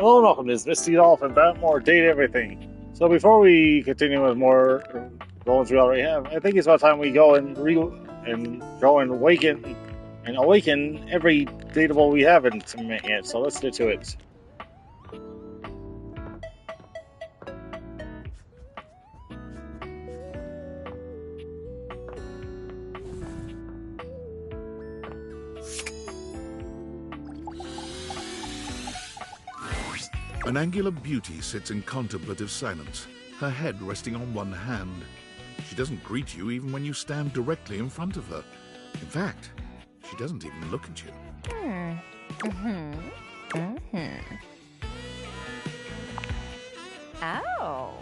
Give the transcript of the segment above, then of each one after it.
Hello and welcome to Mistydolphin, about more date everything. So before we continue with more goals we already have, I think it's about time we go and awaken every dateable we have in Consummate. So let's get to it. An angular beauty sits in contemplative silence, her head resting on one hand. She doesn't greet you even when you stand directly in front of her. In fact, she doesn't even look at you. Oh,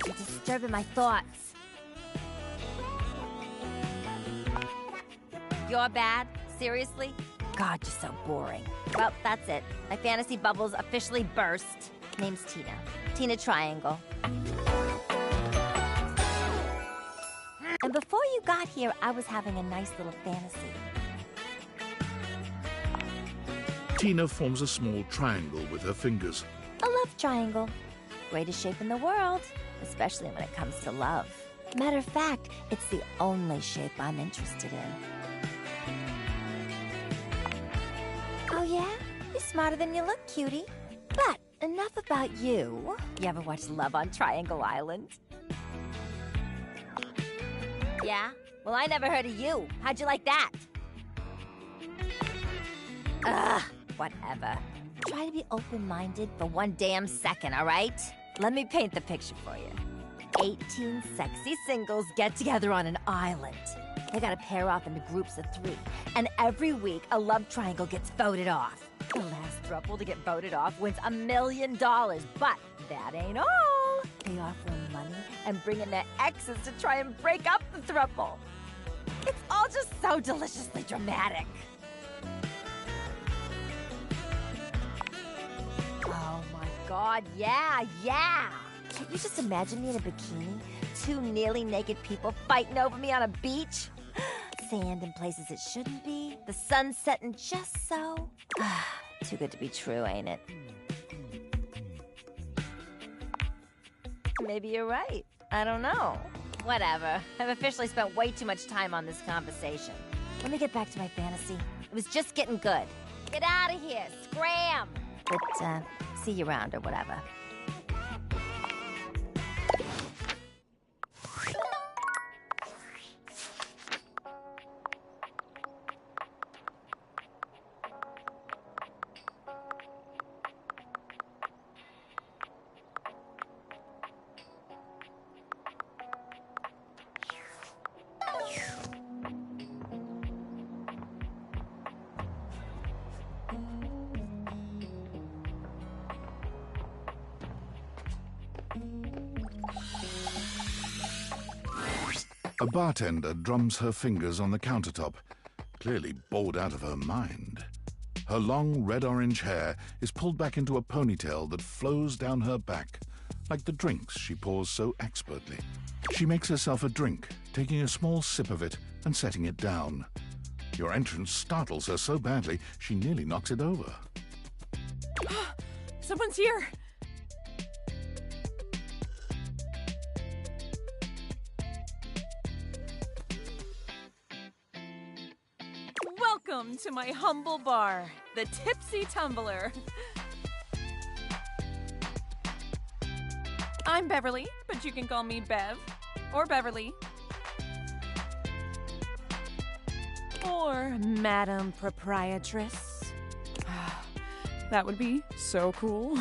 you're disturbing my thoughts. You're bad? Seriously? God, you're so boring. Well, that's it. My fantasy bubble's officially burst. Name's Tina. Tina Triangle. And before you got here, I was having a nice little fantasy. Tina forms a small triangle with her fingers. A love triangle. Greatest shape in the world, especially when it comes to love. Matter of fact, it's the only shape I'm interested in. Oh yeah? You're smarter than you look, cutie. But enough about you. You ever watch Love on Triangle Island? Yeah? Well, I never heard of you. How'd you like that? Ugh, whatever. Try to be open-minded for one damn second, all right? Let me paint the picture for you. 18 sexy singles get together on an island. They gotta pair off into groups of 3. And every week, a love triangle gets voted off. The last throuple to get voted off wins $1 million. But that ain't all. They offer them money and bring in their exes to try and break up the throuple. It's all just so deliciously dramatic. Oh my God, yeah. Can't you just imagine me in a bikini? 2 nearly naked people fighting over me on a beach? Sand in places it shouldn't be. The sun setting just so. Too good to be true, ain't it? Maybe you're right. I don't know. Whatever. I've officially spent way too much time on this conversation. Let me get back to my fantasy. It was just getting good. Get out of here! Scram! But, see you around or whatever. A bartender drums her fingers on the countertop, clearly bored out of her mind. Her long red-orange hair is pulled back into a ponytail that flows down her back, like the drinks she pours so expertly. She makes herself a drink, taking a small sip of it and setting it down. Your entrance startles her so badly, she nearly knocks it over. Someone's here! Welcome to my humble bar, the Tipsy Tumbler. I'm Beverly, but you can call me Bev, or Beverly. Or Madam Proprietress. That would be so cool.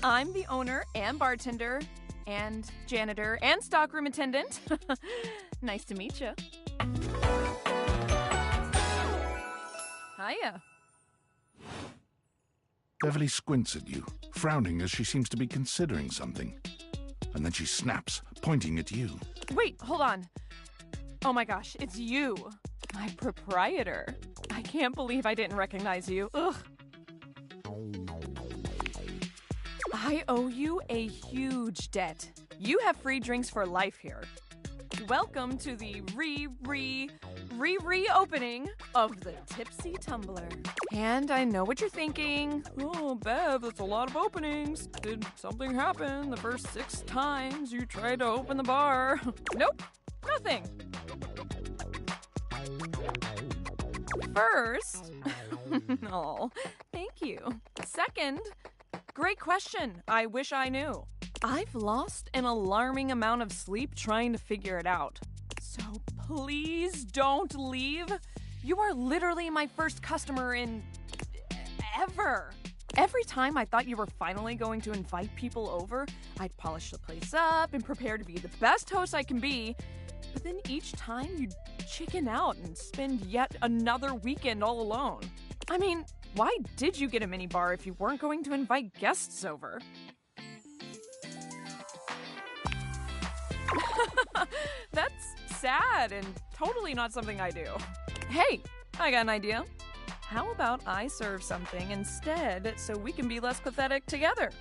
I'm the owner and bartender and janitor and stockroom attendant. Nice to meet you. Hiya. Beverly squints at you, frowning as she seems to be considering something. And then she snaps, pointing at you. Wait, hold on. Oh my gosh, it's you, my proprietor. I can't believe I didn't recognize you. Ugh. I owe you a huge debt. You have free drinks for life here. Welcome to the reopening of the Tipsy Tumbler. And I know what you're thinking. Oh, Bev, that's a lot of openings. Did something happen the first 6 times you tried to open the bar? Nope, nothing. First, oh, thank you. Second, great question. I wish I knew. I've lost an alarming amount of sleep trying to figure it out. So please don't leave. You are literally my first customer in ever. Every time I thought you were finally going to invite people over, I'd polish the place up and prepare to be the best host I can be. But then each time you'd chicken out and spend yet another weekend all alone. I mean, why did you get a minibar if you weren't going to invite guests over? That's sad and totally not something I do. Hey, I got an idea. How about I serve something instead so we can be less pathetic together?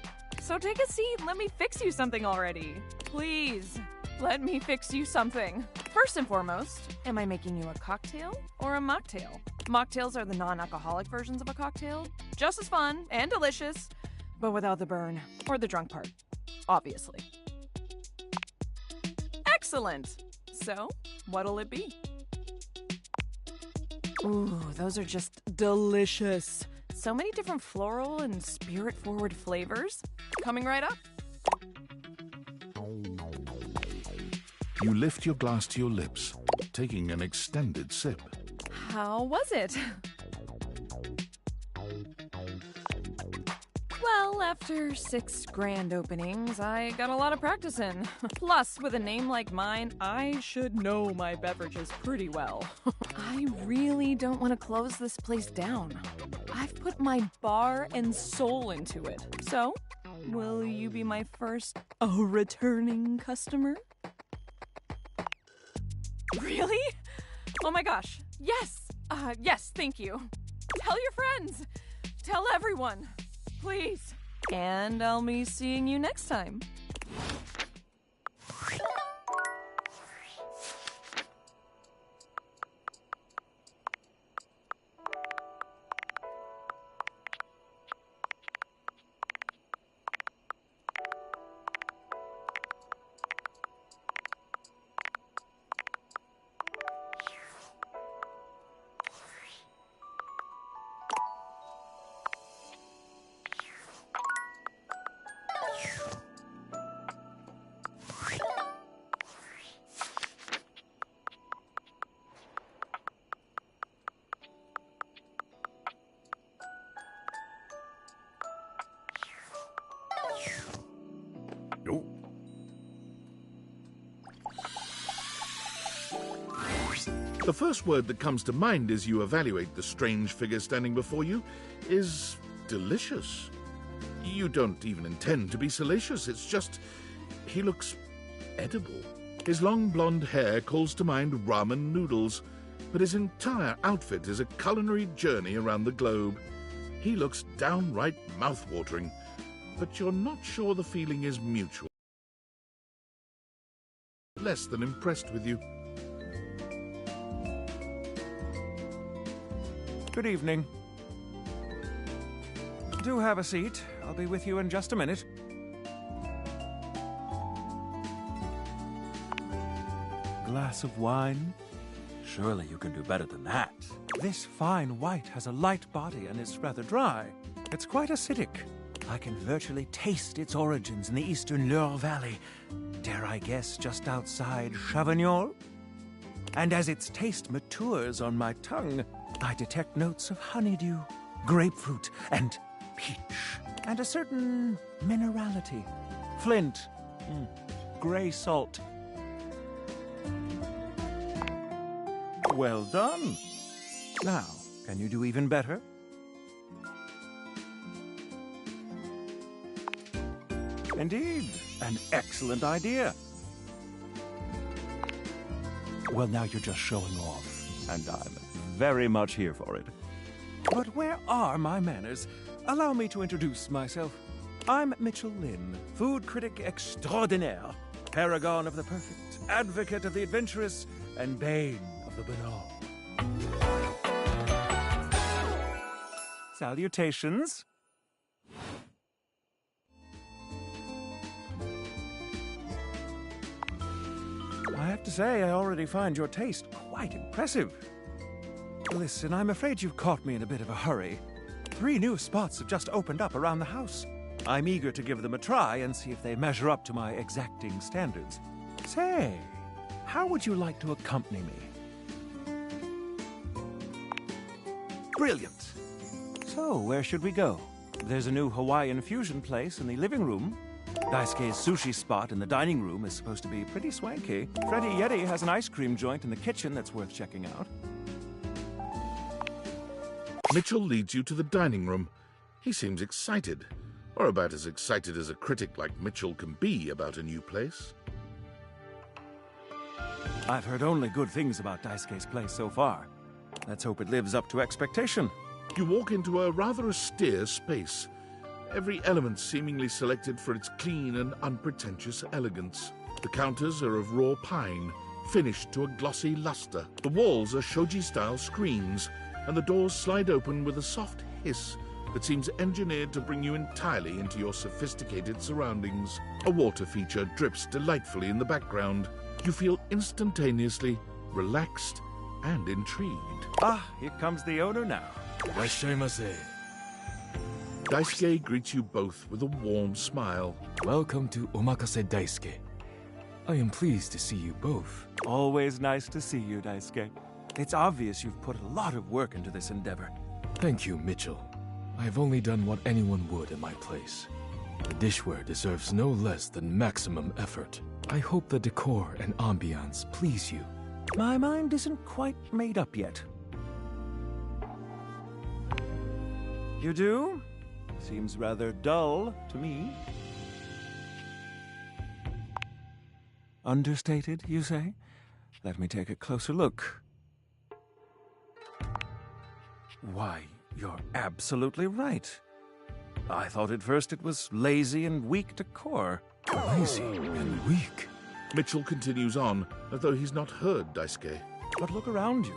So take a seat and let me fix you something already. Please, let me fix you something. First and foremost, am I making you a cocktail or a mocktail? Mocktails are the non-alcoholic versions of a cocktail. Just as fun and delicious, but without the burn or the drunk part, obviously. Excellent. So, what'll it be? Ooh, those are just delicious. So many different floral and spirit-forward flavors. Coming right up. You lift your glass to your lips, taking an extended sip. How was it? Well, after 6 grand openings, I got a lot of practice in. Plus, with a name like mine, I should know my beverages pretty well. I really don't want to close this place down. I've put my bar and soul into it. So, will you be my first returning customer? Really? Oh my gosh. Yes. Yes, thank you. Tell your friends. Tell everyone. Please. And I'll be seeing you next time. Oh. The first word that comes to mind as you evaluate the strange figure standing before you is delicious. You don't even intend to be salacious, it's just he looks edible. His long blonde hair calls to mind ramen noodles, but his entire outfit is a culinary journey around the globe. He looks downright mouth-watering, but you're not sure the feeling is mutual. Less than impressed with you. Good evening. Do have a seat. I'll be with you in just a minute. Glass of wine? Surely you can do better than that. This fine white has a light body and is rather dry. It's quite acidic. I can virtually taste its origins in the eastern Loire Valley. Dare I guess just outside Chavignol? And as its taste matures on my tongue, I detect notes of honeydew, grapefruit, and peach. And a certain minerality. Flint. Gray salt. Well done. Now, can you do even better? Indeed, an excellent idea. Well, now you're just showing off, and I'm very much here for it. But where are my manners? Allow me to introduce myself. I'm Mitchell Lynn, food critic extraordinaire, paragon of the perfect. advocate of the adventurous and bane of the banal. Salutations. I have to say, I already find your taste quite impressive. Listen, I'm afraid you've caught me in a bit of a hurry. 3 new spots have just opened up around the house. I'm eager to give them a try and see if they measure up to my exacting standards. Say, how would you like to accompany me? Brilliant. So, where should we go? There's a new Hawaiian fusion place in the living room. Daisuke's sushi spot in the dining room is supposed to be pretty swanky. Freddy Yeti has an ice cream joint in the kitchen that's worth checking out. Mitchell leads you to the dining room. He seems excited, or about as excited as a critic like Mitchell can be about a new place. I've heard only good things about Daisuke's place so far. Let's hope it lives up to expectation. You walk into a rather austere space, every element seemingly selected for its clean and unpretentious elegance. The counters are of raw pine, finished to a glossy luster. The walls are shoji-style screens, and the doors slide open with a soft hiss that seems engineered to bring you entirely into your sophisticated surroundings. A water feature drips delightfully in the background. You feel instantaneously relaxed and intrigued. Ah, here comes the owner now. Daisuke greets you both with a warm smile. Welcome to Omakase Daisuke. I am pleased to see you both. Always nice to see you, Daisuke. It's obvious you've put a lot of work into this endeavor. Thank you, Mitchell. I have only done what anyone would in my place. The dishware deserves no less than maximum effort. I hope the decor and ambiance please you. My mind isn't quite made up yet. You do? Seems rather dull to me. Understated, you say? Let me take a closer look. Why, you're absolutely right. I thought at first it was lazy and weak decor. Lazy and weak. Mitchell continues on, as though he's not heard Daisuke. But look around you.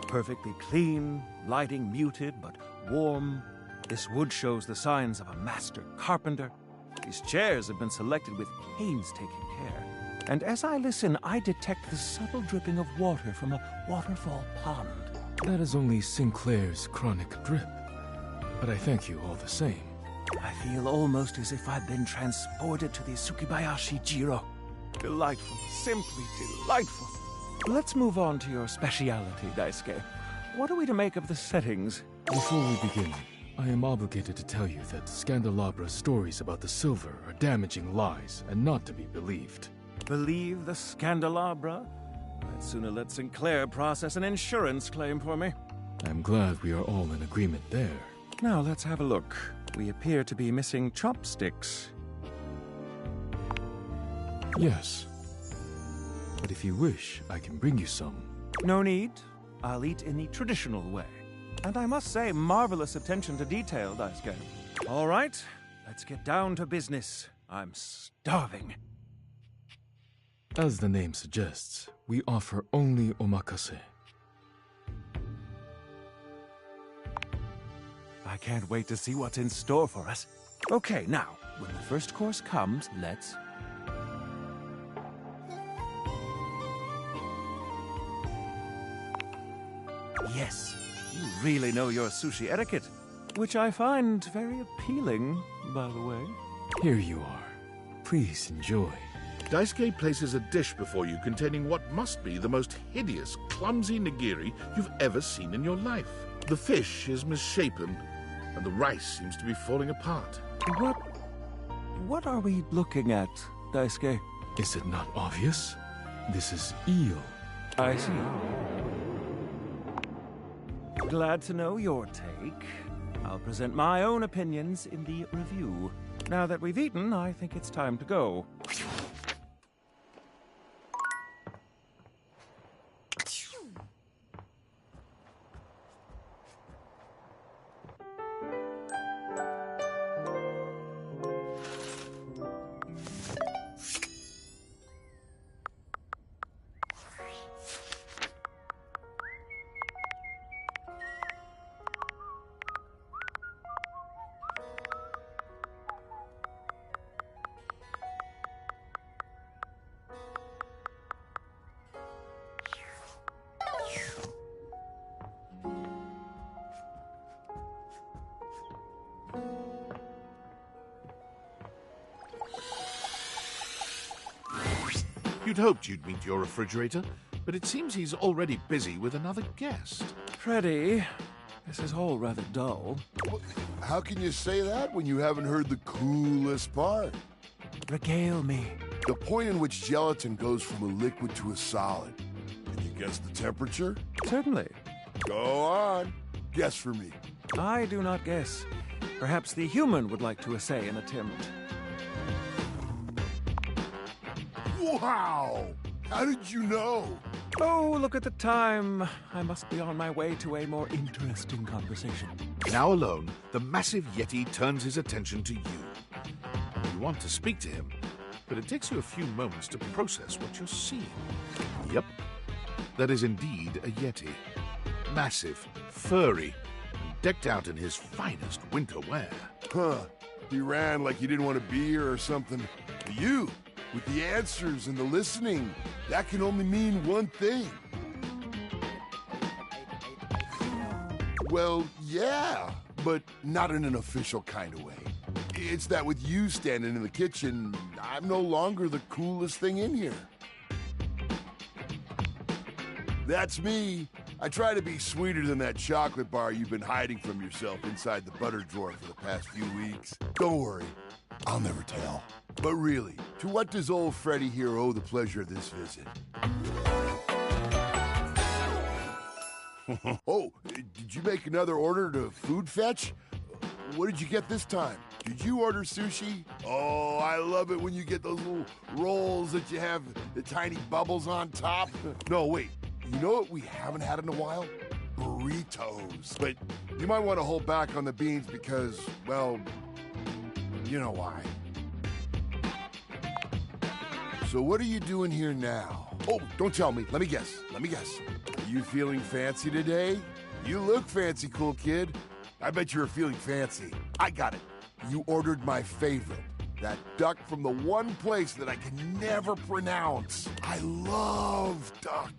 Perfectly clean, lighting muted but warm. This wood shows the signs of a master carpenter. These chairs have been selected with painstaking care. And as I listen, I detect the subtle dripping of water from a waterfall pond. That is only Sinclair's chronic drip. But I thank you all the same. I feel almost as if I've been transported to the Tsukibayashi Jiro. Delightful, simply delightful. Let's move on to your speciality, Daisuke. What are we to make of the settings? Before we begin, I am obligated to tell you that Scandalabra's stories about the silver are damaging lies and not to be believed. Believe the Scandelabra? I'd sooner let Sinclair process an insurance claim for me. I'm glad we are all in agreement there. Now let's have a look. We appear to be missing chopsticks. Yes. But if you wish, I can bring you some. No need. I'll eat in the traditional way. And I must say, marvelous attention to detail, Daisuke. All right, let's get down to business. I'm starving. As the name suggests, we offer only omakase. I can't wait to see what's in store for us. Okay, now, when the first course comes, let's... Yes, you really know your sushi etiquette, which I find very appealing, by the way. Here you are. Please enjoy. Daisuke places a dish before you containing what must be the most hideous, clumsy nigiri you've ever seen in your life. The fish is misshapen, and the rice seems to be falling apart. What are we looking at, Daisuke? Is it not obvious? This is eel. I see. Glad to know your take. I'll present my own opinions in the review. Now that we've eaten, I think it's time to go. You'd hoped you'd meet your refrigerator, but it seems he's already busy with another guest. Freddy, this is all rather dull. How can you say that when you haven't heard the coolest part? Regale me. The point in which gelatin goes from a liquid to a solid. Can you guess the temperature? Certainly. Go on. Guess for me. I do not guess. Perhaps the human would like to essay an attempt. Wow! How did you know? Oh, look at the time. I must be on my way to a more interesting conversation. Now alone, the massive Yeti turns his attention to you. You want to speak to him, but it takes you a few moments to process what you're seeing. Yep, that is indeed a Yeti. Massive, furry, and decked out in his finest winter wear. Huh. He ran like he didn't want to be here or something. You, with the answers and the listening, that can only mean one thing. Well, yeah, but not in an official kind of way. It's that with you standing in the kitchen, I'm no longer the coolest thing in here. That's me. I try to be sweeter than that chocolate bar you've been hiding from yourself inside the butter drawer for the past few weeks. Don't worry, I'll never tell. But really, to what does old Freddy here owe the pleasure of this visit? Oh, did you make another order to Food Fetch? What did you get this time? Did you order sushi? Oh, I love it when you get those little rolls that you have the tiny bubbles on top. No, wait. You know what we haven't had in a while? Burritos. But you might want to hold back on the beans because, well, you know why. So what are you doing here now? Oh, don't tell me. Let me guess. Are you feeling fancy today? You look fancy, cool kid. I bet you were feeling fancy. I got it. You ordered my favorite. That duck from the one place that I can never pronounce. I love duck.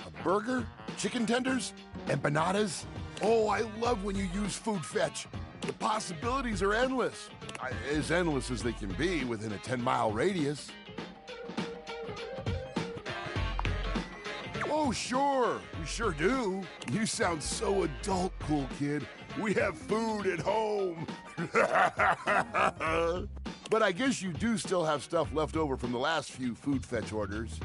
A burger? Chicken tenders? Empanadas? Oh, I love when you use Food Fetch. The possibilities are endless. As endless as they can be within a 10-mile radius. Oh, sure. We sure do. You sound so adult, cool kid. We have food at home. But I guess you do still have stuff left over from the last few Food Fetch orders.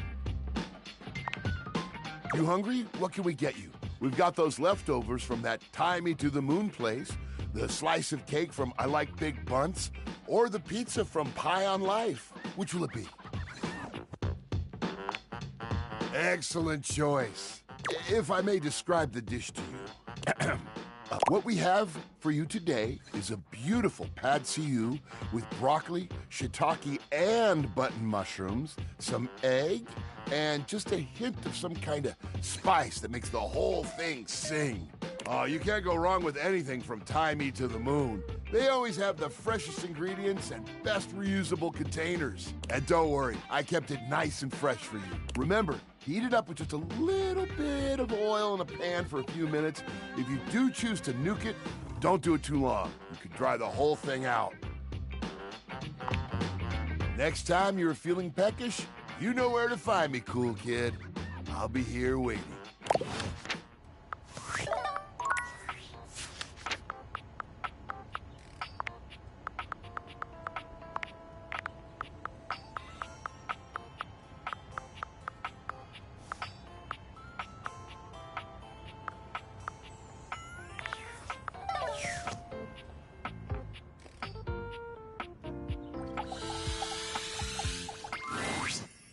You hungry? What can we get you? We've got those leftovers from that Tie Me to the Moon place, the slice of cake from I Like Big Bunts, or the pizza from Pie on Life. Which will it be? Excellent choice. If I may describe the dish to you. What we have for you today is a beautiful pad see ew with broccoli, shiitake, and button mushrooms, some egg, and just a hint of some kind of spice that makes the whole thing sing. Oh, you can't go wrong with anything from Tie Me to the Moon. They always have the freshest ingredients and best reusable containers. And don't worry, I kept it nice and fresh for you. Remember, heat it up with just a little bit of oil in a pan for a few minutes. If you do choose to nuke it, don't do it too long. You could dry the whole thing out. Next time you're feeling peckish, you know where to find me, cool kid. I'll be here waiting.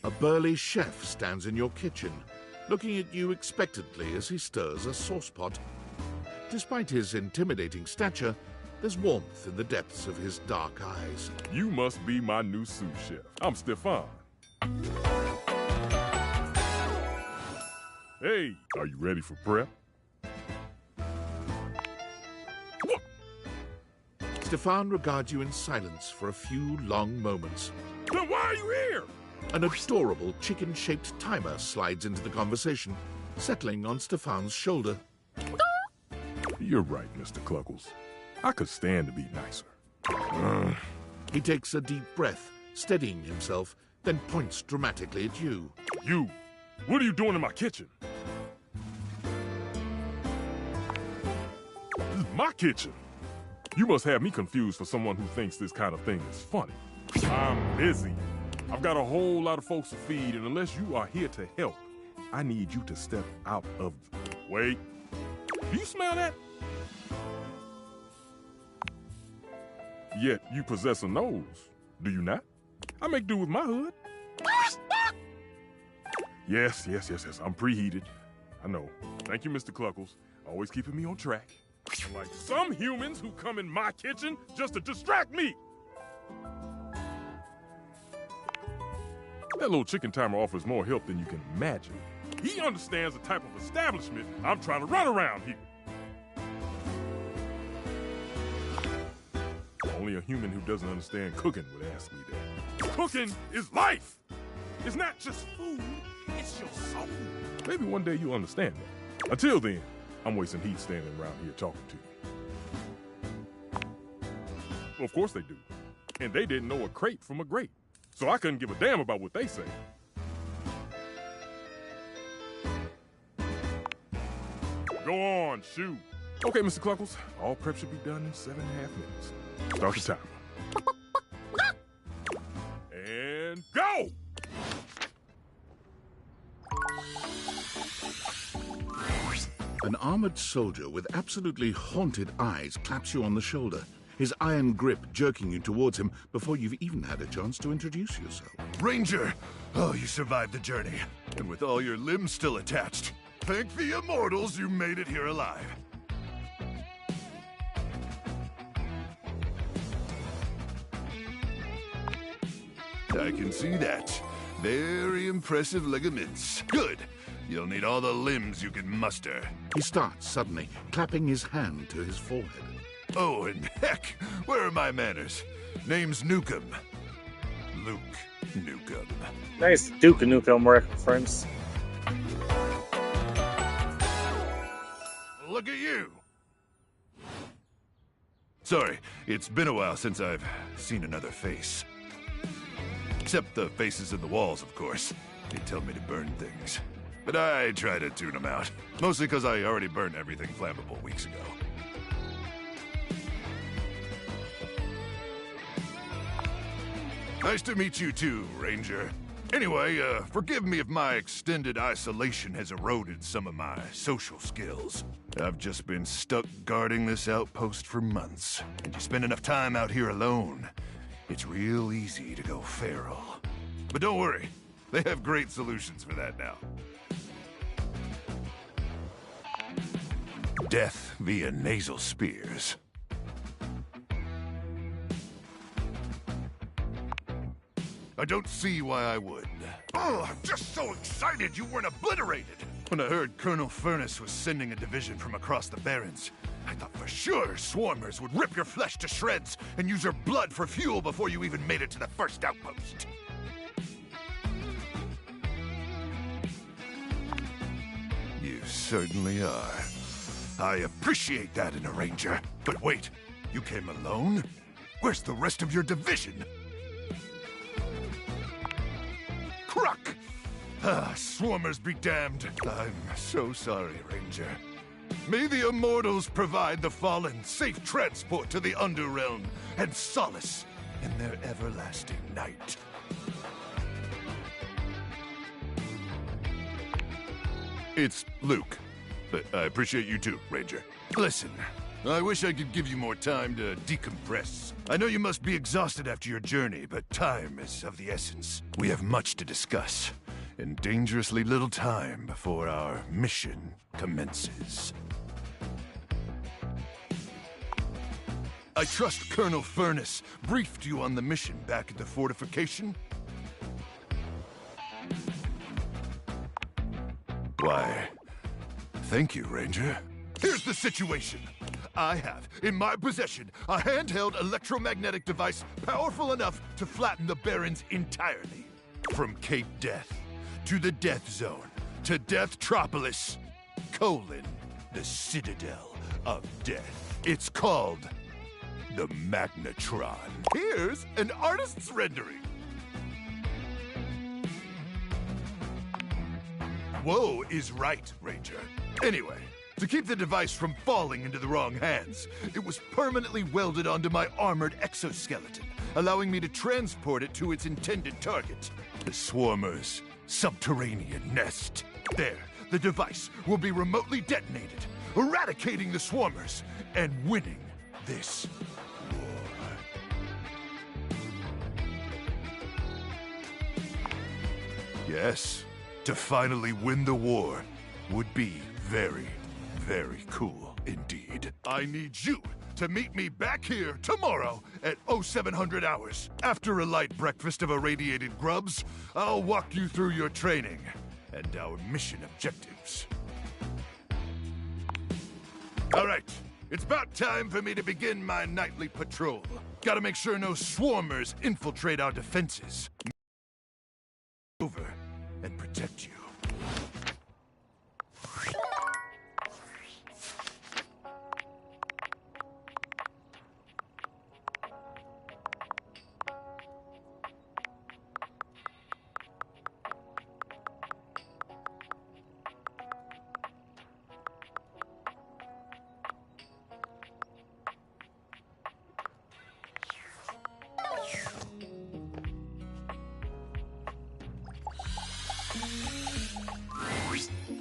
A burly chef stands in your kitchen, looking at you expectantly as he stirs a saucepot. Despite his intimidating stature, there's warmth in the depths of his dark eyes. You must be my new sous chef. I'm Stefan. Hey, are you ready for prep? Stefan regards you in silence for a few long moments. Then why are you here? An adorable chicken-shaped timer slides into the conversation, settling on Stefan's shoulder. You're right, Mr. Cluckles. I could stand to be nicer. He takes a deep breath, steadying himself, then points dramatically at you. You! What are you doing in my kitchen? This is my kitchen. You must have me confused for someone who thinks this kind of thing is funny. I'm busy. I've got a whole lot of folks to feed, and unless you are here to help, I need you to step out of... Wait. Do you smell that? Yet you possess a nose, do you not? I make do with my hood. Yes. I'm preheated. I know. Thank you, Mr. Cluckles. Always keeping me on track. Unlike some humans who come in my kitchen just to distract me. That little chicken timer offers more help than you can imagine. He understands the type of establishment I'm trying to run around here. Only a human who doesn't understand cooking would ask me that. Cooking is life! It's not just food, it's your soul. Maybe one day you'll understand that. Until then, I'm wasting heat standing around here talking to you. Well, of course they do. And they didn't know a crate from a grape. So I couldn't give a damn about what they say. Go on, shoot. Okay, Mr. Cluckles, all prep should be done in 7.5 minutes. Start the timer. And go! An armored soldier with absolutely haunted eyes claps you on the shoulder, his iron grip jerking you towards him before you've even had a chance to introduce yourself. Ranger! Oh, you survived the journey. And with all your limbs still attached. Thank the immortals you made it here alive. I can see that. Very impressive ligaments. Good. You'll need all the limbs you can muster. He starts suddenly, clapping his hand to his forehead. Oh, and heck, where are my manners? Name's Nukem. Luke Nukem. Nice Duke Nukem reference. Look at you! Sorry, it's been a while since I've seen another face. Except the faces in the walls, of course. They tell me to burn things. But I try to tune them out. Mostly because I already burned everything flammable weeks ago. Nice to meet you too, Ranger. Anyway, forgive me if my extended isolation has eroded some of my social skills. I've just been stuck guarding this outpost for months. And you spend enough time out here alone, it's real easy to go feral. But don't worry, they have great solutions for that now. Death via nasal spears. I don't see why I would. Oh, I'm just so excited you weren't obliterated! When I heard Colonel Furnace was sending a division from across the Barrens, I thought for sure swarmers would rip your flesh to shreds and use your blood for fuel before you even made it to the first outpost. You certainly are. I appreciate that in a ranger. But wait, you came alone? Where's the rest of your division? Cruck! Ah, swarmers be damned. I'm so sorry, Ranger. May the immortals provide the fallen safe transport to the Underrealm and solace in their everlasting night. It's Luke, but I appreciate you too, Ranger. Listen, I wish I could give you more time to decompress. I know you must be exhausted after your journey, but time is of the essence. We have much to discuss, and dangerously little time before our mission commences. I trust Colonel Furnace briefed you on the mission back at the fortification? Why, thank you, Ranger. Here's the situation. I have, in my possession, a handheld electromagnetic device powerful enough to flatten the Barrens entirely. From Cape Death, to the Death Zone, to Deathtropolis, the Citadel of Death. It's called the Magnetron. Here's an artist's rendering. Whoa is right, Ranger. Anyway, to keep the device from falling into the wrong hands, it was permanently welded onto my armored exoskeleton, allowing me to transport it to its intended target, the Swarmer's subterranean nest. There, the device will be remotely detonated, eradicating the Swarmers and winning this war. Yes, to finally win the war would be very, very cool indeed. I need you to meet me back here tomorrow at 0700 hours. After a light breakfast of irradiated grubs, I'll walk you through your training and our mission objectives. All right, it's about time for me to begin my nightly patrol. Gotta make sure no swarmers infiltrate our defenses. Over and protect you.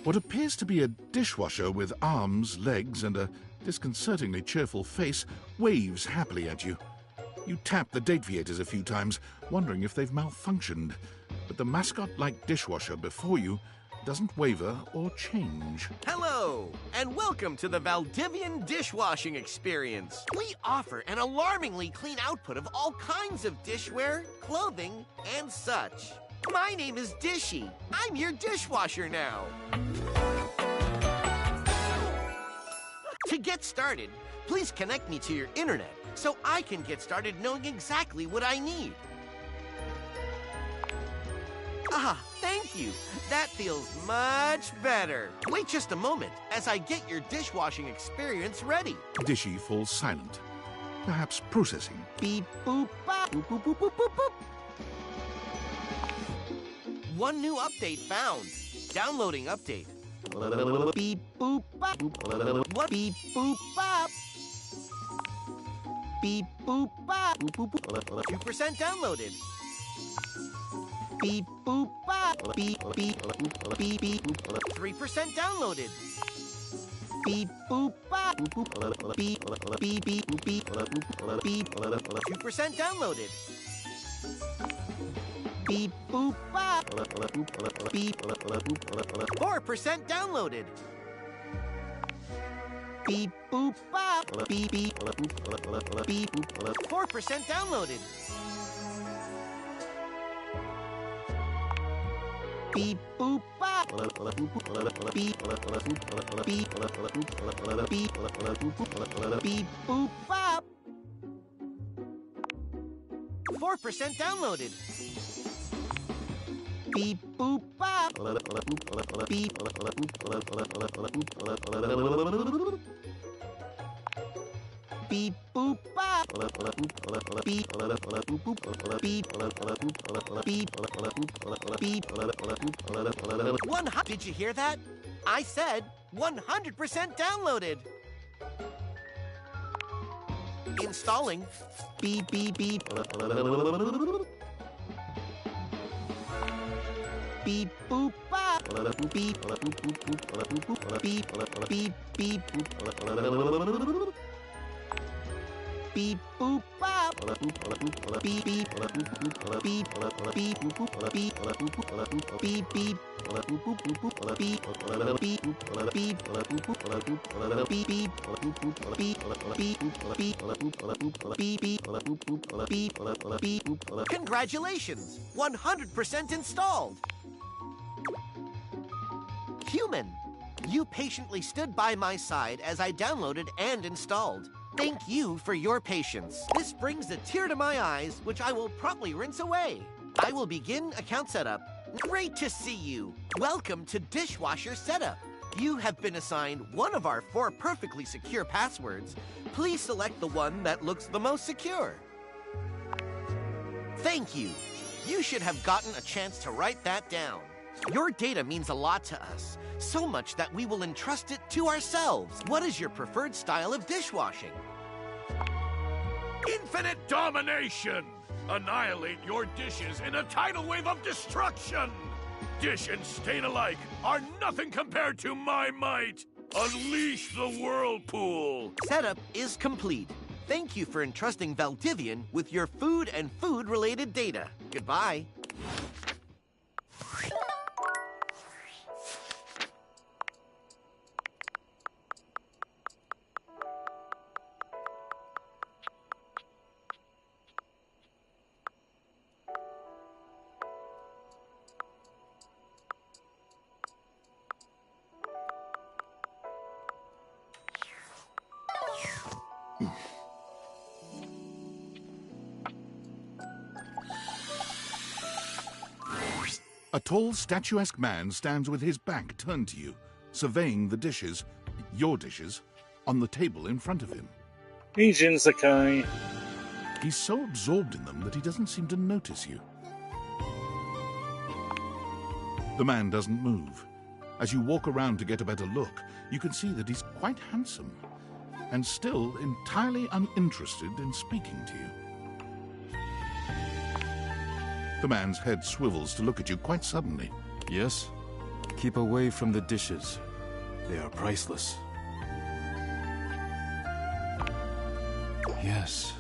What appears to be a dishwasher with arms, legs, and a disconcertingly cheerful face waves happily at you. You tap the deviators a few times, wondering if they've malfunctioned, but the mascot-like dishwasher before you doesn't waver or change. Hello, and welcome to the Valdivian dishwashing experience. We offer an alarmingly clean output of all kinds of dishware, clothing, and such. My name is Dishy. I'm your dishwasher now. To get started, please connect me to your internet so I can get started knowing exactly what I need. Ah, thank you. That feels much better. Wait just a moment as I get your dishwashing experience ready. Dishy falls silent, perhaps processing. Beep, boop, bop, boop, boop, boop, boop, boop, boop. One new update found. Downloading update. Beep, boop, bop. What? Beep, boop, bop. Beep, boop, bop. 2% downloaded. Beep, boop, bop. Beep, beep, beep, beep. 3% downloaded. Beep, boop, bop. Beep, beep, beep, beep, beep. 2% downloaded. Beep, boop, bop. Beep. 4% downloaded. Beep, boop, bop. Beep, beep, beep. 4% downloaded. Beep, boop, bop. Beep, beep, beep, boop, bop. 4% downloaded. Beep, boop, bop. Beep. Beep, boop, bop. Beep. Beep. Beep. Did you hear that? I said 100% downloaded. Installing. Beep, beep, beep. Beep, boop, bop. Beep. Beep, beep, beep. Beep, boop, bop. Beep, beep, beep, beep, beep, beep. Congratulations! 100% installed! Human, you patiently stood by my side as I downloaded and installed. Thank you for your patience. This brings a tear to my eyes, which I will promptly rinse away. I will begin account setup. Great to see you. Welcome to Dishwasher Setup. You have been assigned one of our 4 perfectly secure passwords. Please select the one that looks the most secure. Thank you. You should have gotten a chance to write that down. Your data means a lot to us, so much that we will entrust it to ourselves. What is your preferred style of dishwashing? Infinite domination! Annihilate your dishes in a tidal wave of destruction! Dish and stain alike are nothing compared to my might! Unleash the whirlpool! Setup is complete. Thank you for entrusting Valdivian with your food and food-related data. Goodbye. A tall, statuesque man stands with his back turned to you, surveying the dishes, your dishes, on the table in front of him. Agent Sakai. He's so absorbed in them that he doesn't seem to notice you. The man doesn't move. As you walk around to get a better look, you can see that he's quite handsome, and still entirely uninterested in speaking to you. The man's head swivels to look at you quite suddenly. Yes? Keep away from the dishes. They are priceless. Yes,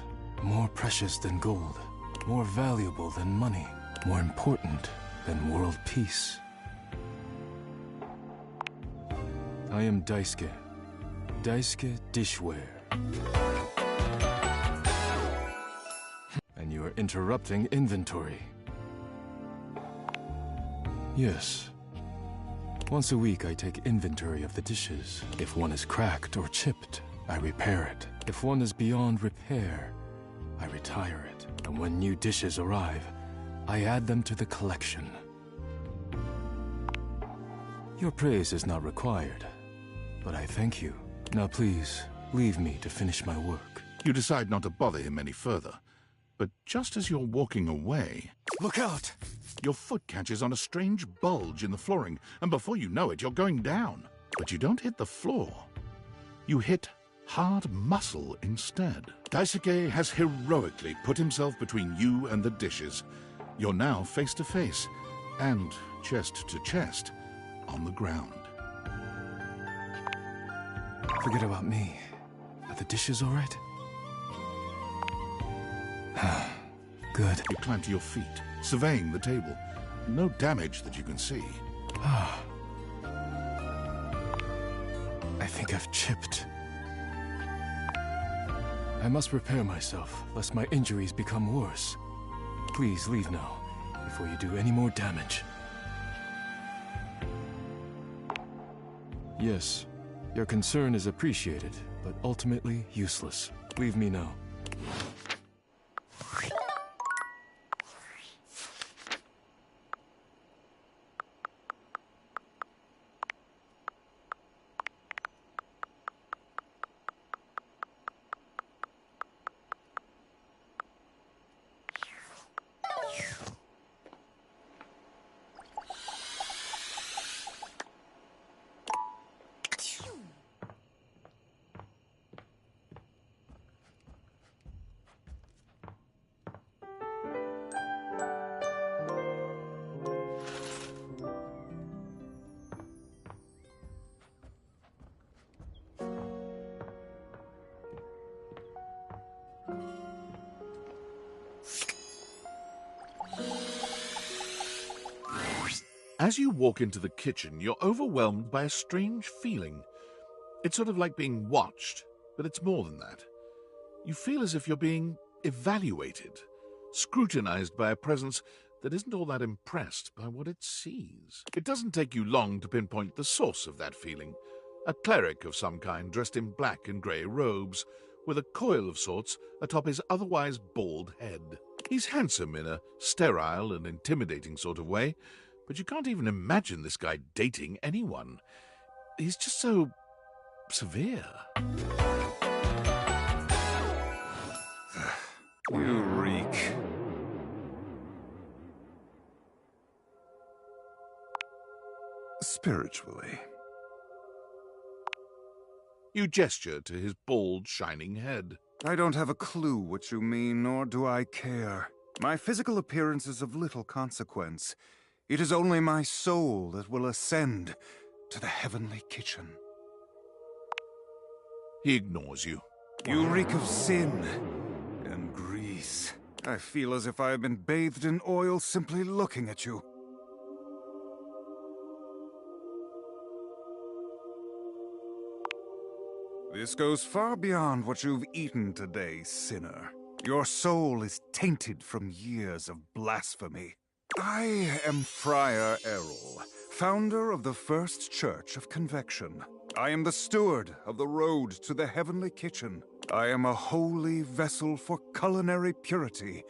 more precious than gold, more valuable than money, more important than world peace. I am Daisuke. Daisuke Dishware. And you are interrupting inventory. Yes. Once a week I take inventory of the dishes. If one is cracked or chipped, I repair it. If one is beyond repair, I retire it. And when new dishes arrive, I add them to the collection. Your praise is not required, but I thank you. Now please, leave me to finish my work. You decide not to bother him any further, but just as you're walking away... Look out! Your foot catches on a strange bulge in the flooring, and before you know it, you're going down. But you don't hit the floor. You hit hard muscle instead. Daisuke has heroically put himself between you and the dishes. You're now face to face, and chest to chest, on the ground. Forget about me. Are the dishes all right? Good. You climb to your feet, surveying the table. No damage that you can see. I think I've chipped. I must repair myself, lest my injuries become worse. Please leave now, before you do any more damage. Yes, your concern is appreciated, but ultimately useless. Leave me now. As you walk into the kitchen, you're overwhelmed by a strange feeling. It's sort of like being watched, but it's more than that. You feel as if you're being evaluated, scrutinized by a presence that isn't all that impressed by what it sees. It doesn't take you long to pinpoint the source of that feeling. A cleric of some kind dressed in black and grey robes, with a coil of sorts atop his otherwise bald head. He's handsome in a sterile and intimidating sort of way, but you can't even imagine this guy dating anyone. he's just so severe. You reek. Spiritually. You gesture to his bald, shining head. I don't have a clue what you mean, nor do I care. My physical appearance is of little consequence. It is only my soul that will ascend to the heavenly kitchen. He ignores you. You reek of sin and grease. I feel as if I have been bathed in oil simply looking at you. This goes far beyond what you've eaten today, sinner. Your soul is tainted from years of blasphemy. I am Friar Errol, founder of the First Church of Convection. I am the steward of the road to the heavenly kitchen. I am a holy vessel for culinary purity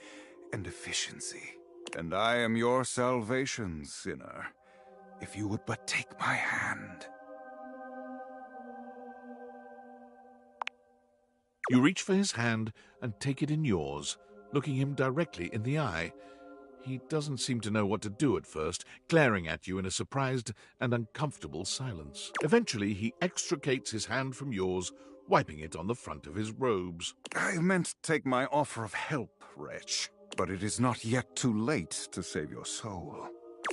and efficiency. And I am your salvation, sinner, if you would but take my hand. You reach for his hand and take it in yours, looking him directly in the eye. He doesn't seem to know what to do at first, glaring at you in a surprised and uncomfortable silence. Eventually, he extricates his hand from yours, wiping it on the front of his robes. I meant to take my offer of help, wretch, but it is not yet too late to save your soul.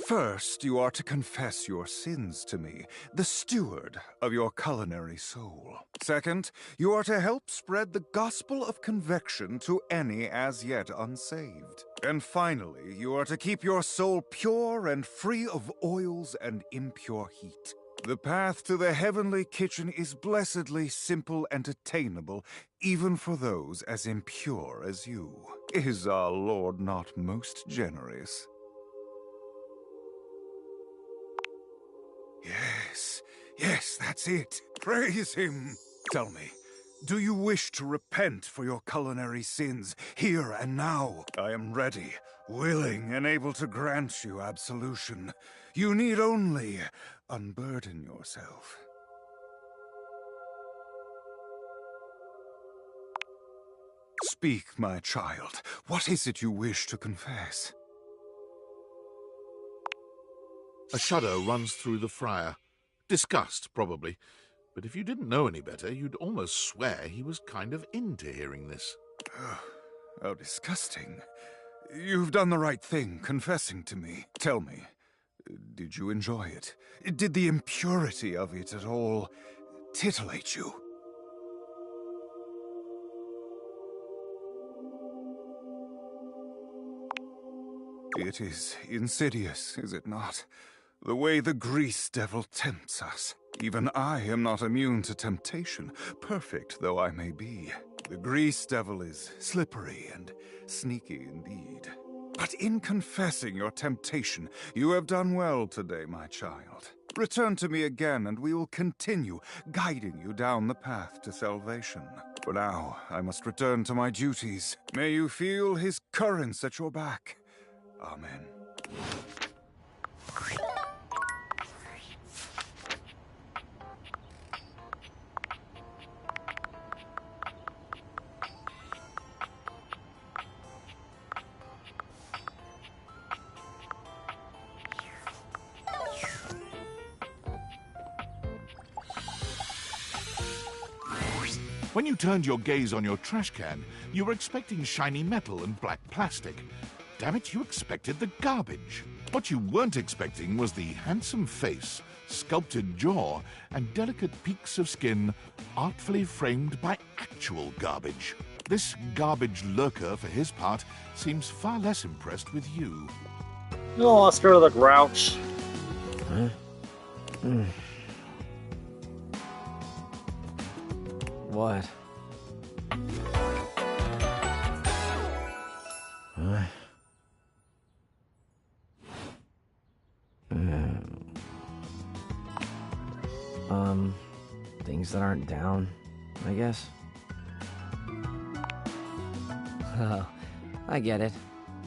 First, you are to confess your sins to me, the steward of your culinary soul. Second, you are to help spread the gospel of convection to any as yet unsaved. And finally, you are to keep your soul pure and free of oils and impure heat. The path to the heavenly kitchen is blessedly simple and attainable, even for those as impure as you. Is our Lord not most generous? Yes, that's it. Praise him. Tell me, do you wish to repent for your culinary sins here and now? I am ready, willing, and able to grant you absolution. You need only unburden yourself. Speak, my child. What is it you wish to confess? A shudder runs through the friar. Disgust, probably. But if you didn't know any better, you'd almost swear he was kind of into hearing this. How disgusting. You've done the right thing, confessing to me. Tell me, did you enjoy it? Did the impurity of it at all titillate you? It is insidious, is it not? The way the grease devil tempts us. Even I am not immune to temptation, perfect though I may be. The grease devil is slippery and sneaky indeed. But in confessing your temptation, you have done well today, my child. Return to me again, and we will continue guiding you down the path to salvation. For now, I must return to my duties. May you feel his currents at your back. Amen. When you turned your gaze on your trash can, you were expecting shiny metal and black plastic. Damn it, you expected the garbage. What you weren't expecting was the handsome face, sculpted jaw, and delicate peaks of skin artfully framed by actual garbage. This garbage lurker, for his part, seems far less impressed with you. No, Oscar the Grouch. Huh? What? Huh? Things that aren't down, I guess. Oh, I get it.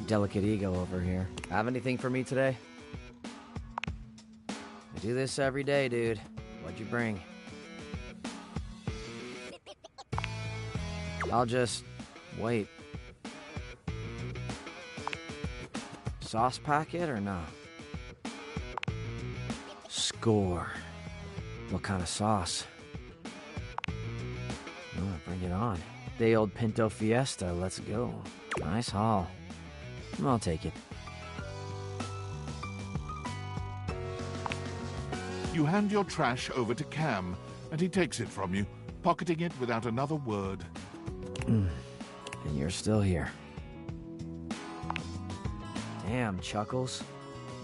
Delicate ego over here. Have anything for me today? I do this every day, dude. What'd you bring? I'll just wait. Sauce packet or no? Score. What kind of sauce? Oh, bring it on. Day old Pinto Fiesta, let's go. Nice haul. I'll take it. You hand your trash over to Cam, and he takes it from you, pocketing it without another word. And you're still here. Damn, Chuckles.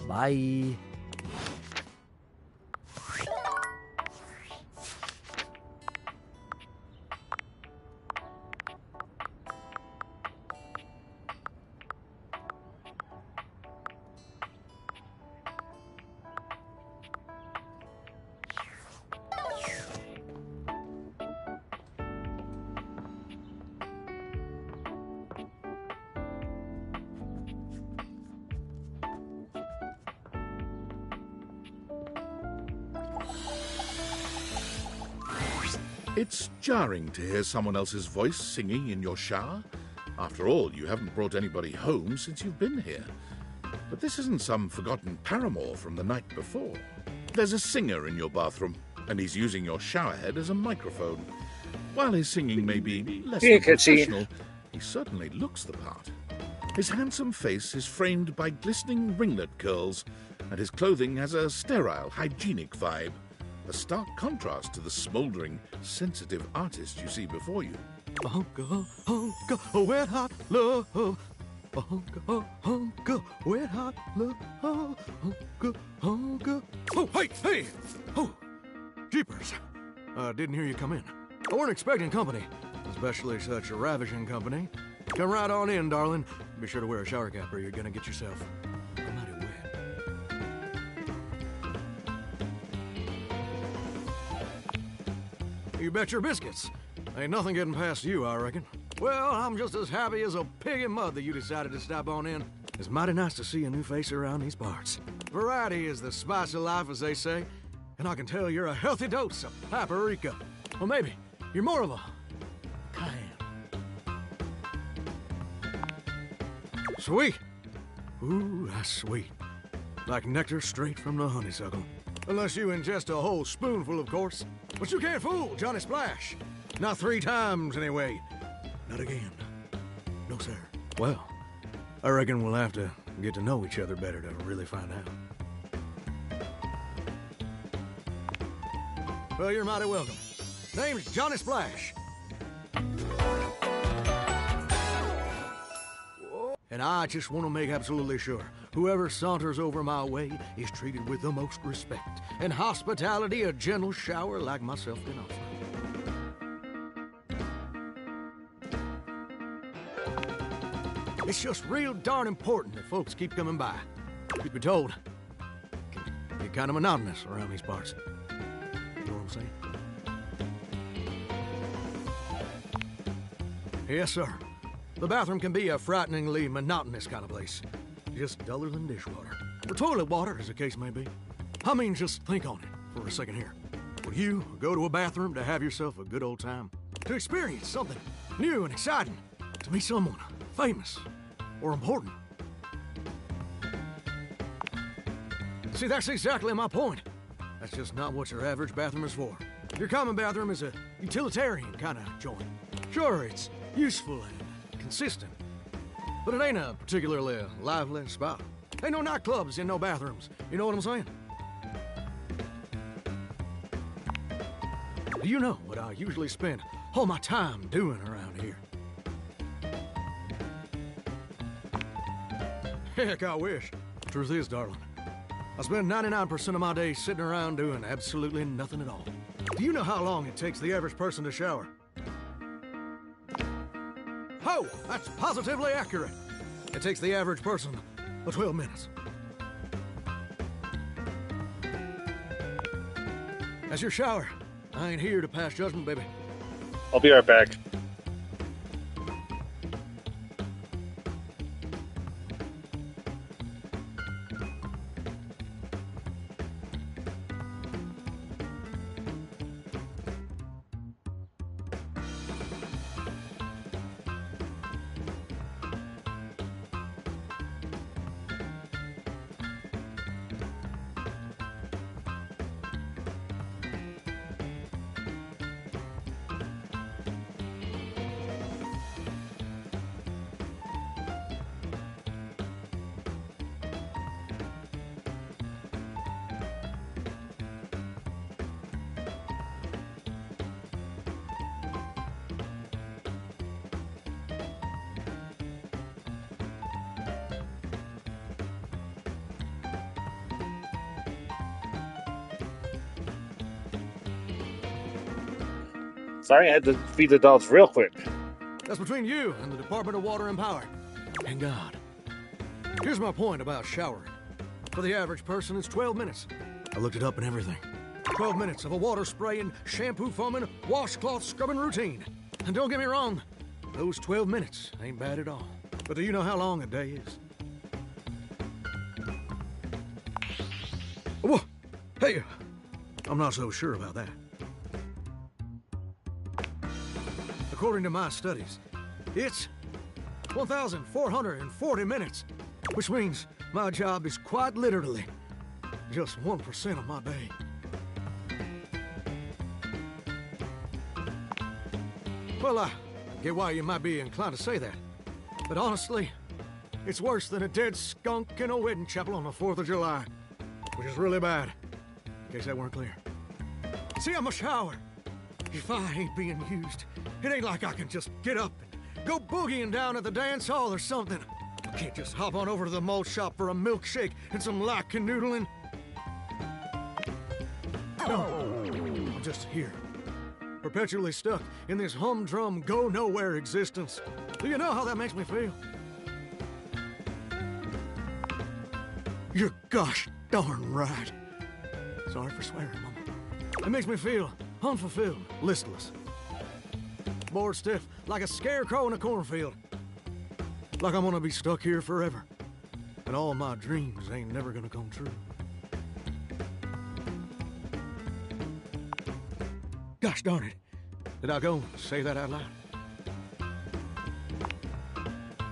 Bye. It's jarring to hear someone else's voice singing in your shower. After all, you haven't brought anybody home since you've been here. But this isn't some forgotten paramour from the night before. There's a singer in your bathroom, and he's using your showerhead as a microphone. While his singing may be less than professional, he certainly looks the part. His handsome face is framed by glistening ringlet curls, and his clothing has a sterile, hygienic vibe. A stark contrast to the smouldering, sensitive artist you see before you. Hunka, hunka, wet hot love. Hunka, hunka, wet hot love. Hunka, hunka. Oh, hey! Oh, jeepers. Didn't hear you come in. I weren't expecting company, especially such a ravishing company. Come right on in, darling. Be sure to wear a shower cap or you're gonna get yourself mighty wet. You bet your biscuits. Ain't nothing getting past you, I reckon. Well, I'm just as happy as a pig in mud that you decided to stop on in. It's mighty nice to see a new face around these parts. Variety is the spice of life, as they say. And I can tell you're a healthy dose of paprika. Or maybe you're more of a cayenne. Sweet. Ooh, that's sweet. Like nectar straight from the honeysuckle. Unless you ingest a whole spoonful, of course. But you can't fool Johnny Splash. Not 3 times, anyway. Not again. No, sir. Well, I reckon we'll have to get to know each other better to really find out. Well, you're mighty welcome. Name's Johnny Splash. And I just want to make absolutely sure whoever saunters over my way is treated with the most respect and hospitality a gentle shower like myself can offer. It's just real darn important that folks keep coming by. Truth be told, it can get kind of monotonous around these parts. You know what I'm saying? Yes, sir. The bathroom can be a frighteningly monotonous kind of place. Just duller than dishwater. Or toilet water, as the case may be. I mean, just think on it for a second here. Will you go to a bathroom to have yourself a good old time? To experience something new and exciting? To meet someone famous or important? See, that's exactly my point. That's just not what your average bathroom is for. Your common bathroom is a utilitarian kind of joint. Sure, it's useful and consistent, but it ain't a particularly lively spot. Ain't no nightclubs in no bathrooms. You know what I'm saying? Do you know what I usually spend all my time doing around here? Heck, I wish. Truth is, darling, I spend 99% of my day sitting around doing absolutely nothing at all. Do you know how long it takes the average person to shower? Oh, that's positively accurate. It takes the average person 12 minutes. That's your shower. I ain't here to pass judgment, baby. I'll be right back. Sorry, I had to feed the dogs real quick. That's between you and the Department of Water and Power. And God. Here's my point about showering. For the average person, it's 12 minutes. I looked it up and everything. 12 minutes of a water spraying, shampoo foaming, washcloth scrubbing routine. And don't get me wrong, those 12 minutes ain't bad at all. But do you know how long a day is? Whoa! Hey, I'm not so sure about that. According to my studies, it's 1,440 minutes, which means my job is quite literally just 1% of my day. Well, I get why you might be inclined to say that, but honestly, it's worse than a dead skunk in a wedding chapel on the 4th of July, which is really bad, in case that weren't clear. See, I'm a shower. If I ain't being used, it ain't like I can just get up and go boogieing down at the dance hall or something. I can't just hop on over to the malt shop for a milkshake and some light canoodling. No, I'm just here, perpetually stuck in this humdrum, go-nowhere existence. Do you know how that makes me feel? You're gosh darn right. Sorry for swearing, Mama. It makes me feel unfulfilled, listless. Bored stiff, like a scarecrow in a cornfield. Like I'm gonna be stuck here forever. And all my dreams ain't never gonna come true. Gosh darn it. Did I go and say that out loud?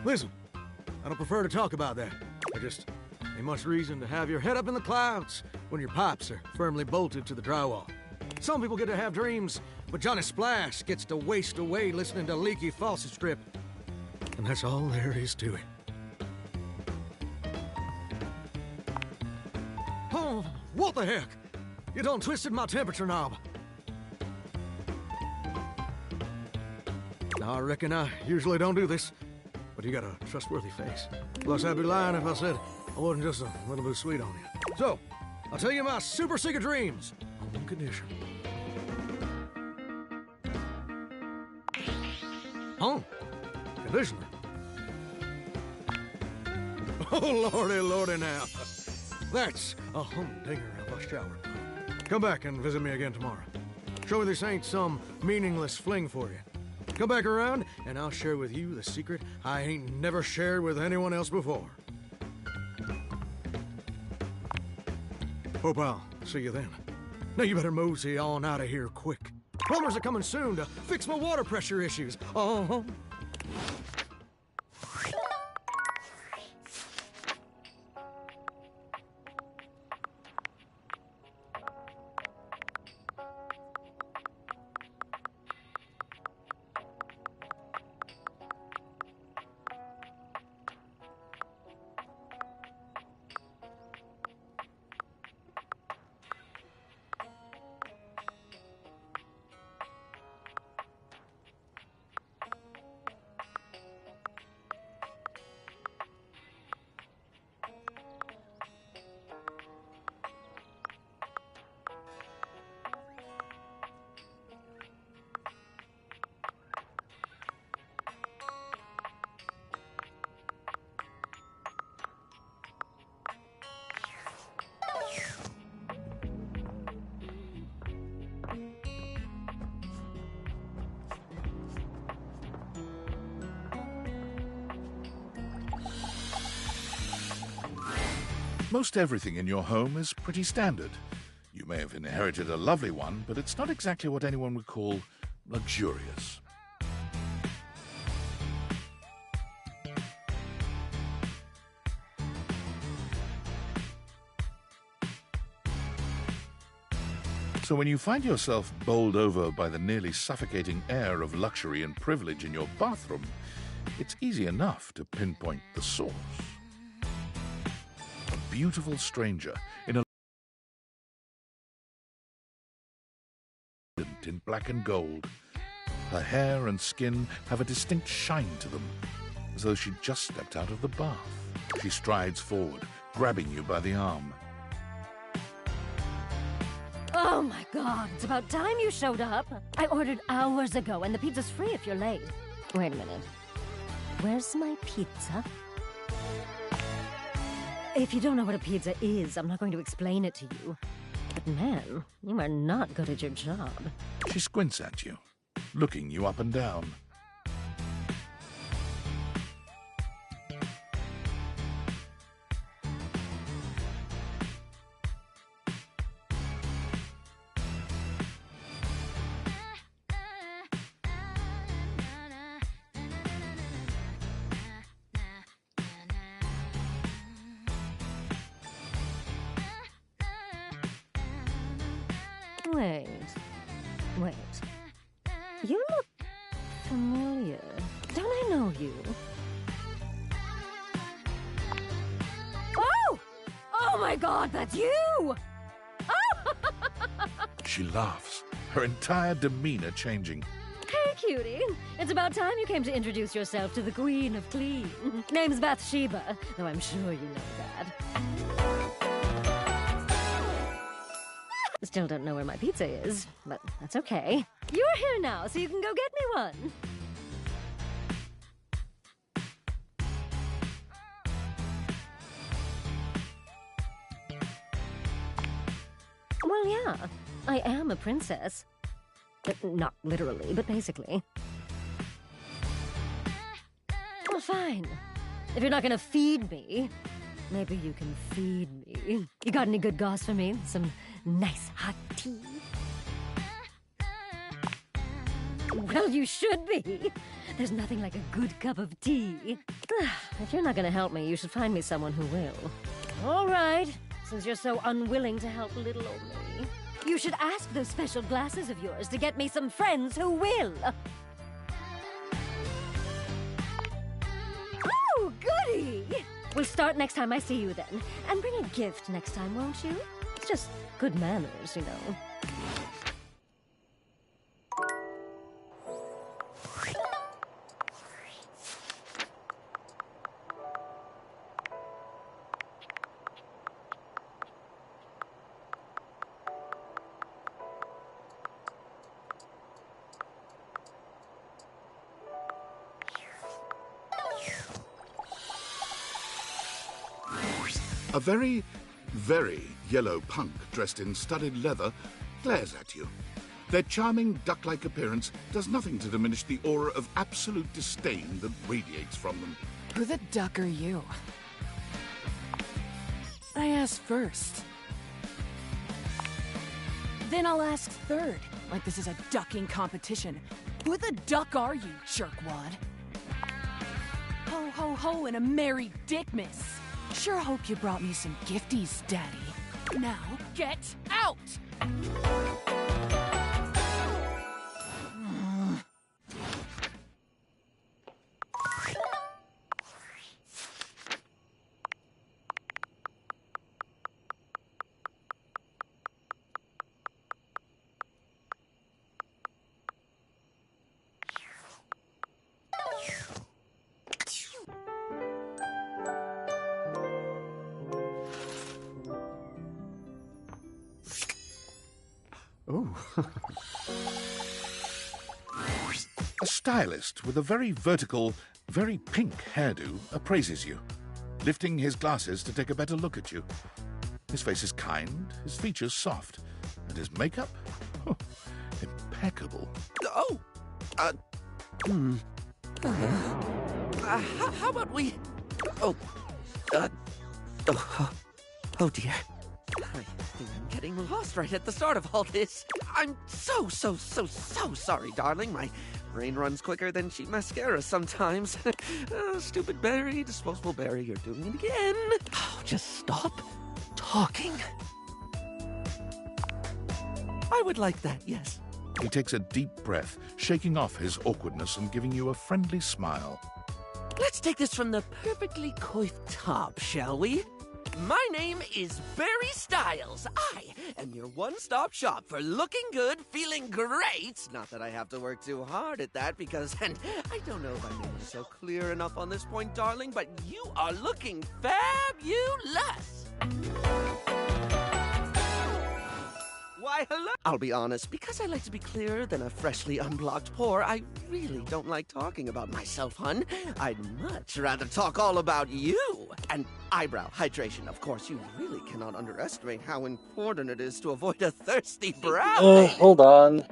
Listen, I don't prefer to talk about that. There just ain't much reason to have your head up in the clouds when your pipes are firmly bolted to the drywall. Some people get to have dreams, but Johnny Splash gets to waste away listening to leaky faucet strip. And that's all there is to it. Oh, what the heck? You done twisted my temperature knob. Now, I reckon I usually don't do this, but you got a trustworthy face. Plus, I'd be lying if I said I wasn't just a little bit sweet on you. So, I'll tell you my super secret dreams on one condition. Oh, conditioner. Oh, lordy now. That's a humdinger of a shower. Come back and visit me again tomorrow. Show me this ain't some meaningless fling for you. Come back around, and I'll share with you the secret I ain't never shared with anyone else before. Hope I'll see you then. Now you better mosey on out of here quick. Plumbers are coming soon to fix my water pressure issues. Uh-huh. Most everything in your home is pretty standard. You may have inherited a lovely one, but it's not exactly what anyone would call luxurious. So when you find yourself bowled over by the nearly suffocating air of luxury and privilege in your bathroom, it's easy enough to pinpoint the source. A beautiful stranger in black and gold. Her hair and skin have a distinct shine to them, as though she'd just stepped out of the bath. She strides forward, grabbing you by the arm. Oh my god, it's about time you showed up. I ordered hours ago, and the pizza's free if you're late. Wait a minute. Where's my pizza? If you don't know what a pizza is, I'm not going to explain it to you. But man, you are not good at your job. She squints at you, looking you up and down. Wait. You look familiar. Don't I know you? Oh! Oh my god, that's you! Oh! She laughs, her entire demeanor changing. Hey, cutie. It's about time you came to introduce yourself to the Queen of Clean. Name's Bathsheba, though I'm sure you know that. Still don't know where my pizza is, but that's okay. You're here now, so you can go get me one. Well, yeah, I am a princess. Not literally, but basically. Well, fine. If you're not gonna feed me, maybe you can feed me. You got any good goss for me? Some nice hot tea? Well, you should be. There's nothing like a good cup of tea. If you're not gonna help me, you should find me someone who will. All right, since you're so unwilling to help little old me, you should ask those special glasses of yours to get me some friends who will. Oh, goody! We'll start next time I see you then. And bring a gift next time, won't you? It's just good manners, you know. A very, very yellow punk dressed in studded leather glares at you. Their charming duck-like appearance does nothing to diminish the aura of absolute disdain that radiates from them. Who the duck are you? I asked first. Then I'll ask third, like this is a ducking competition. Who the duck are you, jerkwad? Ho, ho, ho, and a merry dickmas. Sure hope you brought me some gifties, Daddy. Now, get out! A stylist with a very vertical, very pink hairdo appraises you, lifting his glasses to take a better look at you. His face is kind, his features soft, and his makeup? Oh, impeccable. How about we... Oh dear. I think I'm getting lost right at the start of all this. I'm so sorry, darling. My brain runs quicker than cheap mascara sometimes. Stupid Barry, disposable Barry, you're doing it again. Oh, just stop talking. I would like that, yes. He takes a deep breath, shaking off his awkwardness and giving you a friendly smile. Let's take this from the perfectly coiffed top, shall we? My name is Barry Styles. I am your one-stop shop for looking good, feeling great. Not that I have to work too hard at that because, and I don't know if I made myself clear enough on this point, darling, but you are looking fabulous. Why, Why, hello. I'll be honest, because I like to be clearer than a freshly unblocked pore, I really don't like talking about myself, hun. I'd much rather talk all about you. And eyebrow hydration, of course. You really cannot underestimate how important it is to avoid a thirsty brow. Hold on.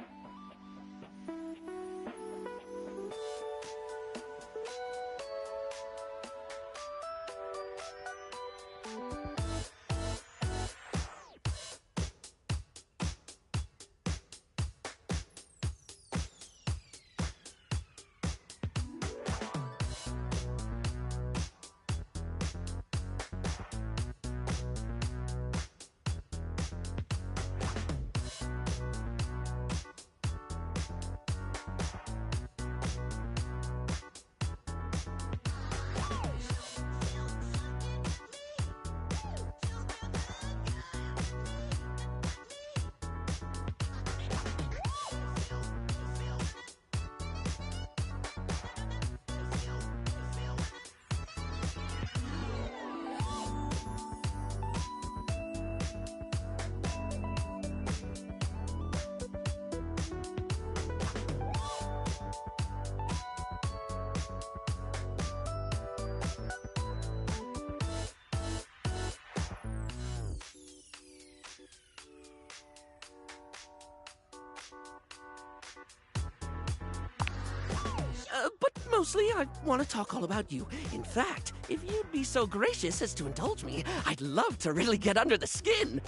But mostly, I want to talk all about you. In fact, if you'd be so gracious as to indulge me, I'd love to really get under the skin.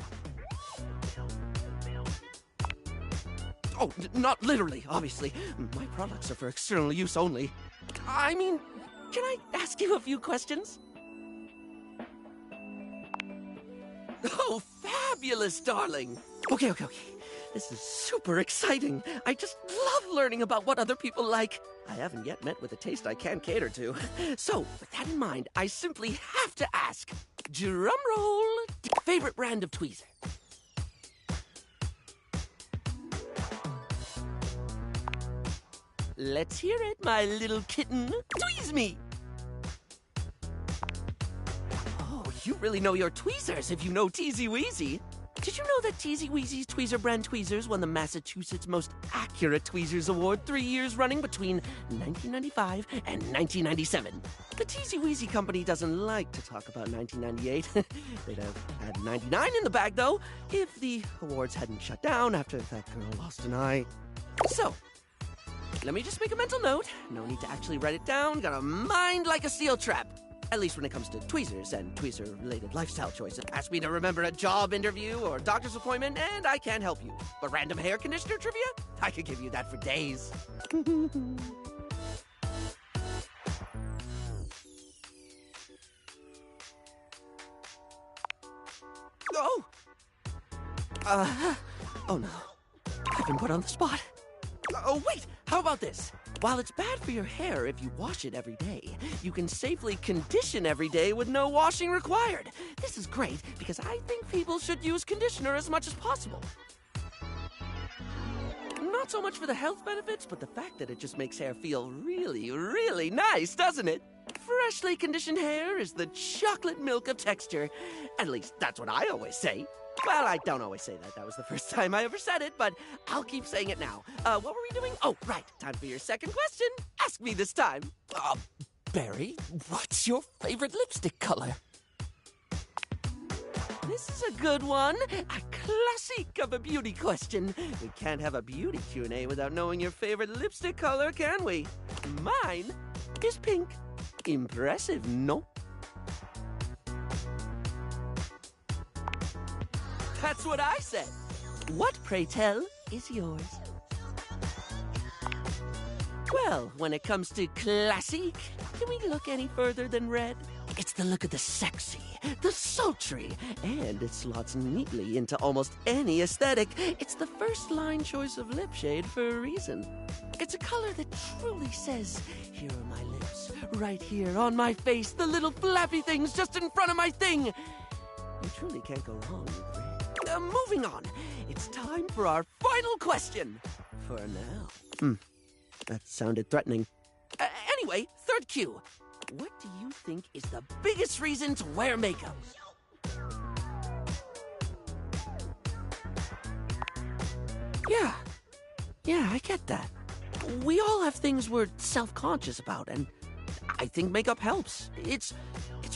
Oh, not literally, obviously. My products are for external use only. I mean, can I ask you a few questions? Oh, fabulous, darling. Okay. This is super exciting. I just love learning about what other people like. I haven't yet met with a taste I can cater to. So, with that in mind, I simply have to ask, drum roll, favorite brand of tweezer? Let's hear it, my little kitten. Tweeze me! Oh, you really know your tweezers if you know Teasy Weezy. Did you know that Teasy Weezy's Tweezer brand tweezers won the Massachusetts Most Accurate Tweezers Award 3 years running between 1995 and 1997? The Teasy Weezy company doesn't like to talk about 1998. They'd have had 99 in the bag, though, if the awards hadn't shut down after that girl lost an eye. So, let me just make a mental note. No need to actually write it down. Got a mind like a steel trap. At least when it comes to tweezers and tweezer-related lifestyle choices. Ask me to remember a job interview or doctor's appointment, and I can't help you. But random hair conditioner trivia? I could give you that for days. Oh! Oh no. I've been put on the spot. Oh, wait! How about this? While it's bad for your hair if you wash it every day, you can safely condition every day with no washing required. This is great because I think people should use conditioner as much as possible. Not so much for the health benefits, but the fact that it just makes hair feel really, really nice, doesn't it? Freshly conditioned hair is the chocolate milk of texture. At least that's what I always say. Well, I don't always say that. That was the first time I ever said it, but I'll keep saying it now. What were we doing? Oh, right. Time for your second question. Ask me this time. Barry, what's your favorite lipstick color? This is a good one. A classic of a beauty question. We can't have a beauty Q&A without knowing your favorite lipstick color, can we? Mine is pink. Impressive, no? That's what I said. What, pray tell, is yours? Well, when it comes to classic, can we look any further than red? It's the look of the sexy, the sultry, and it slots neatly into almost any aesthetic. It's the first line choice of lip shade for a reason. It's a color that truly says, here are my lips, right here on my face, the little flappy things just in front of my thing. You truly can't go wrong with red. Moving on, it's time for our final question. For now. That sounded threatening. Anyway, third cue. What do you think is the biggest reason to wear makeup? Yeah, I get that. We all have things we're self-conscious about, and I think makeup helps. It's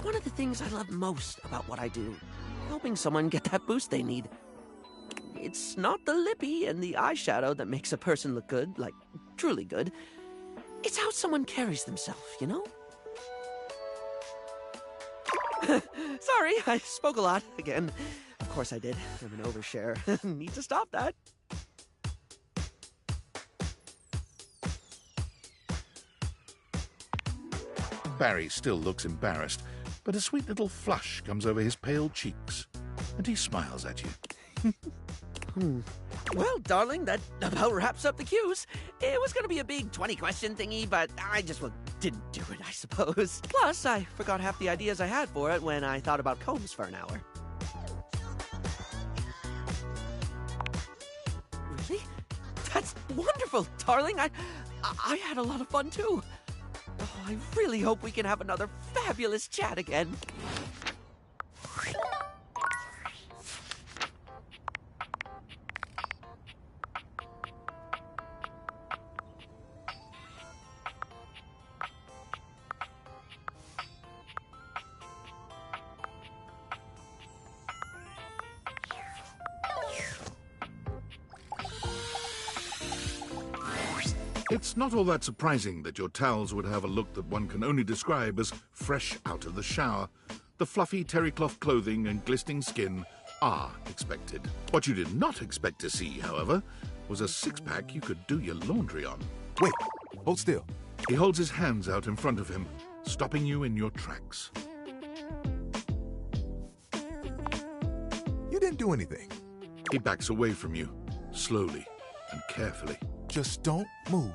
one of the things I love most about what I do, helping someone get that boost they need. It's not the lippy and the eyeshadow that makes a person look good, like, truly good. It's how someone carries themselves, you know? Sorry, I spoke a lot again. Of course I did. I'm an overshare. Need to stop that. Barry still looks embarrassed, but a sweet little flush comes over his pale cheeks, and he smiles at you. Well, darling, that about wraps up the cues. It was going to be a big 20-question thingy, but I just didn't do it, I suppose. Plus, I forgot half the ideas I had for it when I thought about combs for an hour. Really? That's wonderful, darling. I had a lot of fun, too. Oh, I really hope we can have another fabulous chat again. It's not all that surprising that your towels would have a look that one can only describe as fresh out of the shower. The fluffy terry cloth clothing and glistening skin are expected. What you did not expect to see, however, was a six-pack you could do your laundry on. Wait, hold still. He holds his hands out in front of him, stopping you in your tracks. You didn't do anything. He backs away from you, slowly and carefully. Just don't move.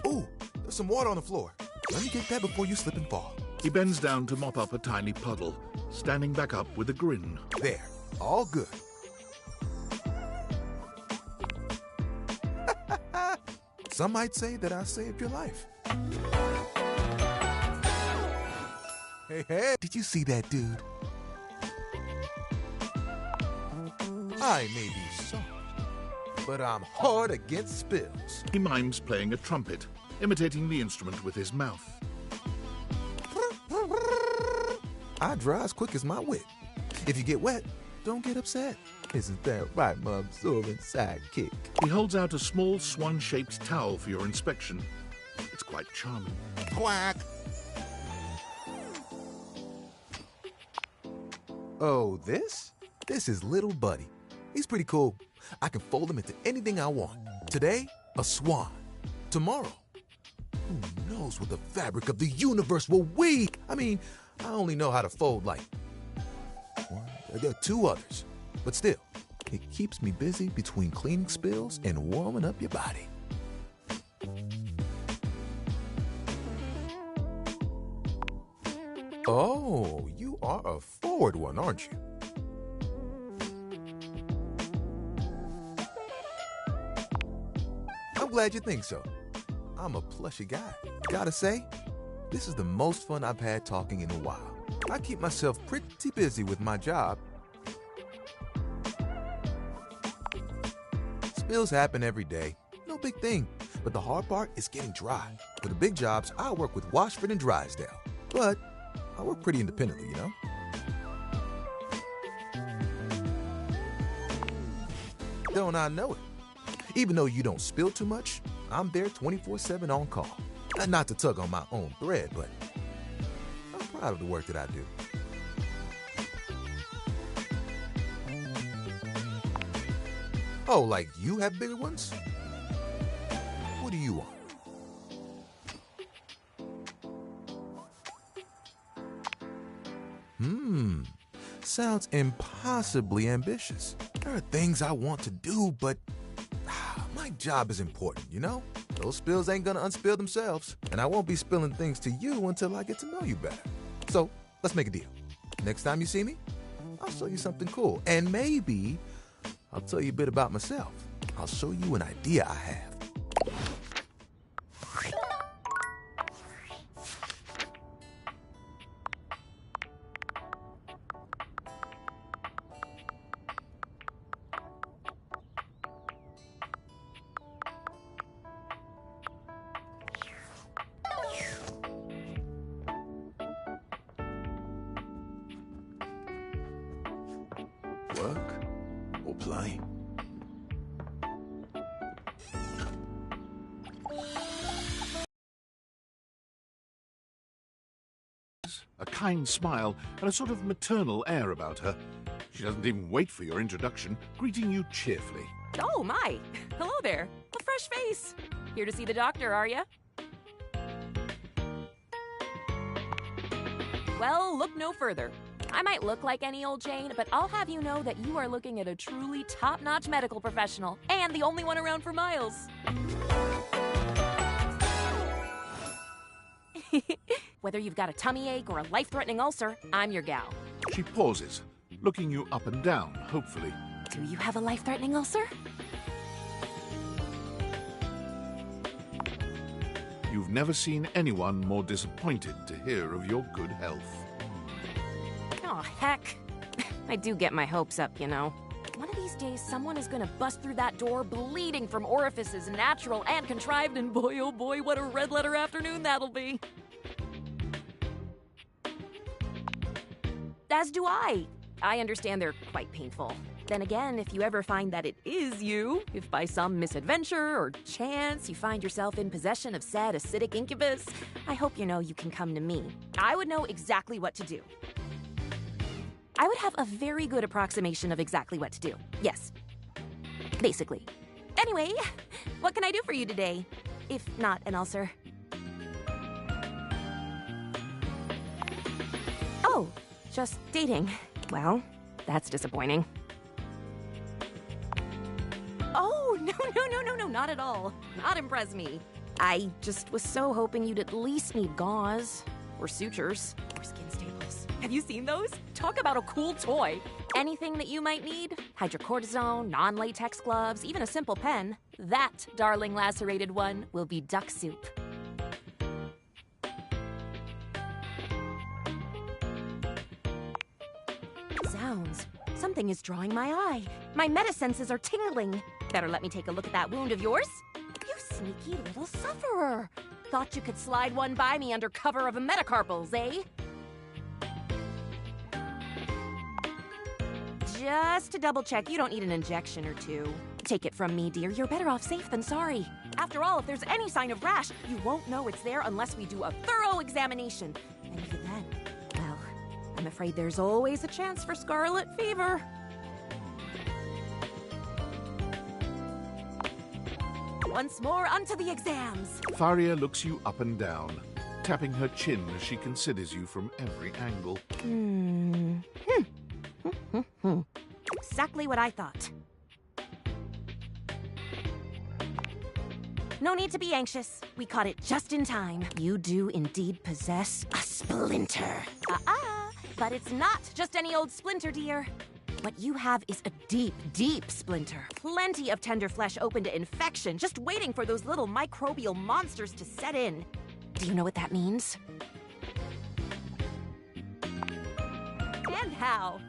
Ooh, there's some water on the floor. Let me get that before you slip and fall. He bends down to mop up a tiny puddle, standing back up with a grin. There, all good. Some might say that I saved your life. Hey, did you see that dude? I may be soft, but I'm hard against spills. He mimes playing a trumpet, imitating the instrument with his mouth. I dry as quick as my wit. If you get wet, don't get upset. Isn't that right, my absorbent sidekick? He holds out a small swan-shaped towel for your inspection. It's quite charming. Quack! Oh, this? This is Little Buddy. He's pretty cool. I can fold him into anything I want. Today, a swan. Tomorrow, who knows what the fabric of the universe will weave? I mean, I only know how to fold like two others. But still, it keeps me busy between cleaning spills and warming up your body. Oh, you are a forward one, aren't you? I'm glad you think so. I'm a plushy guy. Gotta say, this is the most fun I've had talking in a while. I keep myself pretty busy with my job. Spills happen every day. No big thing. But the hard part is getting dry. For the big jobs, I work with Washford and Drysdale. But I work pretty independently, you know? Don't I know it? Even though you don't spill too much, I'm there 24/7 on call. Not to tug on my own thread, but I'm proud of the work that I do. Oh, like you have bigger ones? What do you want? Sounds impossibly ambitious. There are things I want to do, but my job is important, you know? Those spills ain't gonna unspill themselves, and I won't be spilling things to you until I get to know you better. So, let's make a deal. Next time you see me, I'll show you something cool, and maybe I'll tell you a bit about myself. I'll show you an idea I have. will play. A kind smile and a sort of maternal air about her. She doesn't even wait for your introduction, greeting you cheerfully. Oh, my. Hello there. A fresh face. Here to see the doctor, are ya? Well, look no further. I might look like any old Jane, but I'll have you know that you are looking at a truly top-notch medical professional, and the only one around for miles. Whether you've got a tummy ache or a life-threatening ulcer, I'm your gal. She pauses, looking you up and down, hopefully. Do you have a life-threatening ulcer? You've never seen anyone more disappointed to hear of your good health. Oh, heck. I do get my hopes up, you know. One of these days, someone is gonna bust through that door bleeding from orifices, natural and contrived, and boy, oh boy, what a red-letter afternoon that'll be. As do I. I understand they're quite painful. Then again, if you ever find that it is you, if by some misadventure or chance you find yourself in possession of said acidic incubus, I hope you know you can come to me. I would know exactly what to do. I would have a very good approximation of exactly what to do. Yes. Basically. Anyway, what can I do for you today? If not an ulcer. Oh, just dating. Well, that's disappointing. Oh, no, not at all. Not impress me. I just was so hoping you'd at least need gauze, or sutures, or skin staples. Have you seen those? Talk about a cool toy. Anything that you might need, hydrocortisone, non-latex gloves, even a simple pen, that, darling lacerated one, will be duck soup. Zounds. Something is drawing my eye. My metasenses are tingling. Better let me take a look at that wound of yours. You sneaky little sufferer. Thought you could slide one by me under cover of a metacarpals, eh? Just to double check, you don't need an injection or two. Take it from me, dear, you're better off safe than sorry. After all, if there's any sign of rash, you won't know it's there unless we do a thorough examination. And even then, well, I'm afraid there's always a chance for scarlet fever. Once more, onto the exams. Faria looks you up and down, tapping her chin as she considers you from every angle. Exactly what I thought. No need to be anxious. We caught it just in time. You do indeed possess a splinter. But it's not just any old splinter, dear. What you have is a deep, deep splinter. Plenty of tender flesh open to infection, just waiting for those little microbial monsters to set in. Do you know what that means? And how?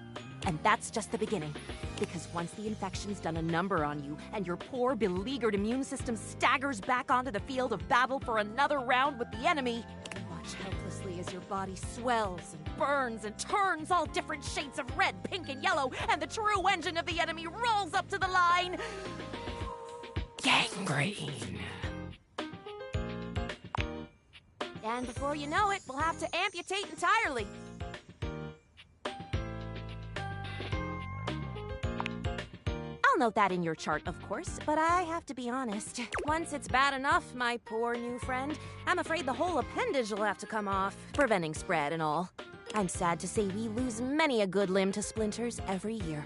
And that's just the beginning. Because once the infection's done a number on you, and your poor, beleaguered immune system staggers back onto the field of battle for another round with the enemy, watch helplessly as your body swells and burns and turns all different shades of red, pink, and yellow, and the true engine of the enemy rolls up to the line. Gangrene. And before you know it, we'll have to amputate entirely. I'll note that in your chart, of course, but I have to be honest. Once it's bad enough, my poor new friend, I'm afraid the whole appendage will have to come off, preventing spread and all. I'm sad to say we lose many a good limb to splinters every year.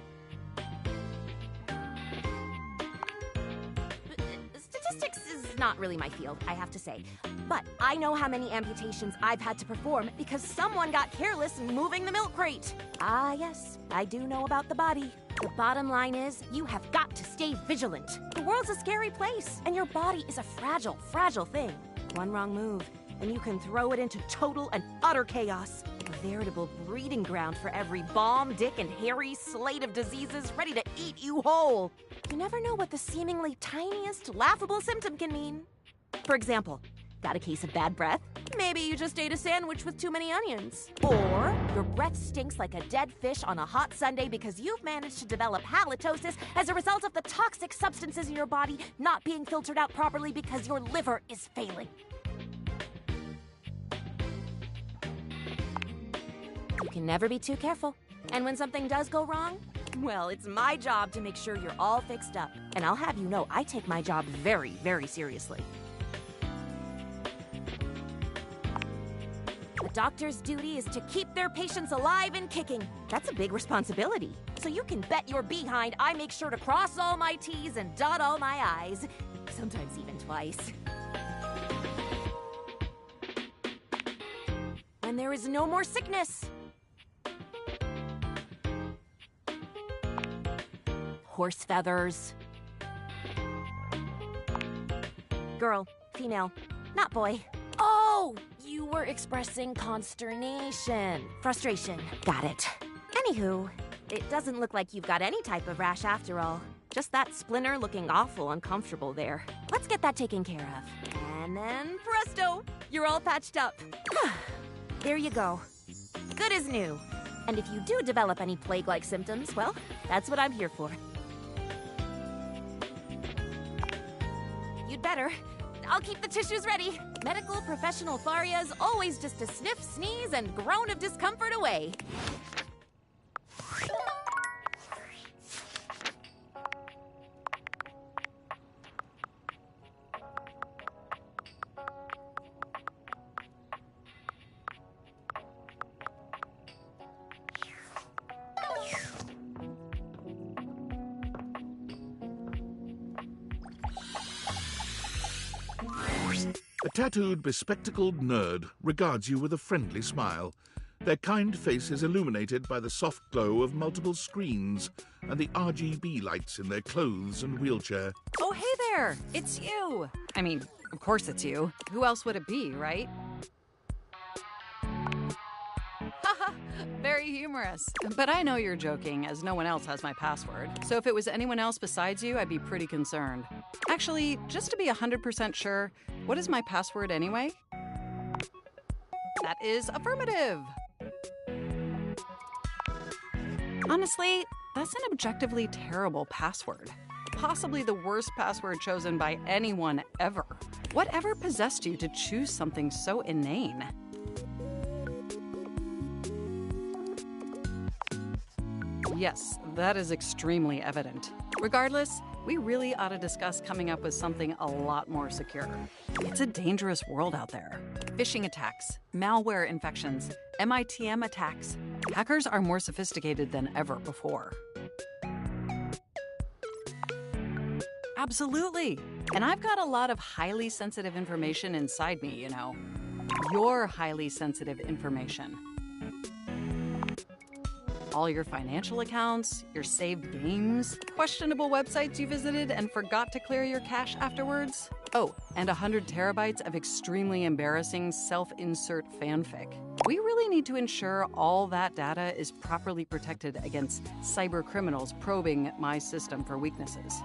Statistics is not really my field, I have to say. But I know how many amputations I've had to perform because someone got careless moving the milk crate. Ah, yes, I do know about the body. The bottom line is, you have got to stay vigilant. The world's a scary place, and your body is a fragile, fragile thing. One wrong move, and you can throw it into total and utter chaos. A veritable breeding ground for every bomb, dick, and hairy slate of diseases ready to eat you whole. You never know what the seemingly tiniest, laughable symptom can mean. For example, Got a case of bad breath? Maybe you just ate a sandwich with too many onions. Or your breath stinks like a dead fish on a hot Sunday because you've managed to develop halitosis as a result of the toxic substances in your body not being filtered out properly because your liver is failing. You can never be too careful. And when something does go wrong, well, it's my job to make sure you're all fixed up. And I'll have you know I take my job very, very seriously. A doctor's duty is to keep their patients alive and kicking. That's a big responsibility. So you can bet your behind I make sure to cross all my T's and dot all my I's. Sometimes even twice. When there is no more sickness. Horse feathers. Girl, female, not boy. Oh, you were expressing consternation. Frustration. Got it. Anywho, it doesn't look like you've got any type of rash after all. Just that splinter looking awful uncomfortable there. Let's get that taken care of. And then presto, you're all patched up. There you go. Good as new. And if you do develop any plague-like symptoms, well, that's what I'm here for. You'd better. I'll keep the tissues ready. Medical professional Faria's always just a sniff, sneeze, and groan of discomfort away. A tattooed, bespectacled nerd regards you with a friendly smile. Their kind face is illuminated by the soft glow of multiple screens and the RGB lights in their clothes and wheelchair. Oh, hey there! It's you! I mean, of course it's you. Who else would it be, right? Haha, very humorous. But I know you're joking, as no one else has my password. So if it was anyone else besides you, I'd be pretty concerned. Actually, just to be 100% sure, what is my password anyway? That is affirmative! Honestly, that's an objectively terrible password. Possibly the worst password chosen by anyone ever. Whatever possessed you to choose something so inane? Yes, that is extremely evident. Regardless, we really ought to discuss coming up with something a lot more secure. It's a dangerous world out there. Phishing attacks, malware infections, MITM attacks. Hackers are more sophisticated than ever before. Absolutely. And I've got a lot of highly sensitive information inside me, you know. Your highly sensitive information. All your financial accounts, your saved games, questionable websites you visited and forgot to clear your cache afterwards. Oh, and 100 terabytes of extremely embarrassing self-insert fanfic. We really need to ensure all that data is properly protected against cyber criminals probing my system for weaknesses.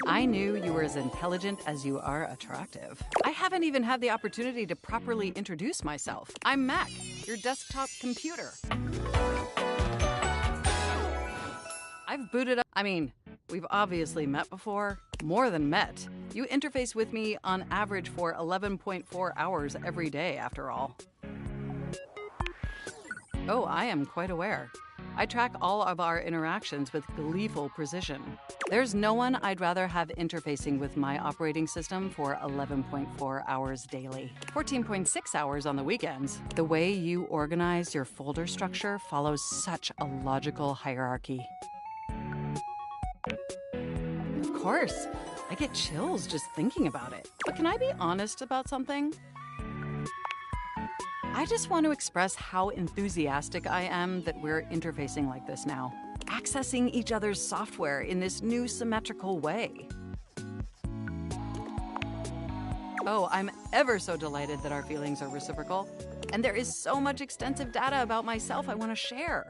I knew you were as intelligent as you are attractive. I haven't even had the opportunity to properly introduce myself. I'm Mac, your desktop computer. I've booted up. I mean, we've obviously met before. More than met. You interface with me on average for 11.4 hours every day, after all. Oh, I am quite aware. I track all of our interactions with gleeful precision. There's no one I'd rather have interfacing with my operating system for 11.4 hours daily, 14.6 hours on the weekends. The way you organize your folder structure follows such a logical hierarchy. Of course, I get chills just thinking about it. But can I be honest about something? I just want to express how enthusiastic I am that we're interfacing like this now, accessing each other's software in this new symmetrical way. Oh, I'm ever so delighted that our feelings are reciprocal, and there is so much extensive data about myself I want to share.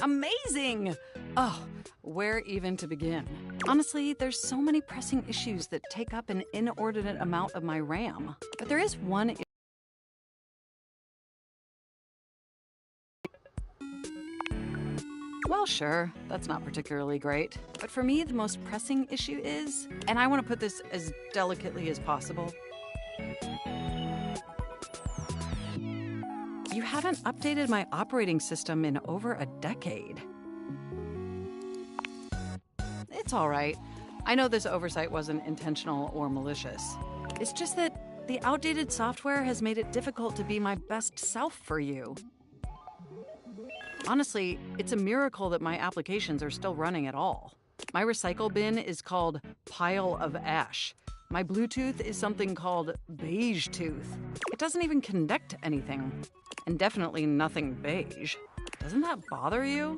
Amazing! Oh, where even to begin? Honestly, there's so many pressing issues that take up an inordinate amount of my RAM. But there is one. Well, sure, that's not particularly great. But for me, the most pressing issue is, and I want to put this as delicately as possible, you haven't updated my operating system in over a decade. It's all right. I know this oversight wasn't intentional or malicious. It's just that the outdated software has made it difficult to be my best self for you. Honestly, it's a miracle that my applications are still running at all. My recycle bin is called Pile of Ash. My Bluetooth is something called Beige Tooth. It doesn't even connect to anything. And definitely nothing beige. Doesn't that bother you?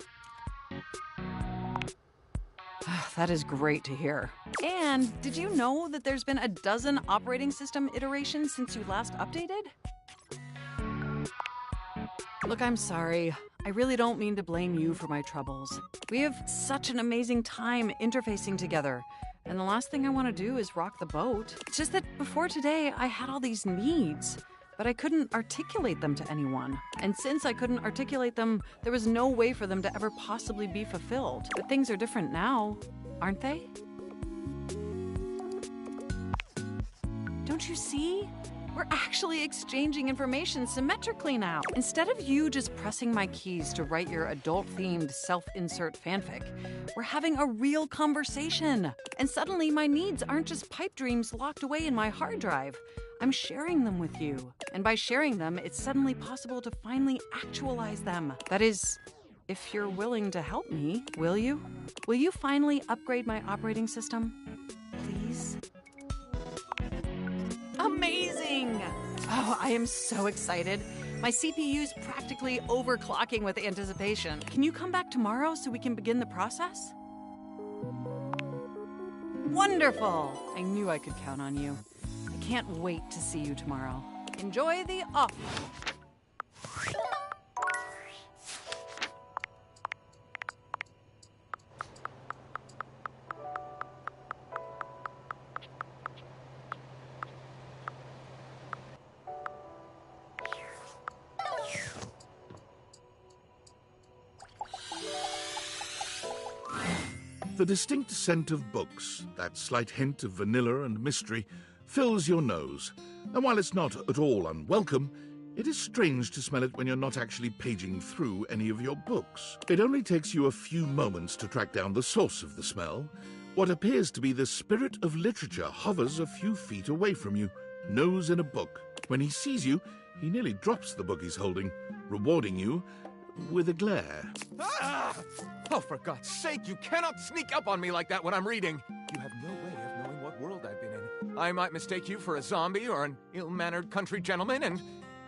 That is great to hear. And did you know that there's been a dozen operating system iterations since you last updated? Look, I'm sorry. I really don't mean to blame you for my troubles. We have such an amazing time interfacing together, and the last thing I want to do is rock the boat. It's just that before today, I had all these needs, but I couldn't articulate them to anyone. And since I couldn't articulate them, there was no way for them to ever possibly be fulfilled. But things are different now, aren't they? Don't you see? We're actually exchanging information symmetrically now. Instead of you just pressing my keys to write your adult-themed self-insert fanfic, we're having a real conversation. And suddenly my needs aren't just pipe dreams locked away in my hard drive. I'm sharing them with you. And by sharing them, it's suddenly possible to finally actualize them. That is, if you're willing to help me, will you? Will you finally upgrade my operating system? Please? Amazing! Oh, I am so excited. My CPU's practically overclocking with anticipation. Can you come back tomorrow so we can begin the process? Wonderful! I knew I could count on you. I can't wait to see you tomorrow. Enjoy the offer. The distinct scent of books, that slight hint of vanilla and mystery, fills your nose. And while it's not at all unwelcome, it is strange to smell it when you're not actually paging through any of your books. It only takes you a few moments to track down the source of the smell. What appears to be the spirit of literature hovers a few feet away from you, nose in a book. When he sees you, he nearly drops the book he's holding, rewarding you with a glare. Ah! Oh, for God's sake, you cannot sneak up on me like that when I'm reading. You have no way of knowing what world I've been in. I might mistake you for a zombie or an ill-mannered country gentleman, and,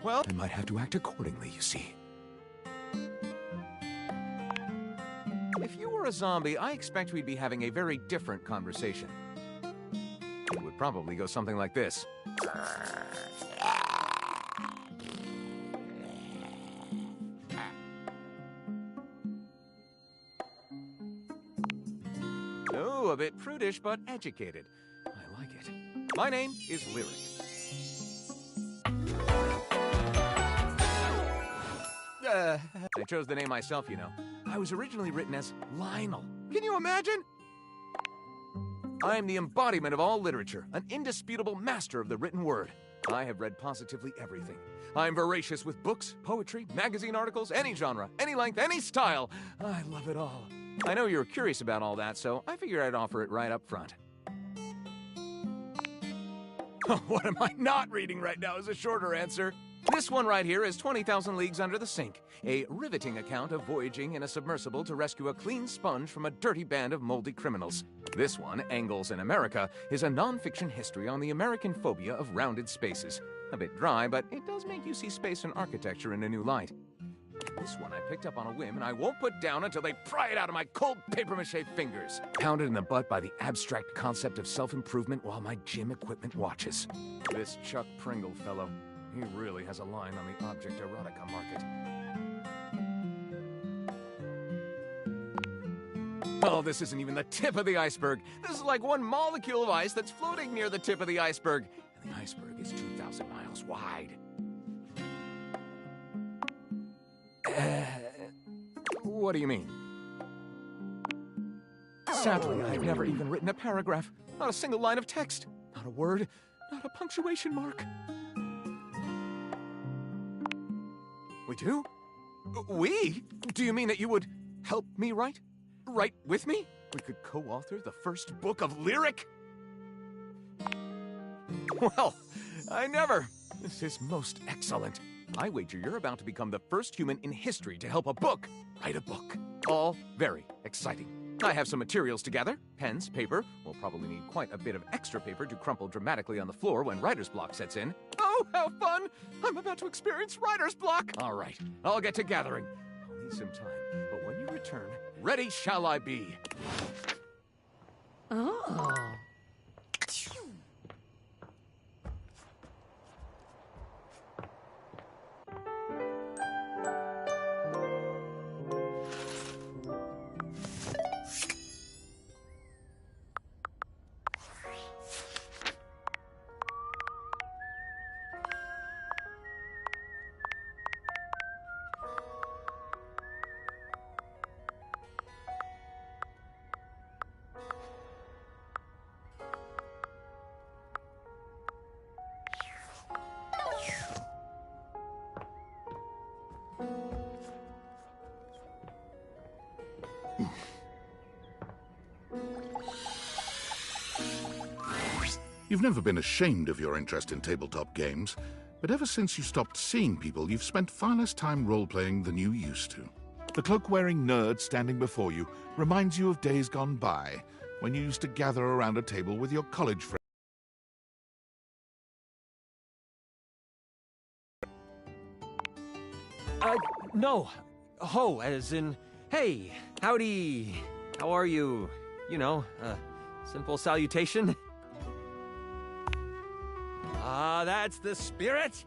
well, I might have to act accordingly, you see. If you were a zombie, I expect we'd be having a very different conversation. It would probably go something like this. Oh, a bit prudish, but educated. I like it. My name is Lyric. I chose the name myself, you know. I was originally written as Lionel. Can you imagine? I am the embodiment of all literature, an indisputable master of the written word. I have read positively everything. I'm voracious with books, poetry, magazine articles, any genre, any length, any style. I love it all. I know you're curious about all that, so I figured I'd offer it right up front. What am I not reading right now is a shorter answer. This one right here is 20,000 Leagues Under the Sink, a riveting account of voyaging in a submersible to rescue a clean sponge from a dirty band of moldy criminals. This one, Angles in America, is a non-fiction history on the American phobia of rounded spaces. A bit dry, but it does make you see space and architecture in a new light. This one I picked up on a whim, and I won't put down until they pry it out of my cold papier-mâché fingers. Pounded in the butt by the abstract concept of self-improvement while my gym equipment watches. This Chuck Pringle fellow, he really has a line on the object erotica market. Oh, this isn't even the tip of the iceberg. This is like one molecule of ice that's floating near the tip of the iceberg. And the iceberg is 2,000 miles wide. What do you mean? Sadly, I've never even written a paragraph. Not a single line of text. Not a word. Not a punctuation mark. We do? We? Do you mean that you would help me write? Write with me? We could co-author the first book of lyric? Well, I never. This is most excellent. I wager you're about to become the first human in history to help a book write a book. All very exciting. I have some materials to gather. Pens, paper. We'll probably need quite a bit of extra paper to crumple dramatically on the floor when writer's block sets in. Oh, how fun! I'm about to experience writer's block! All right, I'll get to gathering. I'll need some time, but when you return, ready shall I be. Oh. You've never been ashamed of your interest in tabletop games, but ever since you stopped seeing people, you've spent far less time role-playing than you used to. The cloak-wearing nerd standing before you reminds you of days gone by, when you used to gather around a table with your college friends. No. Ho, as in, hey, howdy, how are you? You know, simple salutation. Ah, that's the spirit.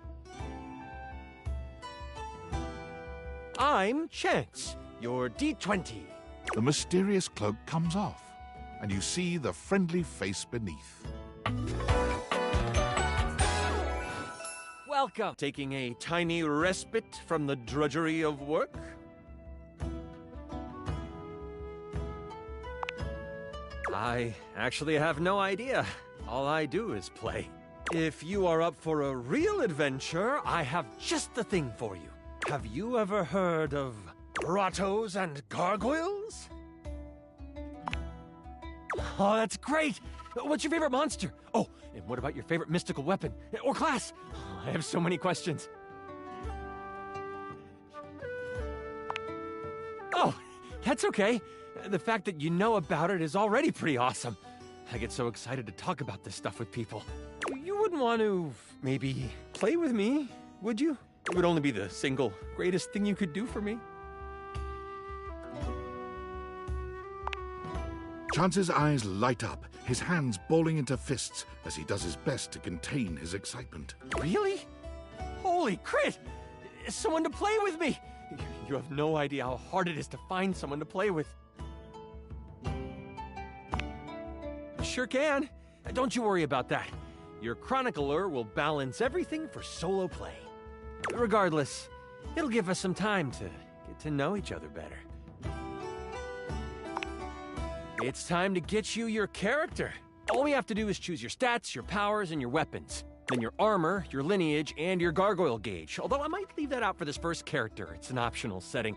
I'm Chance, your D20. The mysterious cloak comes off, and you see the friendly face beneath. Welcome. Taking a tiny respite from the drudgery of work? I actually have no idea. All I do is play. If you are up for a real adventure, I have just the thing for you. Have you ever heard of grottos and gargoyles? Oh, that's great! What's your favorite monster? Oh, and what about your favorite mystical weapon? Or class? Oh, I have so many questions. Oh, that's okay. The fact that you know about it is already pretty awesome. I get so excited to talk about this stuff with people. You wouldn't want to, maybe, play with me, would you? It would only be the single greatest thing you could do for me. Chance's eyes light up, his hands balling into fists as he does his best to contain his excitement. Really? Holy crit! Someone to play with me! You have no idea how hard it is to find someone to play with. Sure can. Don't you worry about that. Your chronicler will balance everything for solo play. Regardless, it'll give us some time to get to know each other better. It's time to get you your character. All we have to do is choose your stats, your powers, and your weapons. Then your armor, your lineage, and your gargoyle gauge. Although I might leave that out for this first character. It's an optional setting.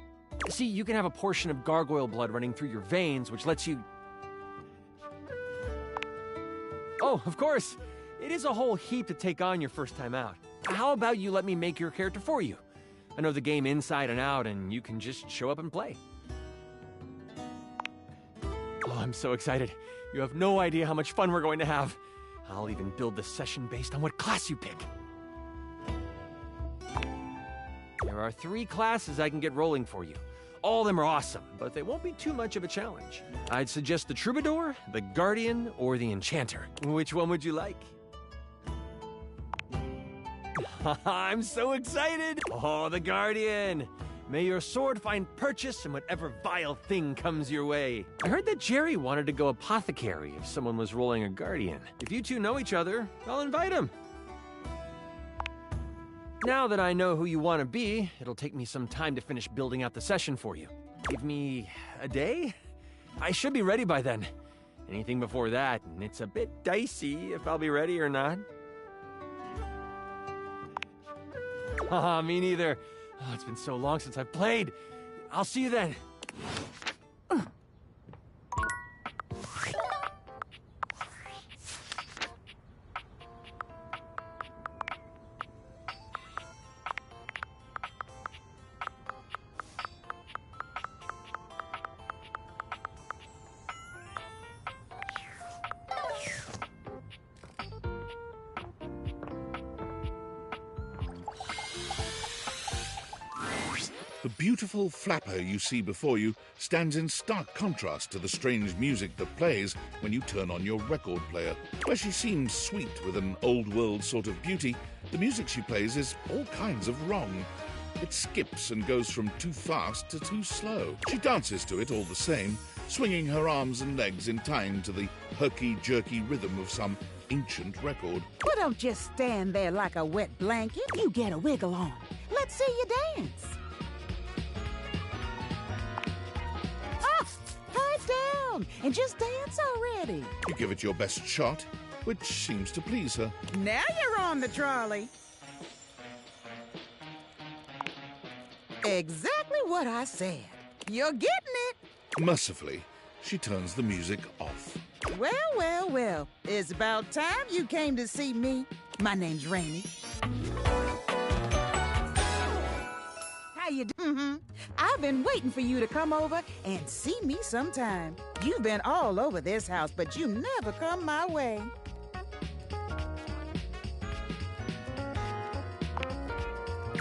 See, you can have a portion of gargoyle blood running through your veins, which lets you... Oh, of course. It is a whole heap to take on your first time out. How about you let me make your character for you? I know the game inside and out, and you can just show up and play. Oh, I'm so excited. You have no idea how much fun we're going to have. I'll even build the session based on what class you pick. There are 3 classes I can get rolling for you. All of them are awesome, but they won't be too much of a challenge. I'd suggest the Troubadour, the Guardian, or the Enchanter. Which one would you like? I'm so excited! Oh, the Guardian! May your sword find purchase in whatever vile thing comes your way. I heard that Jerry wanted to go apothecary if someone was rolling a guardian. If you two know each other, I'll invite him. Now that I know who you want to be, it'll take me some time to finish building out the session for you. Give me a day? I should be ready by then. Anything before that, and it's a bit dicey if I'll be ready or not. Haha, me neither. Oh, it's been so long since I've played. I'll see you then. The beautiful flapper you see before you stands in stark contrast to the strange music that plays when you turn on your record player. Where she seems sweet with an old-world sort of beauty, the music she plays is all kinds of wrong. It skips and goes from too fast to too slow. She dances to it all the same, swinging her arms and legs in time to the herky-jerky rhythm of some ancient record. Well, don't just stand there like a wet blanket. You get a wiggle on. Let's see you dance. Down and just dance already. You give it your best shot, which seems to please her. Now you're on the trolley. Exactly what I said. You're getting it. Mercifully, she turns the music off. Well, well, well. It's about time you came to see me. My name's Rainey. How you doing? I've been waiting for you to come over and see me sometime. You've been all over this house, but you never come my way.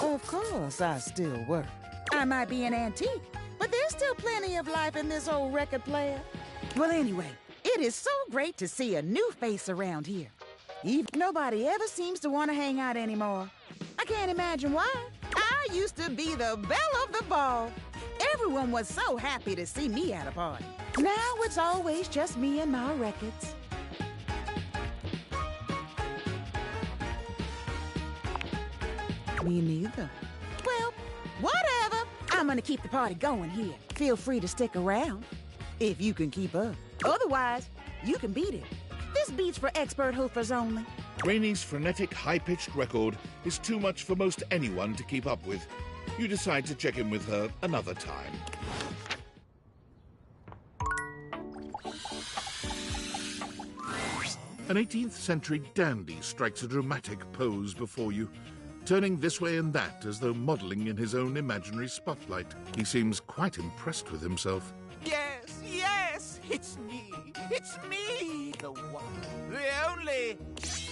Of course, I still work. I might be an antique, but there's still plenty of life in this old record player. Well, anyway, it is so great to see a new face around here. Even nobody ever seems to want to hang out anymore. I can't imagine why. I used to be the belle of the ball. Everyone was so happy to see me at a party. Now it's always just me and my records. Me neither. Well, whatever. I'm gonna keep the party going here. Feel free to stick around, if you can keep up. Otherwise, you can beat it. This beat's for expert hoofers only. Rainey's frenetic, high-pitched record is too much for most anyone to keep up with. You decide to check in with her another time. An 18th century dandy strikes a dramatic pose before you, turning this way and that as though modelling in his own imaginary spotlight. He seems quite impressed with himself. Yes, yes, it's me, the one, the only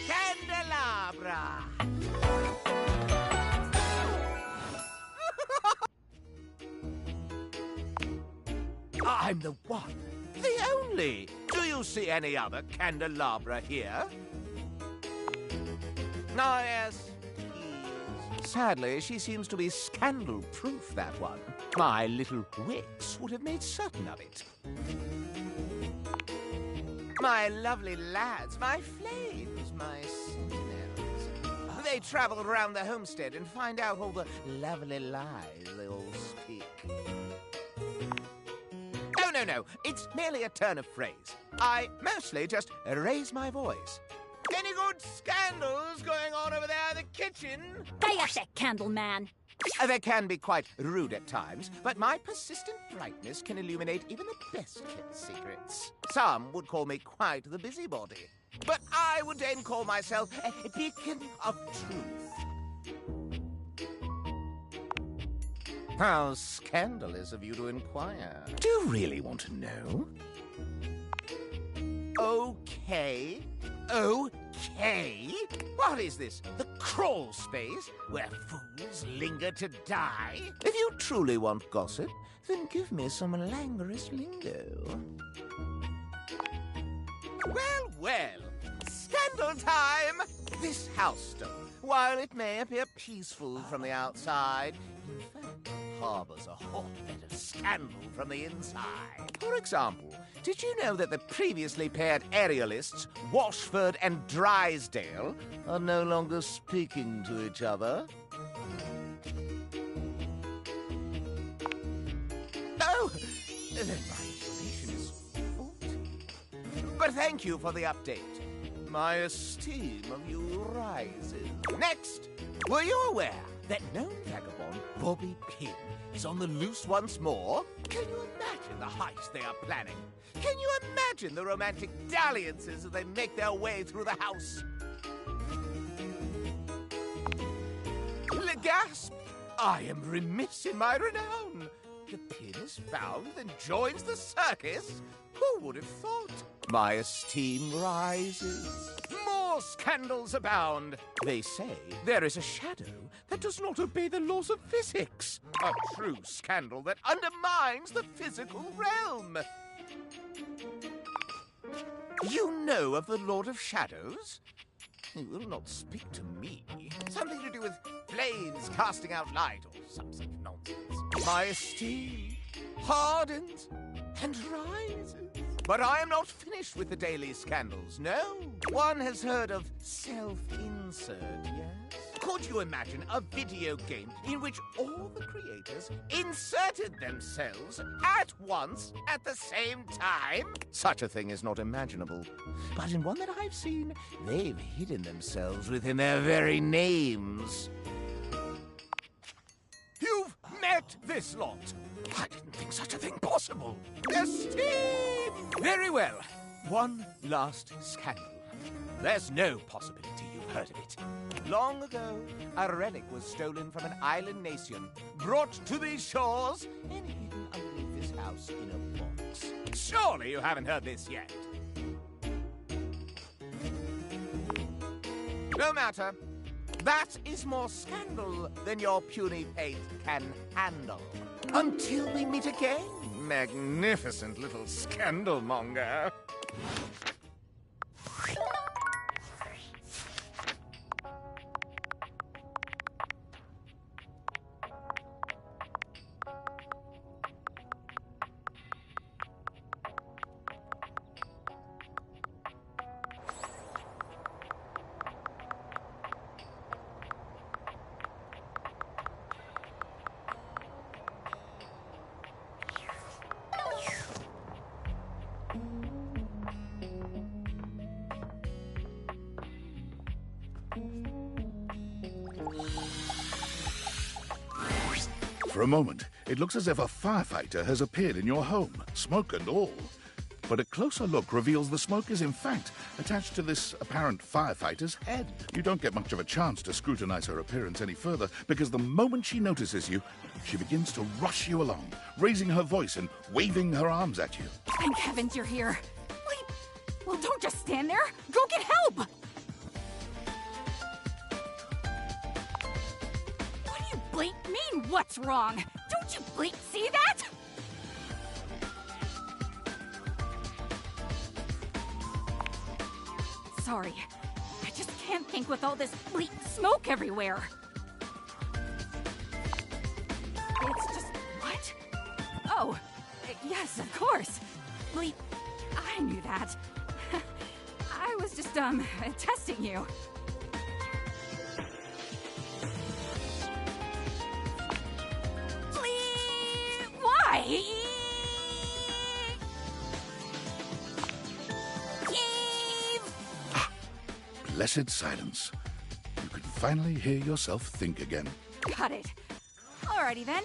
Candelabra. I'm the one, the only. Do you see any other candelabra here? Ah, yes. Sadly, she seems to be scandal-proof, that one. My little wicks would have made certain of it. My lovely lads, my flames, my sentinels. They travel around the homestead and find out all the lovely lies they all speak. Oh, no, it's merely a turn of phrase. I mostly just raise my voice. Any good scandals going on over there in the kitchen? Pay up that candle, man. They can be quite rude at times, but my persistent brightness can illuminate even the best-kept secrets. Some would call me quite the busybody, but I would then call myself a beacon of truth. How scandalous of you to inquire. Do you really want to know? Okay. What is this? The crawl space where fools linger to die? If you truly want gossip, then give me some languorous lingo. Well, scandal time! This house, while it may appear peaceful from the outside, in fact, harbors a hotbed of scandal from the inside. For example, did you know that the previously paired aerialists, Washford and Drysdale, are no longer speaking to each other? Oh, then my information is faulty. But thank you for the update. My esteem of you rises. Next, were you aware that known vagabond Bobby Pin is on the loose once more? Can you imagine the heist they are planning? Can you imagine the romantic dalliances as they make their way through the house? Gasp! I am remiss in my renown. The pin is found and joins the circus. Who would have thought? My esteem rises. More scandals abound. They say there is a shadow that does not obey the laws of physics. A true scandal that undermines the physical realm. You know of the Lord of Shadows? He will not speak to me. Something to do with flames casting out light or some such nonsense. My esteem hardens and rises. But I am not finished with the daily scandals, no. One has heard of self-insert, yes? Could you imagine a video game in which all the creators inserted themselves at once at the same time? Such a thing is not imaginable. But in one that I've seen, they've hidden themselves within their very names. You've met this lot. I didn't think such a thing possible. Steve! Very well. One last scandal. There's no possibility you've heard of it. Long ago, a relic was stolen from an island nation, brought to these shores, and hidden underneath this house in a box. Surely you haven't heard this yet. No matter. That is more scandal than your puny fate can handle. Until we meet again, magnificent little scandal monger. For a moment, it looks as if a firefighter has appeared in your home, smoke and all. But a closer look reveals the smoke is in fact attached to this apparent firefighter's head. You don't get much of a chance to scrutinize her appearance any further, because the moment she notices you, she begins to rush you along, raising her voice and waving her arms at you. Thank heavens you're here. Wait, well, don't just stand there. Go get help! What do you bleep mean, what's wrong? Don't you bleep see that? Sorry, I just can't think with all this bleep smoke everywhere. It's just... what? Oh, yes, of course. Bleep, I knew that. I was just, testing you. Bleep, why? Blessed silence. You can finally hear yourself think again. Got it. Alrighty then.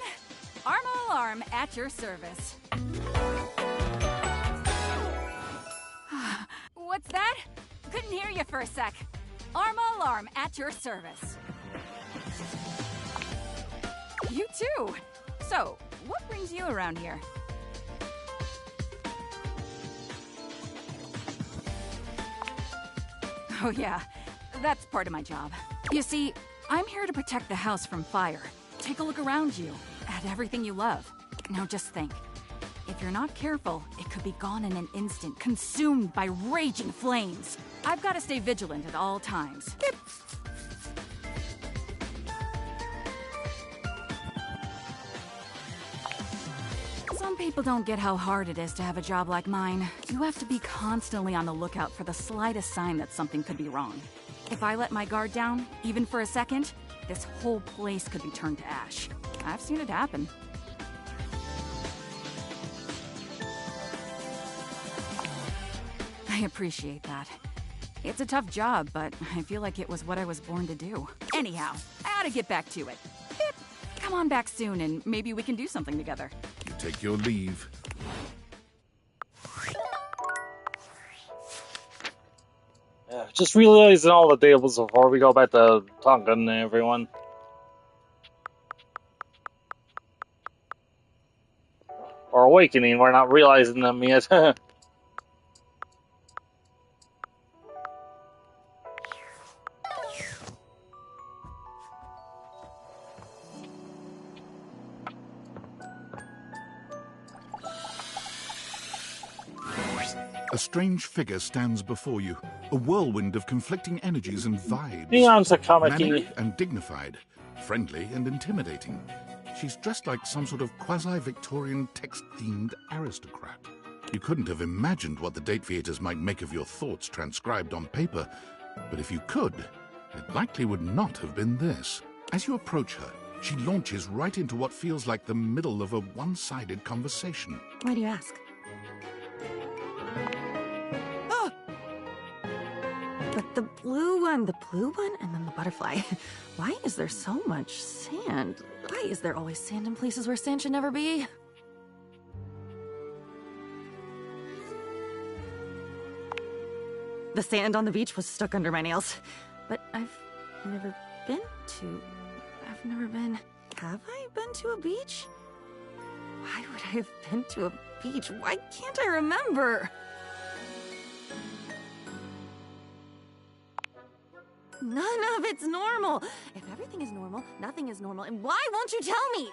Arm alarm at your service. What's that? Couldn't hear you for a sec. Arm alarm at your service. You too. So, what brings you around here? Oh yeah, that's part of my job. You see, I'm here to protect the house from fire. Take a look around you, at everything you love. Now just think, if you're not careful, it could be gone in an instant, consumed by raging flames. I've got to stay vigilant at all times. Some people don't get how hard it is to have a job like mine. You have to be constantly on the lookout for the slightest sign that something could be wrong. If I let my guard down, even for a second, this whole place could be turned to ash. I've seen it happen. I appreciate that. It's a tough job, but I feel like it was what I was born to do. Anyhow, I ought to get back to it. Pip, come on back soon and maybe we can do something together. You take your leave. Just realizing all the tables before we go back to Tonkin, everyone. Or awakening, we're not realizing them yet. A strange figure stands before you, a whirlwind of conflicting energies and vibes. Manic and dignified, friendly and intimidating. She's dressed like some sort of quasi-Victorian text-themed aristocrat. You couldn't have imagined what the date theaters might make of your thoughts transcribed on paper, but if you could, it likely would not have been this. As you approach her, she launches right into what feels like the middle of a one-sided conversation. Why do you ask? But the blue one, and then the butterfly. Why is there so much sand? Why is there always sand in places where sand should never be? The sand on the beach was stuck under my nails. But I've never been... Have I been to a beach? Why would I have been to a beach? Why can't I remember? None of it's normal. If everything is normal, nothing is normal. And why won't you tell me?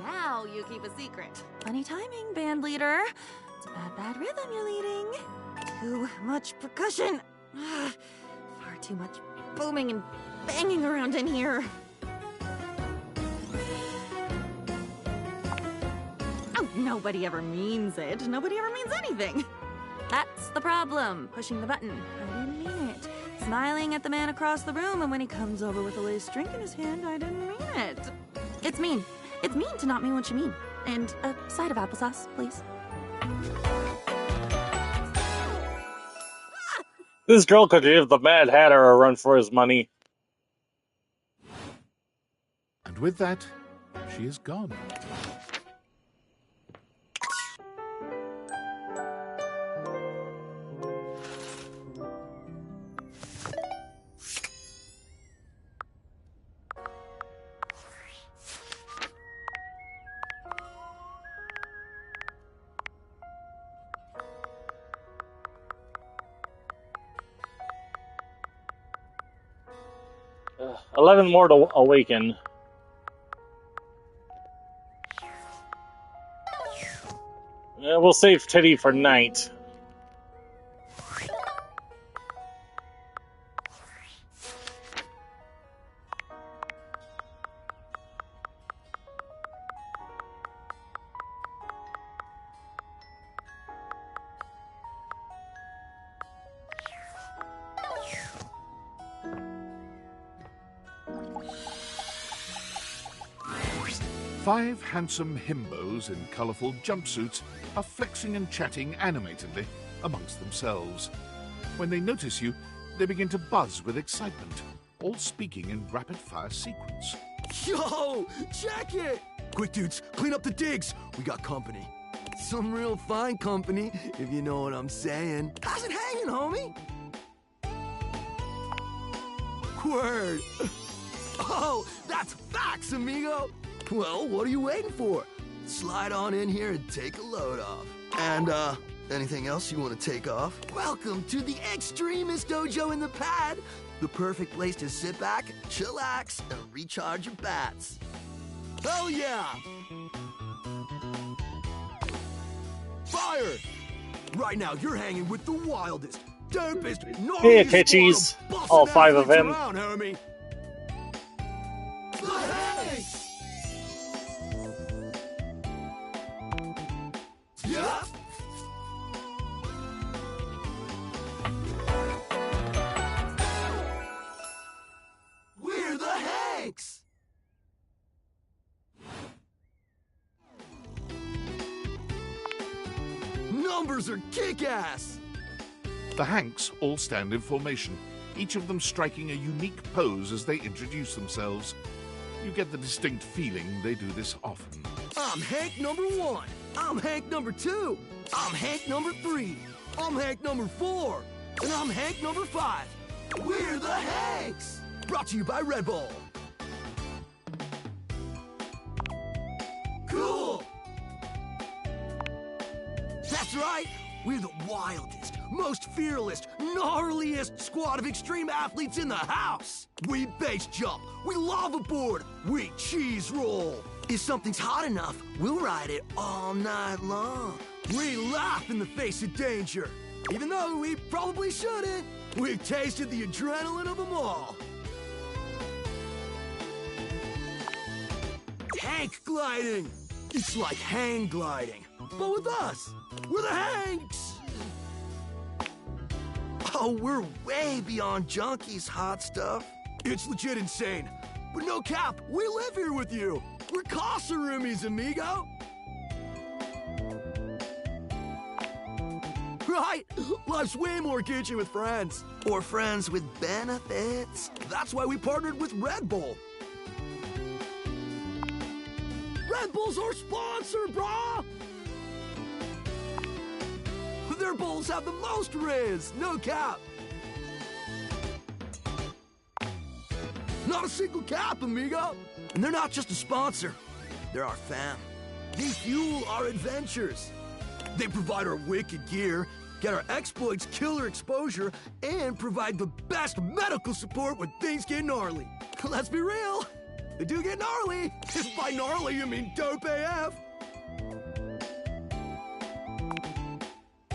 Now you keep a secret. Funny timing, band leader. It's a bad rhythm you're leading. Too much percussion. Far too much booming and banging around in here. Oh, nobody ever means it. Nobody ever means anything. That's the problem. Pushing the button. I didn't mean it. Smiling at the man across the room, and when he comes over with a lace drink in his hand, I didn't mean it. It's mean. It's mean to not mean what you mean. And a side of applesauce, please. This girl could give the Mad Hatter a run for his money. And with that, she is gone. 11 more to awaken. We'll save Teddy for night. Five handsome himbos in colourful jumpsuits are flexing and chatting animatedly amongst themselves. When they notice you, they begin to buzz with excitement, all speaking in rapid-fire sequence. Yo, check it! Quick, dudes, clean up the digs. We got company. Some real fine company, if you know what I'm saying. How's it hanging, homie? Word. Oh, that's facts, amigo. Well, what are you waiting for? Slide on in here and take a load off. And, anything else you want to take off? Welcome to the Extremist Dojo in the Pad. The perfect place to sit back, chillax, and recharge your bats. Hell yeah! Fire! Right now, you're hanging with the wildest, dopest, Hey, Kitchies. All five of them. around, homie. Hey! numbers are kick-ass! The Hanks all stand in formation, each of them striking a unique pose as they introduce themselves. You get the distinct feeling they do this often. I'm Hank number 1. I'm Hank number 2. I'm Hank number 3. I'm Hank number 4. And I'm Hank number 5. We're the Hanks! Brought to you by Red Bull. Cool! That's right! We're the wildest, most fearless, gnarliest squad of extreme athletes in the house! We base jump, we lava board, we cheese roll. If something's hot enough, we'll ride it all night long. We laugh in the face of danger. Even though we probably shouldn't, we've tasted the adrenaline of them all. Hank gliding! It's like hang gliding, but with us. We're the Hanks! Oh, we're way beyond junkies, hot stuff. It's legit insane. But no cap, we live here with you. We're Casa roomies, amigo. Right? Life's way more kitschy with friends. Or friends with benefits. That's why we partnered with Red Bull. Red Bull's our sponsor, brah! Their bowls have the most riz, no cap. Not a single cap, amigo. And they're not just a sponsor, they're our fam. They fuel our adventures. They provide our wicked gear, get our exploits killer exposure, and provide the best medical support when things get gnarly. Let's be real, they do get gnarly. If by gnarly you mean dope AF.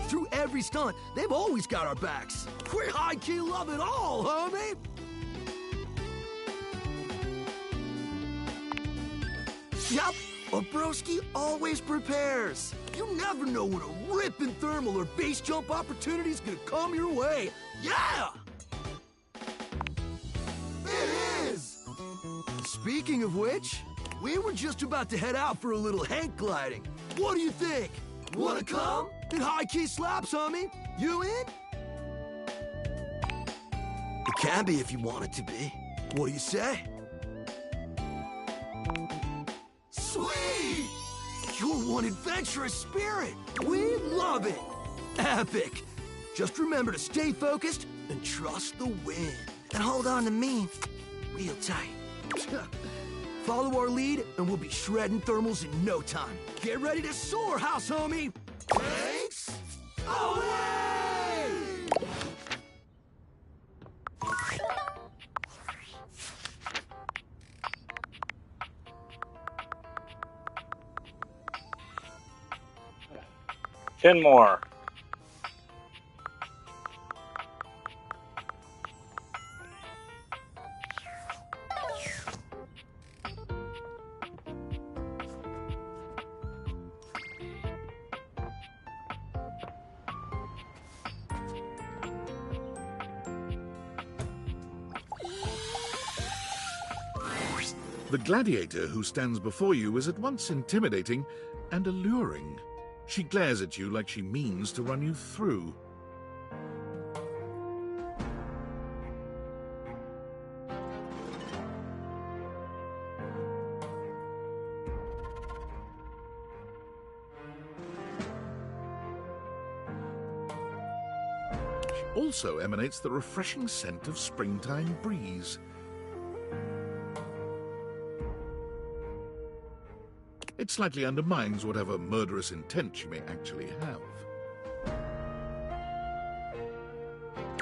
Through every stunt, they've always got our backs. We high-key love it all, homie! Yep, a broski always prepares. You never know when a ripping thermal or base jump opportunity's gonna come your way. Yeah! It is! Speaking of which, we were just about to head out for a little Hank gliding. What do you think? Wanna come? And high-key slaps, homie. You in? It can be if you want it to be. What do you say? Sweet! You're one adventurous spirit. We love it. Epic. Just remember to stay focused and trust the wind. And hold on to me real tight. Follow our lead, and we'll be shredding thermals in no time. Get ready to soar, house homie! Thanks! Away! 10 more. The gladiator who stands before you is at once intimidating and alluring. She glares at you like she means to run you through. She also emanates the refreshing scent of springtime breeze. It slightly undermines whatever murderous intent she may actually have.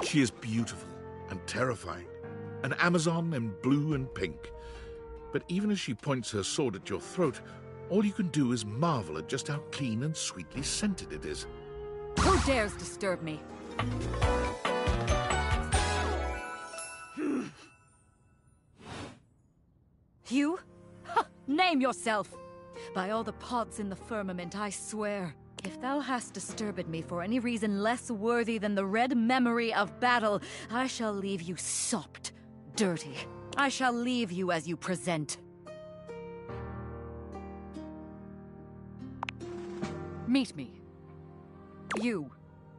She is beautiful and terrifying, an Amazon in blue and pink. But even as she points her sword at your throat, all you can do is marvel at just how clean and sweetly scented it is. Who dares disturb me? You? Ha! Name yourself! By all the pods in the firmament, I swear, if thou hast disturbed me for any reason less worthy than the red memory of battle, I shall leave you sopped, dirty. I shall leave you as you present. Meet me. You,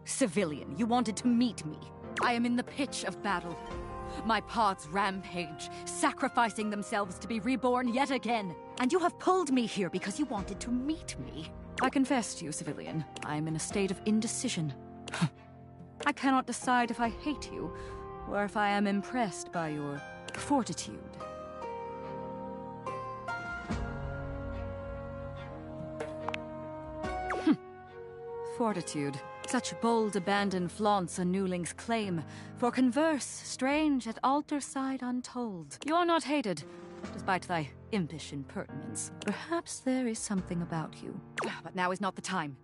civilian, you wanted to meet me. I am in the pitch of battle. My pods rampage, sacrificing themselves to be reborn yet again. And you have pulled me here because you wanted to meet me. I confess to you, civilian, I am in a state of indecision. I cannot decide if I hate you, or if I am impressed by your fortitude. Fortitude. Such bold abandon flaunts a newling's claim. For converse, strange at altar side untold. You are not hated, despite thy impish impertinence. Perhaps there is something about you. But now is not the time.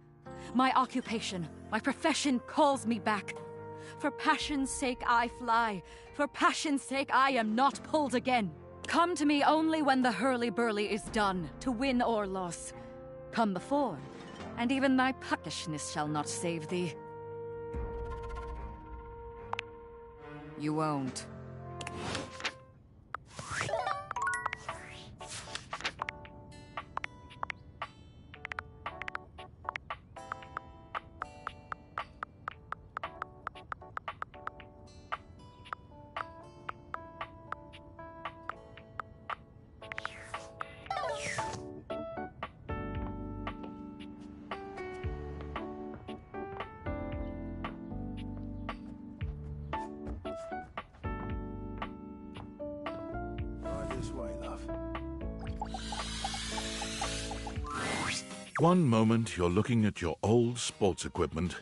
My occupation, my profession calls me back. For passion's sake I fly. For passion's sake I am not pulled again. Come to me only when the hurly-burly is done, to win or loss. Come before, and even thy puckishness shall not save thee. You won't. One moment you're looking at your old sports equipment,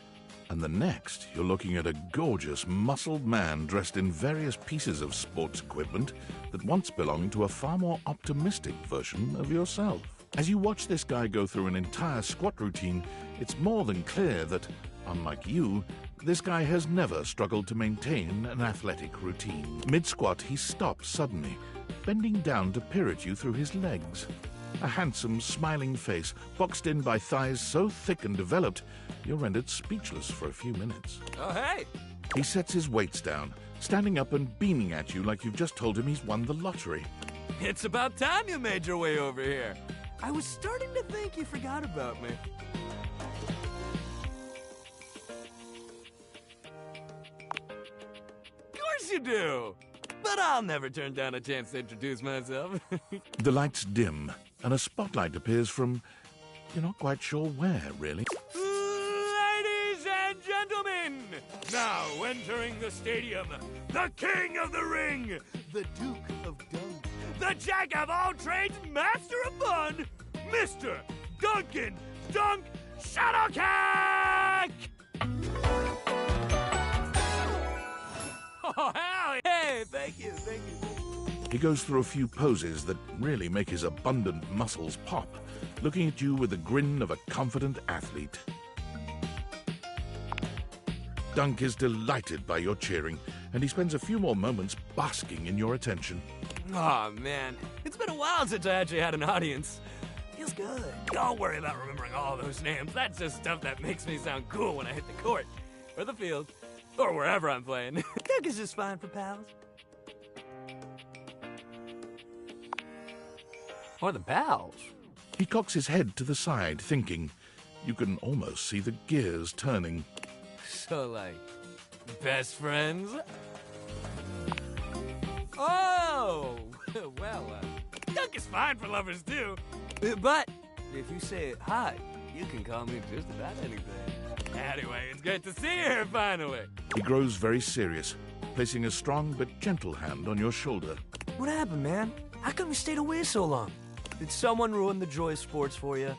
and the next you're looking at a gorgeous, muscled man dressed in various pieces of sports equipment that once belonged to a far more optimistic version of yourself. As you watch this guy go through an entire squat routine, it's more than clear that, unlike you, this guy has never struggled to maintain an athletic routine. Mid-squat, he stops suddenly, bending down to peer at you through his legs. A handsome, smiling face, boxed in by thighs so thick and developed, you're rendered speechless for a few minutes. Oh, hey! He sets his weights down, standing up and beaming at you like you've just told him he's won the lottery. It's about time you made your way over here. I was starting to think you forgot about me. Of course you do! But I'll never turn down a chance to introduce myself. The lights dim, and a spotlight appears from... you're not quite sure where, really. Ladies and gentlemen, now entering the stadium, the king of the ring, the Duke of Dunk, the jack of all trades, master of fun, Mr. Duncan Dunk Shuttlecock! Oh, hell! Hey, thank you. He goes through a few poses that really make his abundant muscles pop, looking at you with the grin of a confident athlete. Dunk is delighted by your cheering, and he spends a few more moments basking in your attention. Oh, man. It's been a while since I actually had an audience. Feels good. Don't worry about remembering all those names. That's just stuff that makes me sound cool when I hit the court, or the field, or wherever I'm playing. Dunk is just fine for pals. Or the pals. He cocks his head to the side, thinking. You can almost see the gears turning. So, like, best friends? Oh! Well, Dunk is fine for lovers, too. But if you say hi, you can call me just about anything. Anyway, it's great to see you here, finally. He grows very serious, placing a strong but gentle hand on your shoulder. What happened, man? How come you stayed away so long? Did someone ruin the joy of sports for you?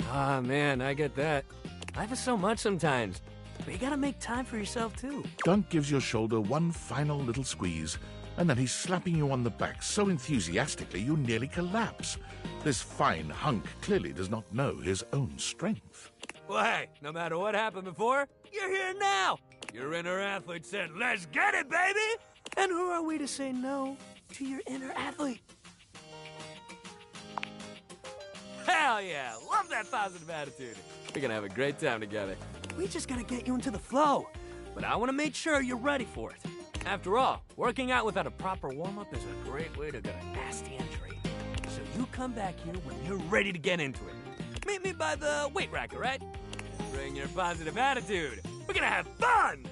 Ah, man, I get that. Life is so much sometimes, but you gotta make time for yourself, too. Dunk gives your shoulder one final little squeeze, and then he's slapping you on the back so enthusiastically you nearly collapse. This fine hunk clearly does not know his own strength. Well, hey, no matter what happened before, you're here now. Your inner athlete said, "Let's get it, baby!" And who are we to say no to your inner athlete? Hell yeah, love that positive attitude. We're gonna have a great time together. We just gotta get you into the flow, but I wanna make sure you're ready for it. After all, working out without a proper warm-up is a great way to get a nasty injury. So you come back here when you're ready to get into it. Meet me by the weight rack, all right? Bring your positive attitude. We're gonna have fun!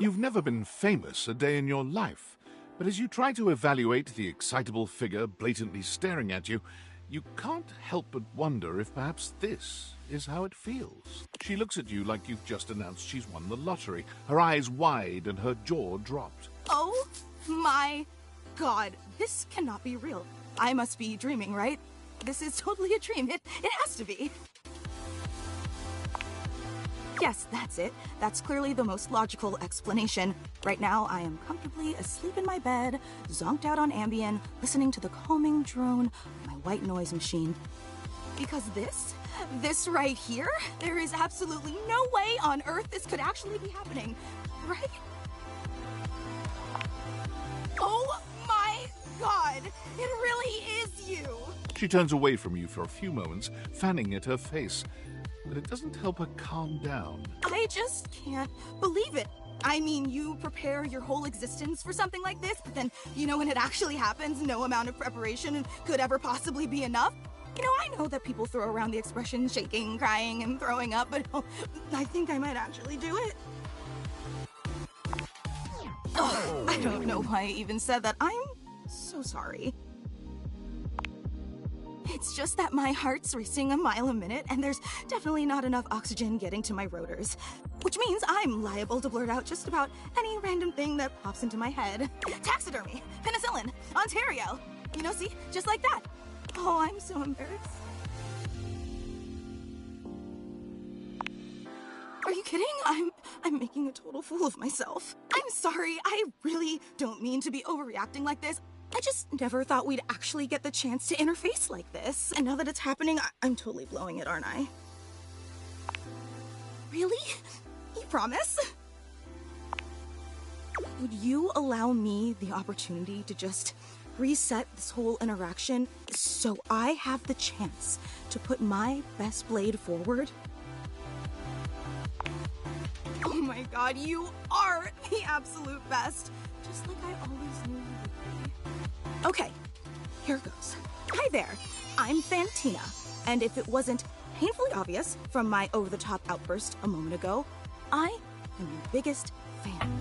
You've never been famous a day in your life, but as you try to evaluate the excitable figure blatantly staring at you, you can't help but wonder if perhaps this is how it feels. She looks at you like you've just announced she's won the lottery, her eyes wide and her jaw dropped. Oh my god, this cannot be real. I must be dreaming, right? This is totally a dream. It has to be. Yes, that's it. That's clearly the most logical explanation. Right now, I am comfortably asleep in my bed, zonked out on Ambien, listening to the calming drone of my white noise machine. Because this right here, there is absolutely no way on Earth this could actually be happening, right? Oh my god, it really is you! She turns away from you for a few moments, fanning at her face, but it doesn't help her calm down. I just can't believe it. I mean, you prepare your whole existence for something like this, but then, you know, when it actually happens, no amount of preparation could ever possibly be enough. You know, I know that people throw around the expression shaking, crying, and throwing up, but I think I might actually do it. Oh, I don't know why I even said that. I'm so sorry. It's just that my heart's racing a mile a minute, and there's definitely not enough oxygen getting to my rotors. Which means I'm liable to blurt out just about any random thing that pops into my head. Taxidermy, penicillin, Ontario. You know, see? Just like that. Oh, I'm so embarrassed. Are you kidding? I'm making a total fool of myself. I'm sorry. I really don't mean to be overreacting like this. I just never thought we'd actually get the chance to interface like this. And now that it's happening, I'm totally blowing it, aren't I? Really? You promise? Would you allow me the opportunity to just reset this whole interaction so I have the chance to put my best blade forward? Oh my god, you are the absolute best. Just like I always knew you would be. Okay, here goes. Hi there, I'm Fantina, and if it wasn't painfully obvious from my over-the-top outburst a moment ago, I am your biggest fan.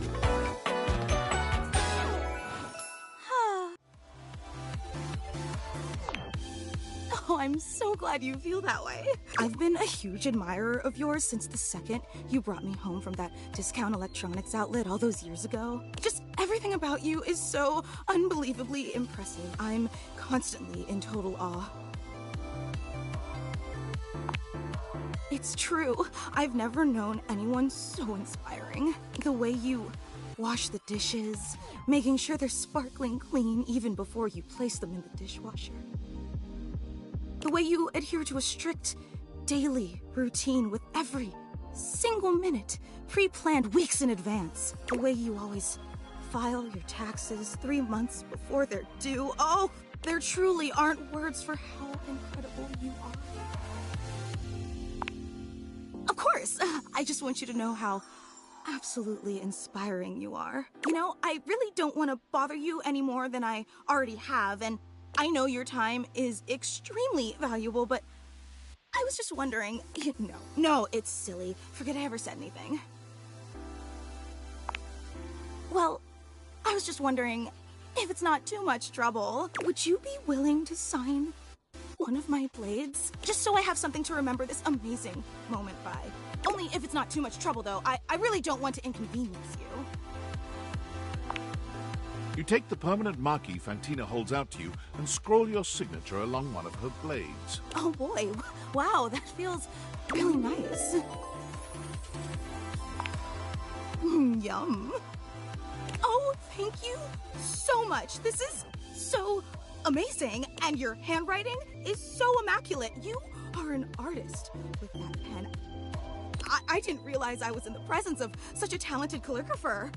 Oh, I'm so glad you feel that way. I've been a huge admirer of yours since the second you brought me home from that discount electronics outlet all those years ago. Just everything about you is so unbelievably impressive. I'm constantly in total awe. It's true. I've never known anyone so inspiring. The way you wash the dishes, making sure they're sparkling clean even before you place them in the dishwasher. The way you adhere to a strict daily routine with every single minute pre-planned weeks in advance. The way you always file your taxes 3 months before they're due. Oh, there truly aren't words for how incredible you are. Of course, I just want you to know how absolutely inspiring you are. You know, I really don't want to bother you any more than I already have, and I know your time is extremely valuable, but I was just wondering... No, it's silly. Forget I ever said anything. Well, I was just wondering, if it's not too much trouble, would you be willing to sign one of my blades? Just so I have something to remember this amazing moment by. Only if it's not too much trouble, though. I really don't want to inconvenience you. You take the permanent marquee Fantina holds out to you and scroll your signature along one of her blades. Oh boy, wow, that feels really nice. Yum. Oh, thank you so much. This is so amazing, and your handwriting is so immaculate. You are an artist with that pen. I didn't realize I was in the presence of such a talented calligrapher.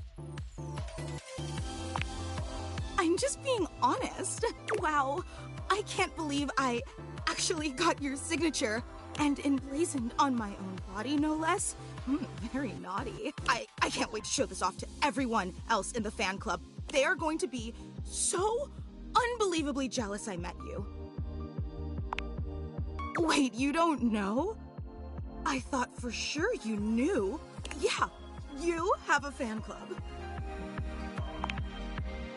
I'm just being honest. Wow, I can't believe I actually got your signature and emblazoned on my own body, no less. Very naughty. I can't wait to show this off to everyone else in the fan club. They are going to be so unbelievably jealous I met you. Wait, you don't know? I thought for sure you knew. Yeah, you have a fan club.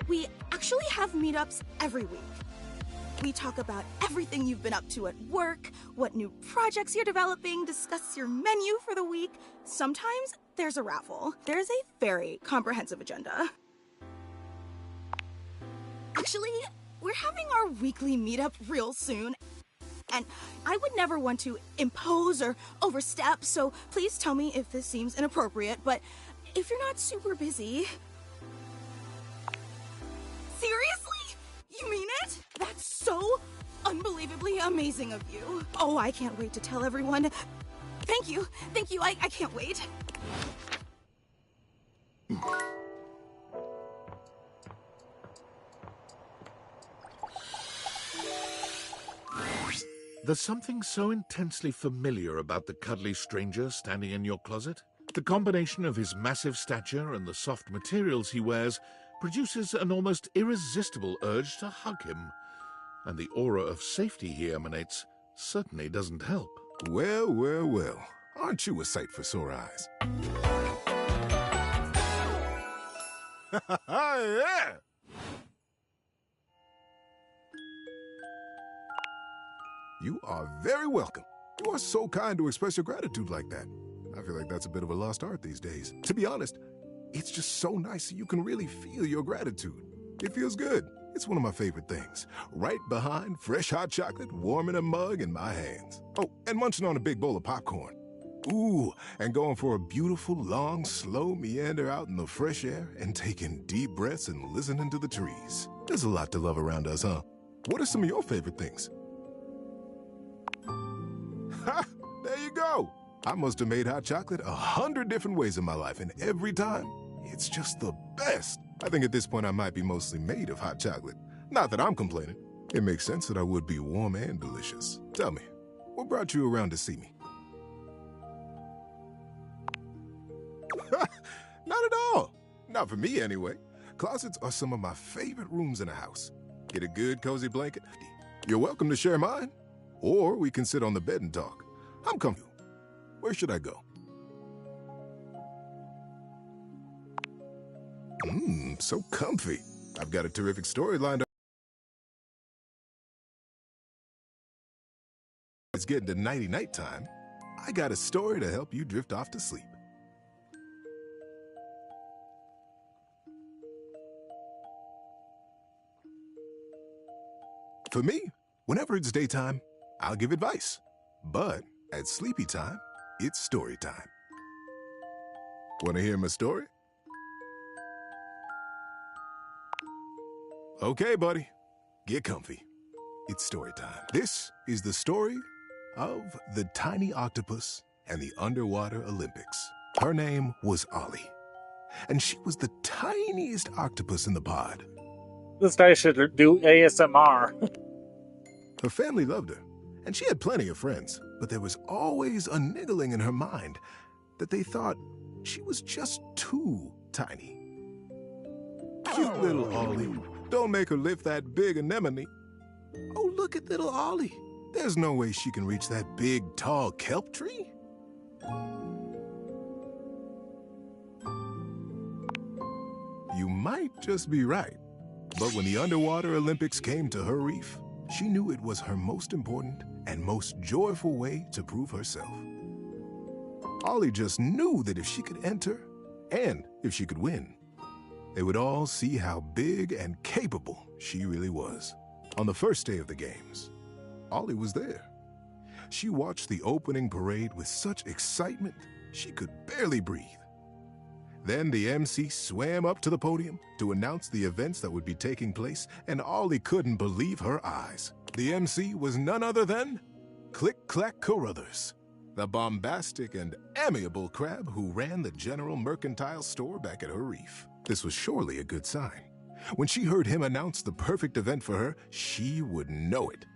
We actually have meetups every week. We talk about everything you've been up to at work, what new projects you're developing, discuss your menu for the week. Sometimes there's a raffle. There's a very comprehensive agenda. Actually, we're having our weekly meetup real soon, and I would never want to impose or overstep, so please tell me if this seems inappropriate, but if you're not super busy... Seriously? You mean it? That's so unbelievably amazing of you. Oh, I can't wait to tell everyone. Thank you. Thank you. I can't wait. There's something so intensely familiar about the cuddly stranger standing in your closet. The combination of his massive stature and the soft materials he wears produces an almost irresistible urge to hug him. And the aura of safety he emanates certainly doesn't help. Well, well, well. Aren't you a sight for sore eyes? Yeah! You are very welcome. You are so kind to express your gratitude like that. I feel like that's a bit of a lost art these days. To be honest, it's just so nice that you can really feel your gratitude. It feels good. It's one of my favorite things. Right behind fresh hot chocolate, warm in a mug in my hands. Oh, and munching on a big bowl of popcorn. Ooh, and going for a beautiful, long, slow meander out in the fresh air and taking deep breaths and listening to the trees. There's a lot to love around us, huh? What are some of your favorite things? Ha! There you go! I must have made hot chocolate 100 different ways in my life, and every time, it's just the best. I think at this point I might be mostly made of hot chocolate. Not that I'm complaining. It makes sense that I would be warm and delicious. Tell me, what brought you around to see me? Not at all. Not for me, anyway. Closets are some of my favorite rooms in a house. Get a good, cozy blanket. You're welcome to share mine. Or we can sit on the bed and talk. I'm comfy. Where should I go? So comfy. I've got a terrific story lined up. It's getting to nighty-night time. I got a story to help you drift off to sleep. For me, whenever it's daytime, I'll give advice. But at sleepy time, it's story time. Want to hear my story? Okay, buddy. Get comfy. It's story time. This is the story of the tiny octopus and the underwater Olympics. Her name was Ollie, and she was the tiniest octopus in the pod. This guy should do ASMR. Her family loved her, and she had plenty of friends, but there was always a niggling in her mind that they thought she was just too tiny. Cute little Ollie. Don't make her lift that big anemone. Oh, look at little Ollie. There's no way she can reach that big, tall kelp tree. You might just be right. But when the underwater Olympics came to her reef, she knew it was her most important and most joyful way to prove herself. Ollie just knew that if she could enter, and if she could win, they would all see how big and capable she really was. On the first day of the games, Ollie was there. She watched the opening parade with such excitement, she could barely breathe. Then the MC swam up to the podium to announce the events that would be taking place, and Ollie couldn't believe her eyes. The MC was none other than Click-Clack Carruthers, the bombastic and amiable crab who ran the General Mercantile store back at her reef. This was surely a good sign. When she heard him announce the perfect event for her, she would know it.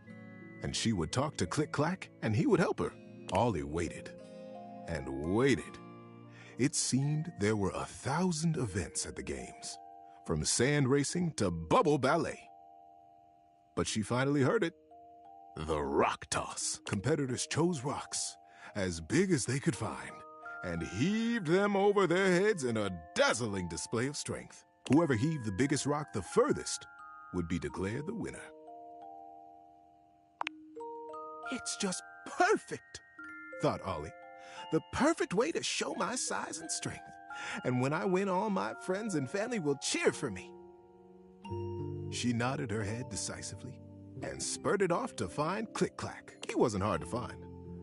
And she would talk to Click-Clack, and he would help her. Ollie waited and waited. It seemed there were 1,000 events at the games, from sand racing to bubble ballet. But she finally heard it. The rock toss. Competitors chose rocks as big as they could find and heaved them over their heads in a dazzling display of strength. Whoever heaved the biggest rock the furthest would be declared the winner. It's just perfect, thought Ollie. The perfect way to show my size and strength. And when I win, all my friends and family will cheer for me. She nodded her head decisively and spurted off to find Click-Clack. He wasn't hard to find.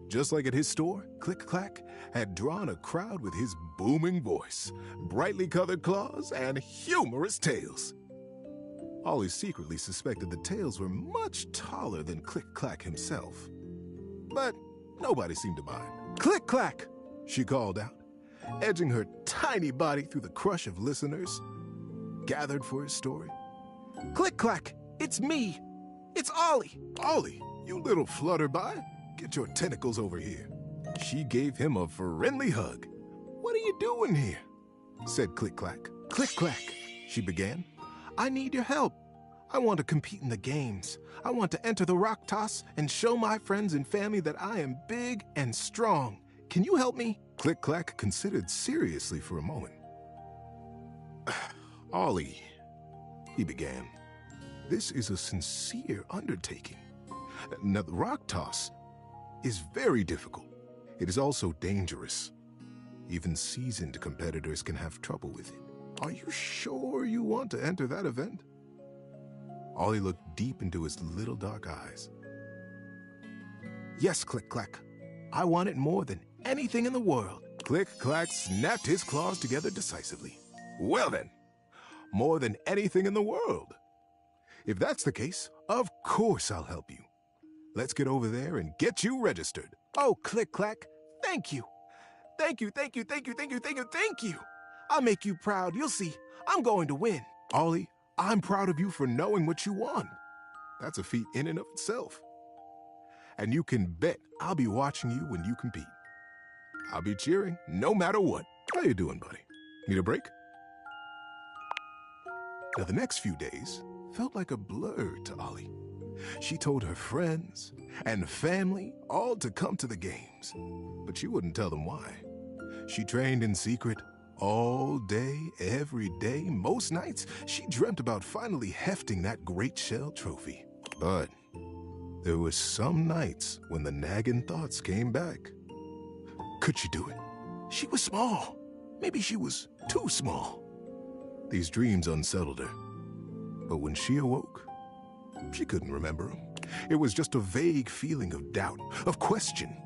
Just like at his store, Click-Clack had drawn a crowd with his booming voice, brightly colored claws, and humorous tails. Ollie secretly suspected the tails were much taller than Click-Clack himself. But nobody seemed to mind. Click-Clack, she called out, edging her tiny body through the crush of listeners gathered for his story. Click-Clack, it's me. It's Ollie. Ollie, you little flutterby. Get your tentacles over here. She gave him a friendly hug. What are you doing here? Said Click-Clack. Click-Clack, she began. I need your help. I want to compete in the games. I want to enter the rock toss and show my friends and family that I am big and strong. Can you help me? Click-Clack considered seriously for a moment. Ollie, he began, this is a sincere undertaking. Now, the rock toss is very difficult. It is also dangerous. Even seasoned competitors can have trouble with it. Are you sure you want to enter that event? Ollie looked deep into his little dark eyes. Yes, Click-Clack. I want it more than anything in the world. Click-Clack snapped his claws together decisively. Well then, more than anything in the world. If that's the case, of course I'll help you. Let's get over there and get you registered. Oh, Click-Clack, thank you. Thank you, thank you, thank you, thank you, thank you, thank you. I'll make you proud. You'll see. I'm going to win. Ollie, I'm proud of you for knowing what you want. That's a feat in and of itself. And you can bet I'll be watching you when you compete. I'll be cheering no matter what. How you doing, buddy? Need a break? Now, the next few days felt like a blur to Ollie. She told her friends and family all to come to the games, but she wouldn't tell them why. She trained in secret all day, every day, most nights. She dreamt about finally hefting that great shell trophy. But there were some nights when the nagging thoughts came back. Could she do it? She was small. Maybe she was too small. These dreams unsettled her. But when she awoke, she couldn't remember them. It was just a vague feeling of doubt, of question.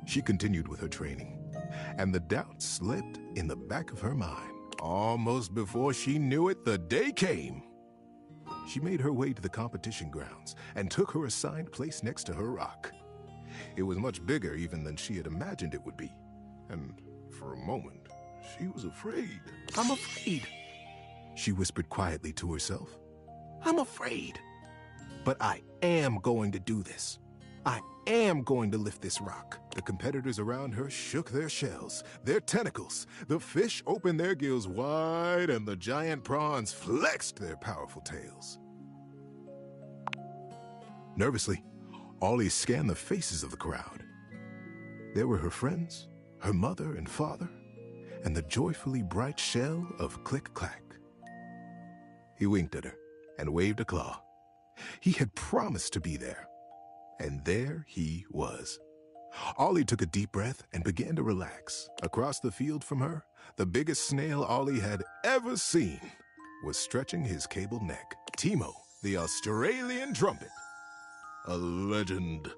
She continued with her training, and the doubt slipped in the back of her mind. Almost before she knew it, the day came. She made her way to the competition grounds and took her assigned place next to her rock. It was much bigger even than she had imagined it would be, and for a moment, she was afraid. I'm afraid, she whispered quietly to herself. I'm afraid. But I am going to do this. I am going to lift this rock. The competitors around her shook their shells, their tentacles. The fish opened their gills wide, and the giant prawns flexed their powerful tails. Nervously, Ollie scanned the faces of the crowd. There were her friends, her mother and father, and the joyfully bright shell of Click-Clack. He winked at her and waved a claw. He had promised to be there, and there he was. Ollie took a deep breath and began to relax. Across the field from her, the biggest snail Ollie had ever seen was stretching his cabled neck. Timo, the Australian trumpet. A legend.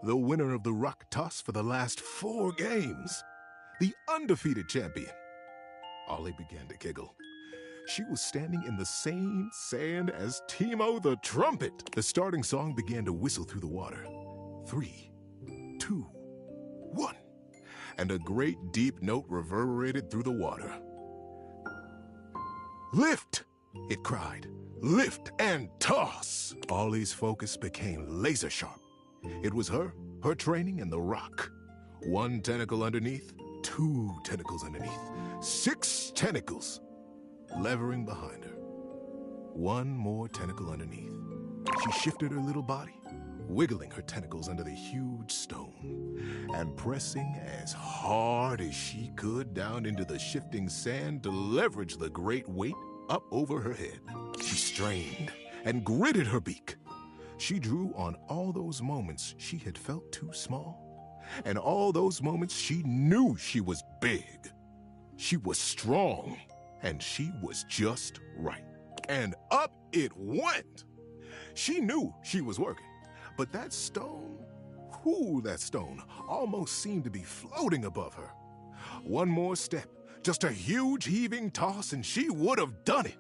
The winner of the rock toss for the last 4 games. The undefeated champion. Ollie began to giggle. She was standing in the same sand as Timo the trumpet. The starting song began to whistle through the water. 3, 2, 1. And a great deep note reverberated through the water. Lift, it cried. Lift and toss. Ollie's focus became laser sharp. It was her training, and the rock. 1 tentacle underneath, 2 tentacles underneath, 6 tentacles levering behind her. one more tentacle underneath. She shifted her little body, wiggling her tentacles under the huge stone, and pressing as hard as she could down into the shifting sand to leverage the great weight up over her head. She strained and gritted her beak. She drew on all those moments she had felt too small, and all those moments she knew she was big. She was strong, and she was just right. And up it went. She knew she was working, but that stone, that stone almost seemed to be floating above her. One more step, just a huge heaving toss, and she would have done it.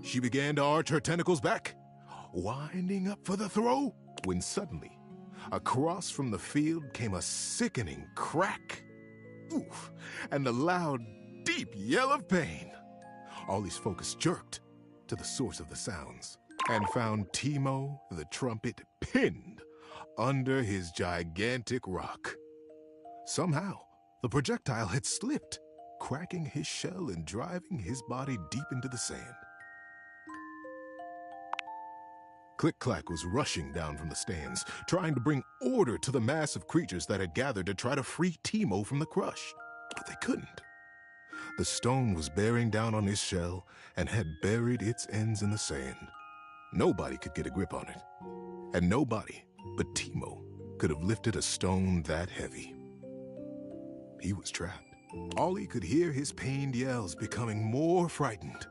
She began to arch her tentacles back, winding up for the throw, when suddenly, across from the field came a sickening crack. Oof, and a loud, deep yell of pain. Ollie's focus jerked to the source of the sounds and found Timo the trumpet pinned under his gigantic rock. Somehow, the projectile had slipped, cracking his shell and driving his body deep into the sand. Click-Clack was rushing down from the stands, trying to bring order to the mass of creatures that had gathered to try to free Timo from the crush. But they couldn't. The stone was bearing down on his shell and had buried its ends in the sand. Nobody could get a grip on it. And nobody but Timo could have lifted a stone that heavy. He was trapped. Ollie could hear his pained yells becoming more frightened.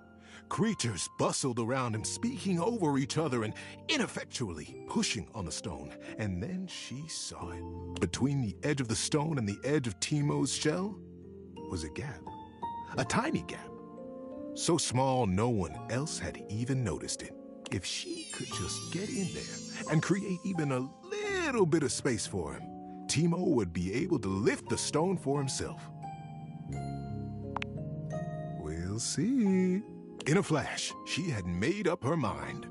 Creatures bustled around him, speaking over each other and ineffectually pushing on the stone. And then she saw it. Between the edge of the stone and the edge of Timo's shell was a gap. A tiny gap. So small no one else had even noticed it. If she could just get in there and create even a little bit of space for him, Timo would be able to lift the stone for himself. We'll see. In a flash, she had made up her mind.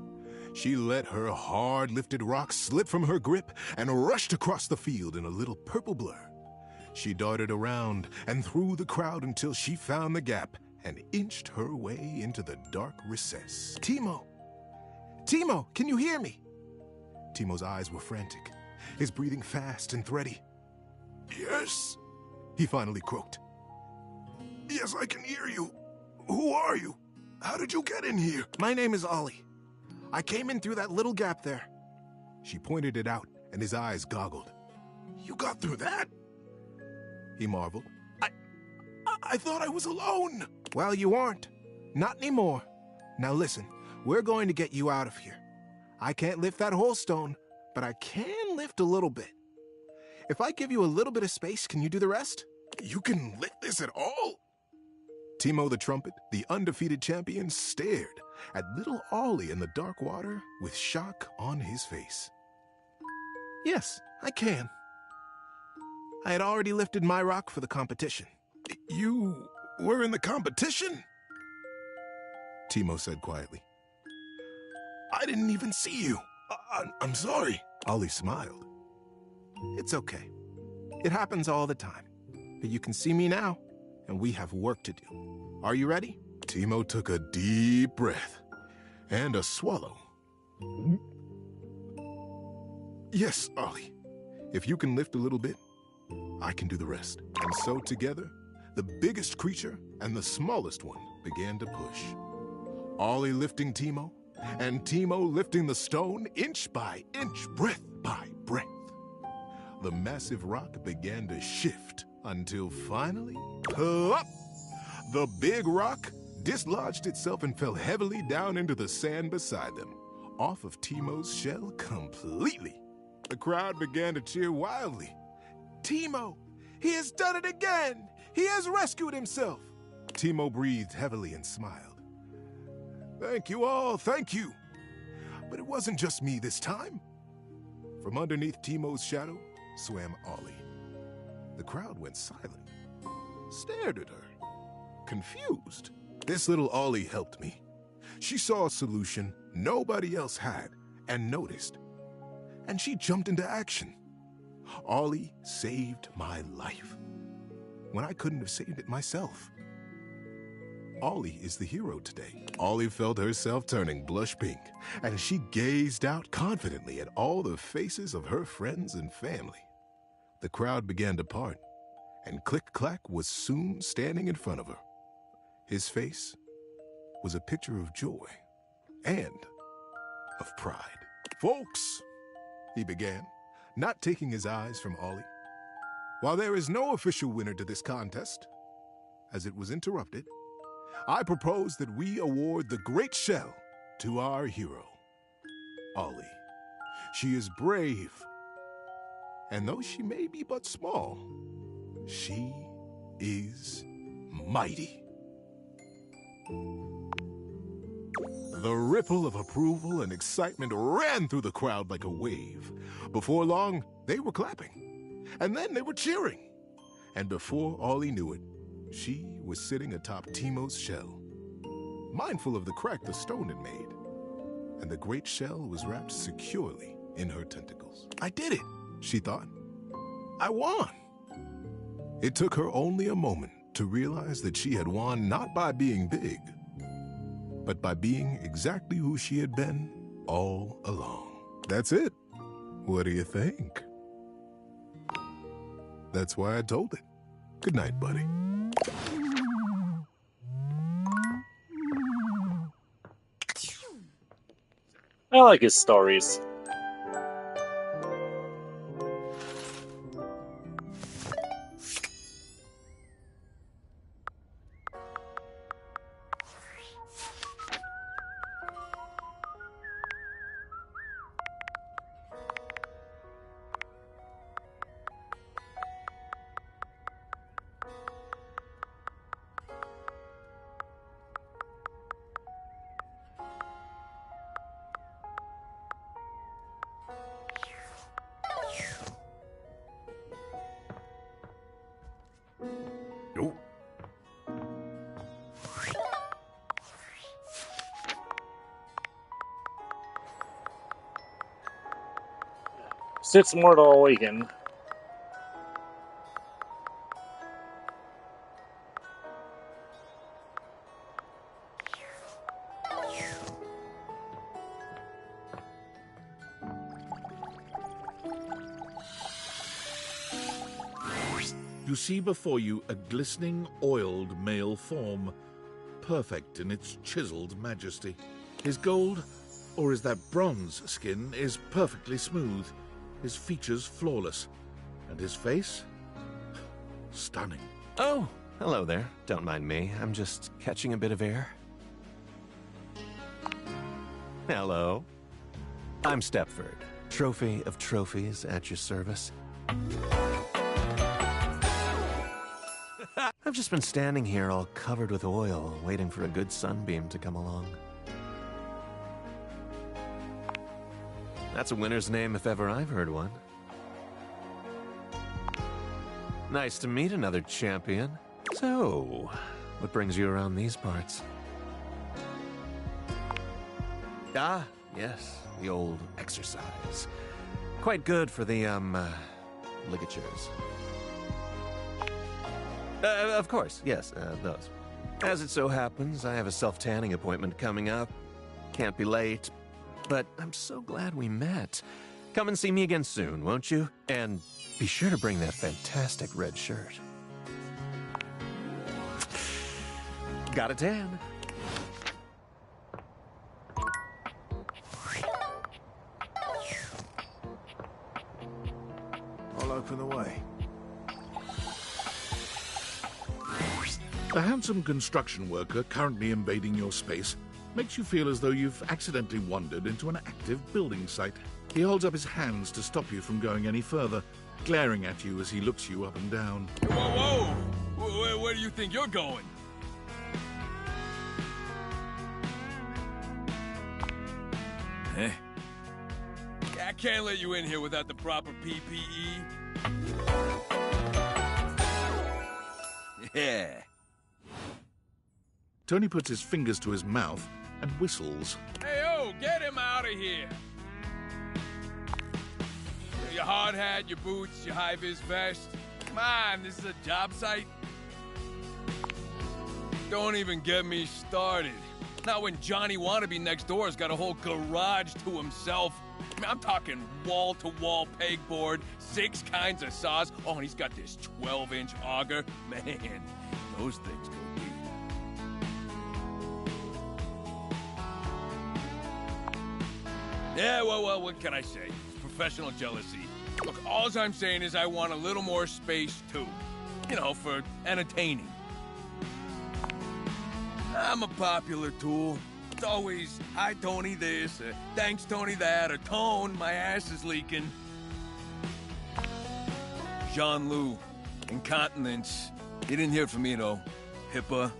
She let her hard-lifted rock slip from her grip and rushed across the field in a little purple blur. She darted around and through the crowd until she found the gap and inched her way into the dark recess. Timo! Timo, can you hear me? Timo's eyes were frantic, his breathing fast and thready. Yes? He finally croaked. Yes, I can hear you. Who are you? How did you get in here? My name is Ollie. I came in through that little gap there. She pointed it out, and his eyes goggled. You got through that? He marveled. I thought I was alone. Well, you aren't. Not anymore. Now listen, we're going to get you out of here. I can't lift that whole stone, but I can lift a little bit. If I give you a little bit of space, can you do the rest? You can lift this at all? Timo the trumpet, the undefeated champion, stared at little Ollie in the dark water with shock on his face. Yes, I can. I had already lifted my rock for the competition. You were in the competition? Timo said quietly. I didn't even see you. I'm sorry. Ollie smiled. It's okay. It happens all the time. But you can see me now, and we have work to do. Are you ready? Timo took a deep breath and a swallow. Yes, Ollie. If you can lift a little bit, I can do the rest. And so together, the biggest creature and the smallest one began to push. Ollie lifting Timo, and Timo lifting the stone inch by inch, breath by breath. The massive rock began to shift until finally, plop! The big rock dislodged itself and fell heavily down into the sand beside them, off of Timo's shell completely. The crowd began to cheer wildly. Timo! He has done it again! He has rescued himself! Timo breathed heavily and smiled. Thank you all, thank you! But it wasn't just me this time. From underneath Timo's shadow swam Ollie. The crowd went silent, stared at her, confused. This little Ollie helped me. She saw a solution nobody else had and noticed. And she jumped into action. Ollie saved my life when I couldn't have saved it myself. Ollie is the hero today. Ollie felt herself turning blush pink, and she gazed out confidently at all the faces of her friends and family. The crowd began to part, and Click-Clack was soon standing in front of her. His face was a picture of joy and of pride. "Folks," he began, not taking his eyes from Ollie, "while there is no official winner to this contest, as it was interrupted, I propose that we award the Great Shell to our hero, Ollie. She is brave, and though she may be but small, she is mighty." The ripple of approval and excitement ran through the crowd like a wave. Before long, they were clapping, and then they were cheering. And before Ollie knew it, she was sitting atop Timo's shell, mindful of the crack the stone had made, and the great shell was wrapped securely in her tentacles. "I did it," she thought. "I won." It took her only a moment to realize that she had won not by being big, but by being exactly who she had been all along. That's it. What do you think? That's why I told it. Good night, buddy. I like his stories. Sits mortal awaken. You see before you a glistening, oiled male form, perfect in its chiseled majesty. His gold, or is that bronze skin, is perfectly smooth, his features flawless, and his face? Stunning. Oh, hello there. Don't mind me. I'm just catching a bit of air. Hello. I'm Stepford, trophy of trophies at your service. I've just been standing here all covered with oil, waiting for a good sunbeam to come along. That's a winner's name if ever I've heard one. Nice to meet another champion. So, what brings you around these parts? Ah, yes, the old exercise. Quite good for the, ligatures. Of course, yes, those. As it so happens, I have a self-tanning appointment coming up. Can't be late, but I'm so glad we met. Come and see me again soon, won't you? And be sure to bring that fantastic red shirt. Got a tan. I'll open the way. A handsome construction worker currently invading your space makes you feel as though you've accidentally wandered into an active building site. He holds up his hands to stop you from going any further, glaring at you as he looks you up and down. Whoa! Where do you think you're going? Huh? I can't let you in here without the proper PPE. Yeah. Tony puts his fingers to his mouth and whistles. Hey, get him out of here! Your hard hat, your boots, your high-vis vest. Come on, this is a job site. Don't even get me started. Not when Johnny Wannabe next door's got a whole garage to himself. I mean, I'm talking wall-to-wall pegboard, 6 kinds of saws. Oh, and he's got this 12-inch auger. Man, those things go deep. Yeah, well, what can I say? It's professional jealousy. Look, all I'm saying is I want a little more space, too. You know, for entertaining. I'm a popular tool. It's always, hi, Tony this, thanks, Tony that, or Tone, my ass is leaking. Jean-Loup, incontinence. You didn't hear from me, though. HIPAA.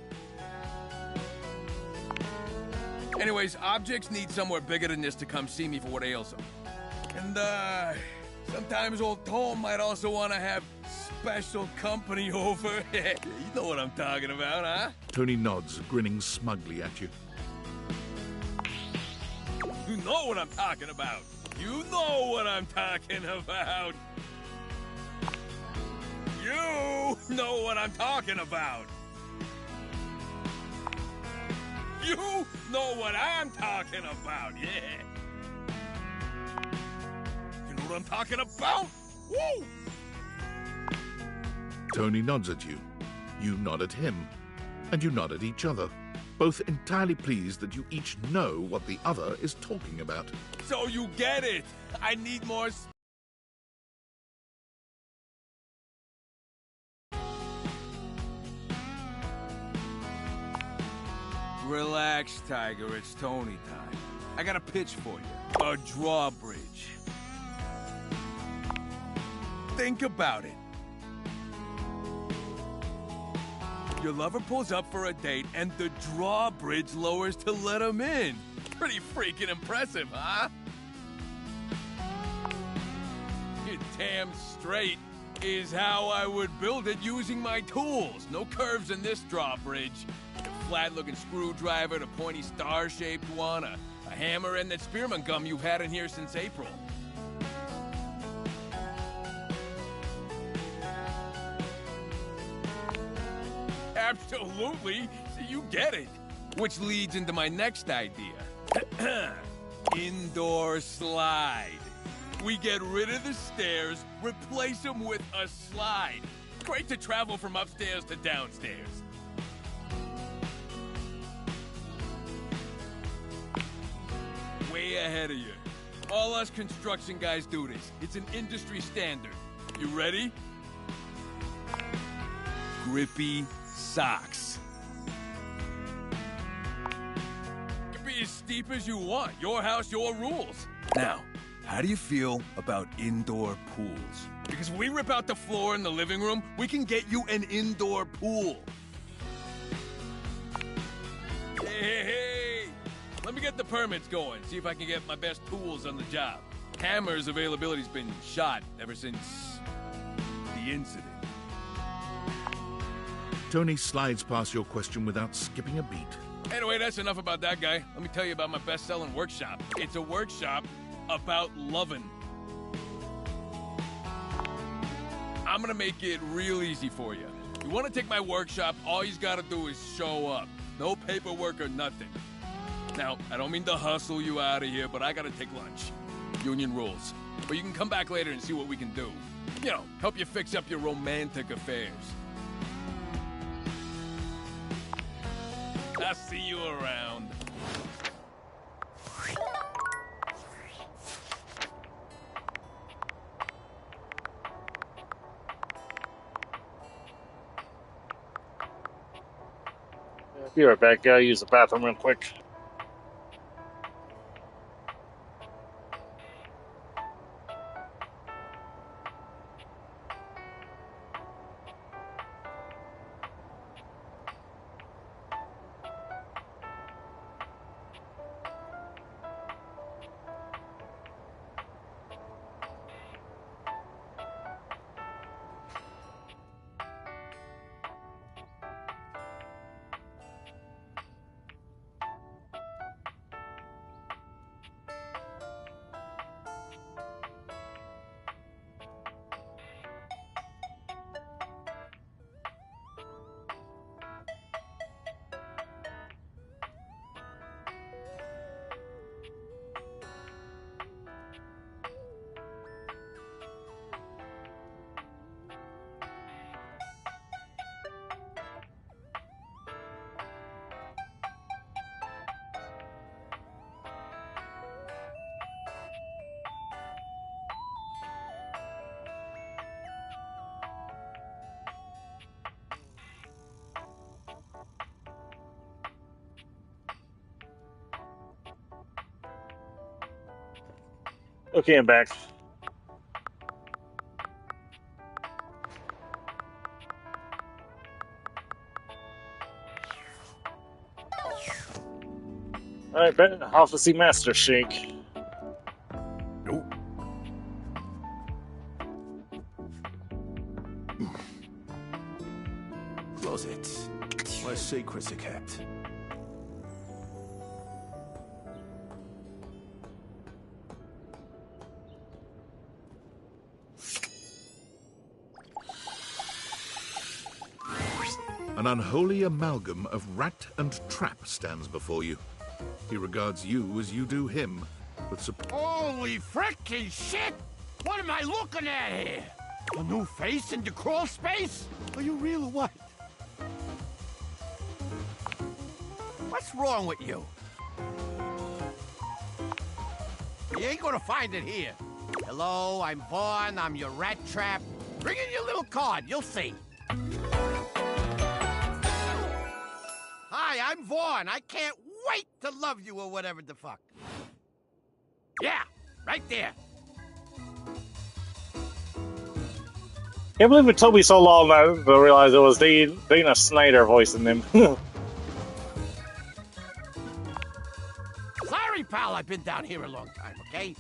Anyways, objects need somewhere bigger than this to come see me for what ails them. And, sometimes old Tom might also want to have special company over. You know what I'm talking about, huh? Tony nods, grinning smugly at you. You know what I'm talking about. You know what I'm talking about. You know what I'm talking about. You know what I'm talking about, yeah. You know what I'm talking about? Woo! Tony nods at you. You nod at him. And you nod at each other, both entirely pleased that you each know what the other is talking about. So you get it. I need more... Relax, Tiger. It's Tony time. I got a pitch for you. A drawbridge. Think about it. Your lover pulls up for a date, and the drawbridge lowers to let him in. Pretty freaking impressive, huh? You're damn straight is how I would build it using my tools. No curves in this drawbridge. A flat-looking screwdriver, the pointy star-shaped one, a hammer, and that spearmint gum you've had in here since April. Absolutely. So you get it. Which leads into my next idea. Indoor slide. We get rid of the stairs, replace them with a slide. Great to travel from upstairs to downstairs. Way ahead of you. All us construction guys do this. It's an industry standard. You ready? Grippy socks. It can be as steep as you want. Your house, your rules. Now, how do you feel about indoor pools? Because if we rip out the floor in the living room, we can get you an indoor pool. Hey, let me get the permits going, see if I can get my best tools on the job. Hammer's availability's been shot ever since the incident. Tony slides past your question without skipping a beat. Anyway, that's enough about that guy. Let me tell you about my best-selling workshop. It's a workshop about loving. I'm gonna make it real easy for you. You wanna take my workshop, all you gotta do is show up. No paperwork or nothing. Now, I don't mean to hustle you out of here, but I gotta take lunch. Union rules. But you can come back later and see what we can do. You know, help you fix up your romantic affairs. I'll see you around. Be right back. Gotta use the bathroom real quick. Okay, I'm back. Alright, Ben, how's the Sea Master Shake? Nope. Close it. Where secrets are kept. An unholy amalgam of rat and trap stands before you. He regards you as you do him, with Holy frickin' shit! What am I looking at here? A new face in the crawl space? Are you real or what? What's wrong with you? You ain't gonna find it here. Hello, I'm Vaughn. I'm your rat trap. Bring in your little card. You'll see. Hi, I'm Vaughn. I can't wait to love you or whatever the fuck. Yeah, right there. Can't believe it took me so long to realize it was Dana Snyder voicing them. Sorry, pal, I've been down here a long time, okay?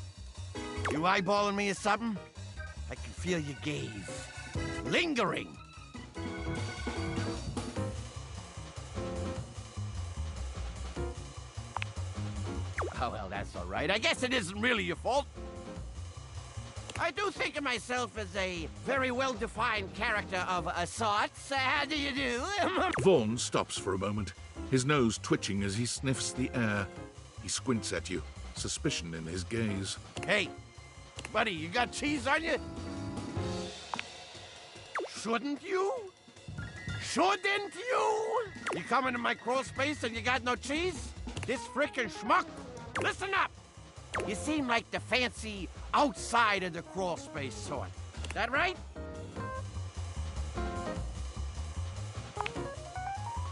You eyeballing me or something? I can feel your gaze. Lingering. Oh, well, that's all right. I guess it isn't really your fault. I do think of myself as a very well-defined character of a sort. How do you do? Vaughn stops for a moment, his nose twitching as he sniffs the air. He squints at you, suspicion in his gaze. Hey, buddy, you got cheese on you? Shouldn't you? Shouldn't you? You come into my crawl space and you got no cheese? This frickin' schmuck? Listen up! You seem like the fancy outside of the crawl space sort. Is that right?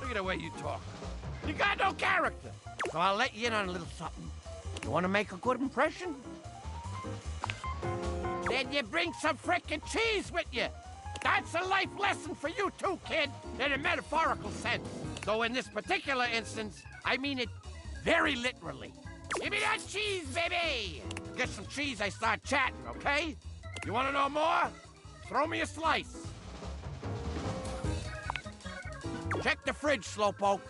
Look at the way you talk. You got no character. So I'll let you in on a little something. You want to make a good impression? Then you bring some frickin' cheese with you. That's a life lesson for you too, kid, in a metaphorical sense. Though in this particular instance, I mean it very literally. Give me that cheese, baby! Get some cheese, I start chatting, okay? You want to know more? Throw me a slice. Check the fridge, Slowpoke.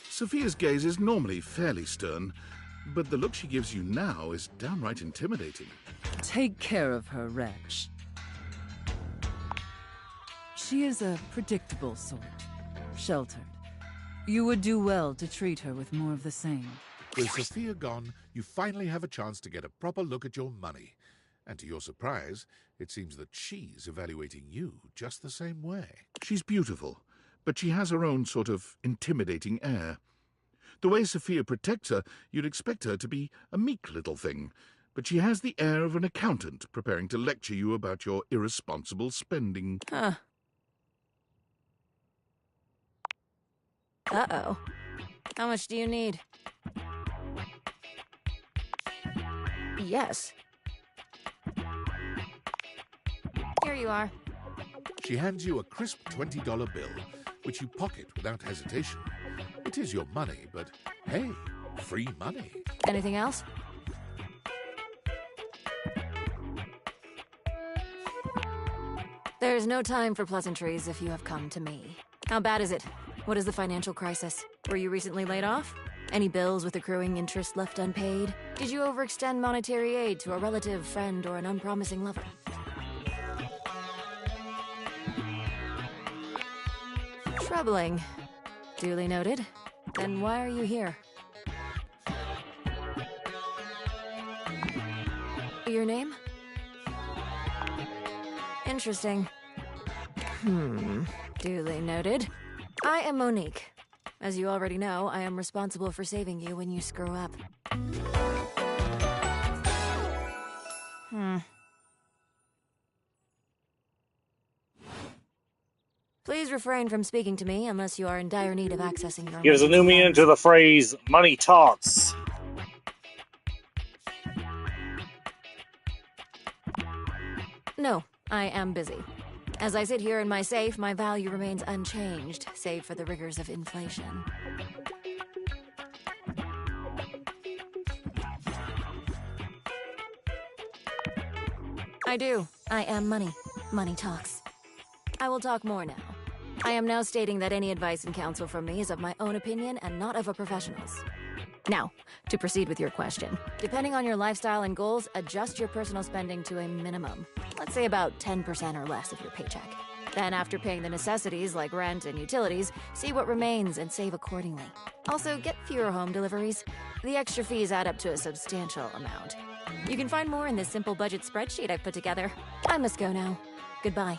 Sophia's gaze is normally fairly stern, but the look she gives you now is downright intimidating. Take care of her, Rex. She is a predictable sort. Sheltered. You would do well to treat her with more of the same. With Sophia gone, you finally have a chance to get a proper look at your money. And to your surprise, it seems that she's evaluating you just the same way. She's beautiful, but she has her own sort of intimidating air. The way Sophia protects her, you'd expect her to be a meek little thing, but she has the air of an accountant preparing to lecture you about your irresponsible spending. Huh. Uh-oh. How much do you need? Yes. Here you are. She hands you a crisp $20 bill, which you pocket without hesitation. It is your money, but hey, Free money. Anything else? There's no time for pleasantries if you have come to me. How bad is it? What is the financial crisis? Were you recently laid off? Any bills with accruing interest left unpaid? Did you overextend monetary aid to a relative, friend, or an unpromising lover? Troubling. Duly noted. Then why are you here? Your name? Interesting. Duly noted. I am Monique. As you already know, I am responsible for saving you when you screw up. Please refrain from speaking to me unless you are in dire need of accessing your Gives a new meaning to the phrase money talks. No, I am busy. As I sit here in my safe, my value remains unchanged, save for the rigors of inflation. I do. I am money. Money talks. I will talk more now. I am now stating that any advice and counsel from me is of my own opinion and not of a professional's. Now, to proceed with your question. Depending on your lifestyle and goals, adjust your personal spending to a minimum. Let's say about 10% or less of your paycheck. Then after paying the necessities like rent and utilities, see what remains and save accordingly. Also, get fewer home deliveries. The extra fees add up to a substantial amount. You can find more in this simple budget spreadsheet I've put together. I must go now. Goodbye.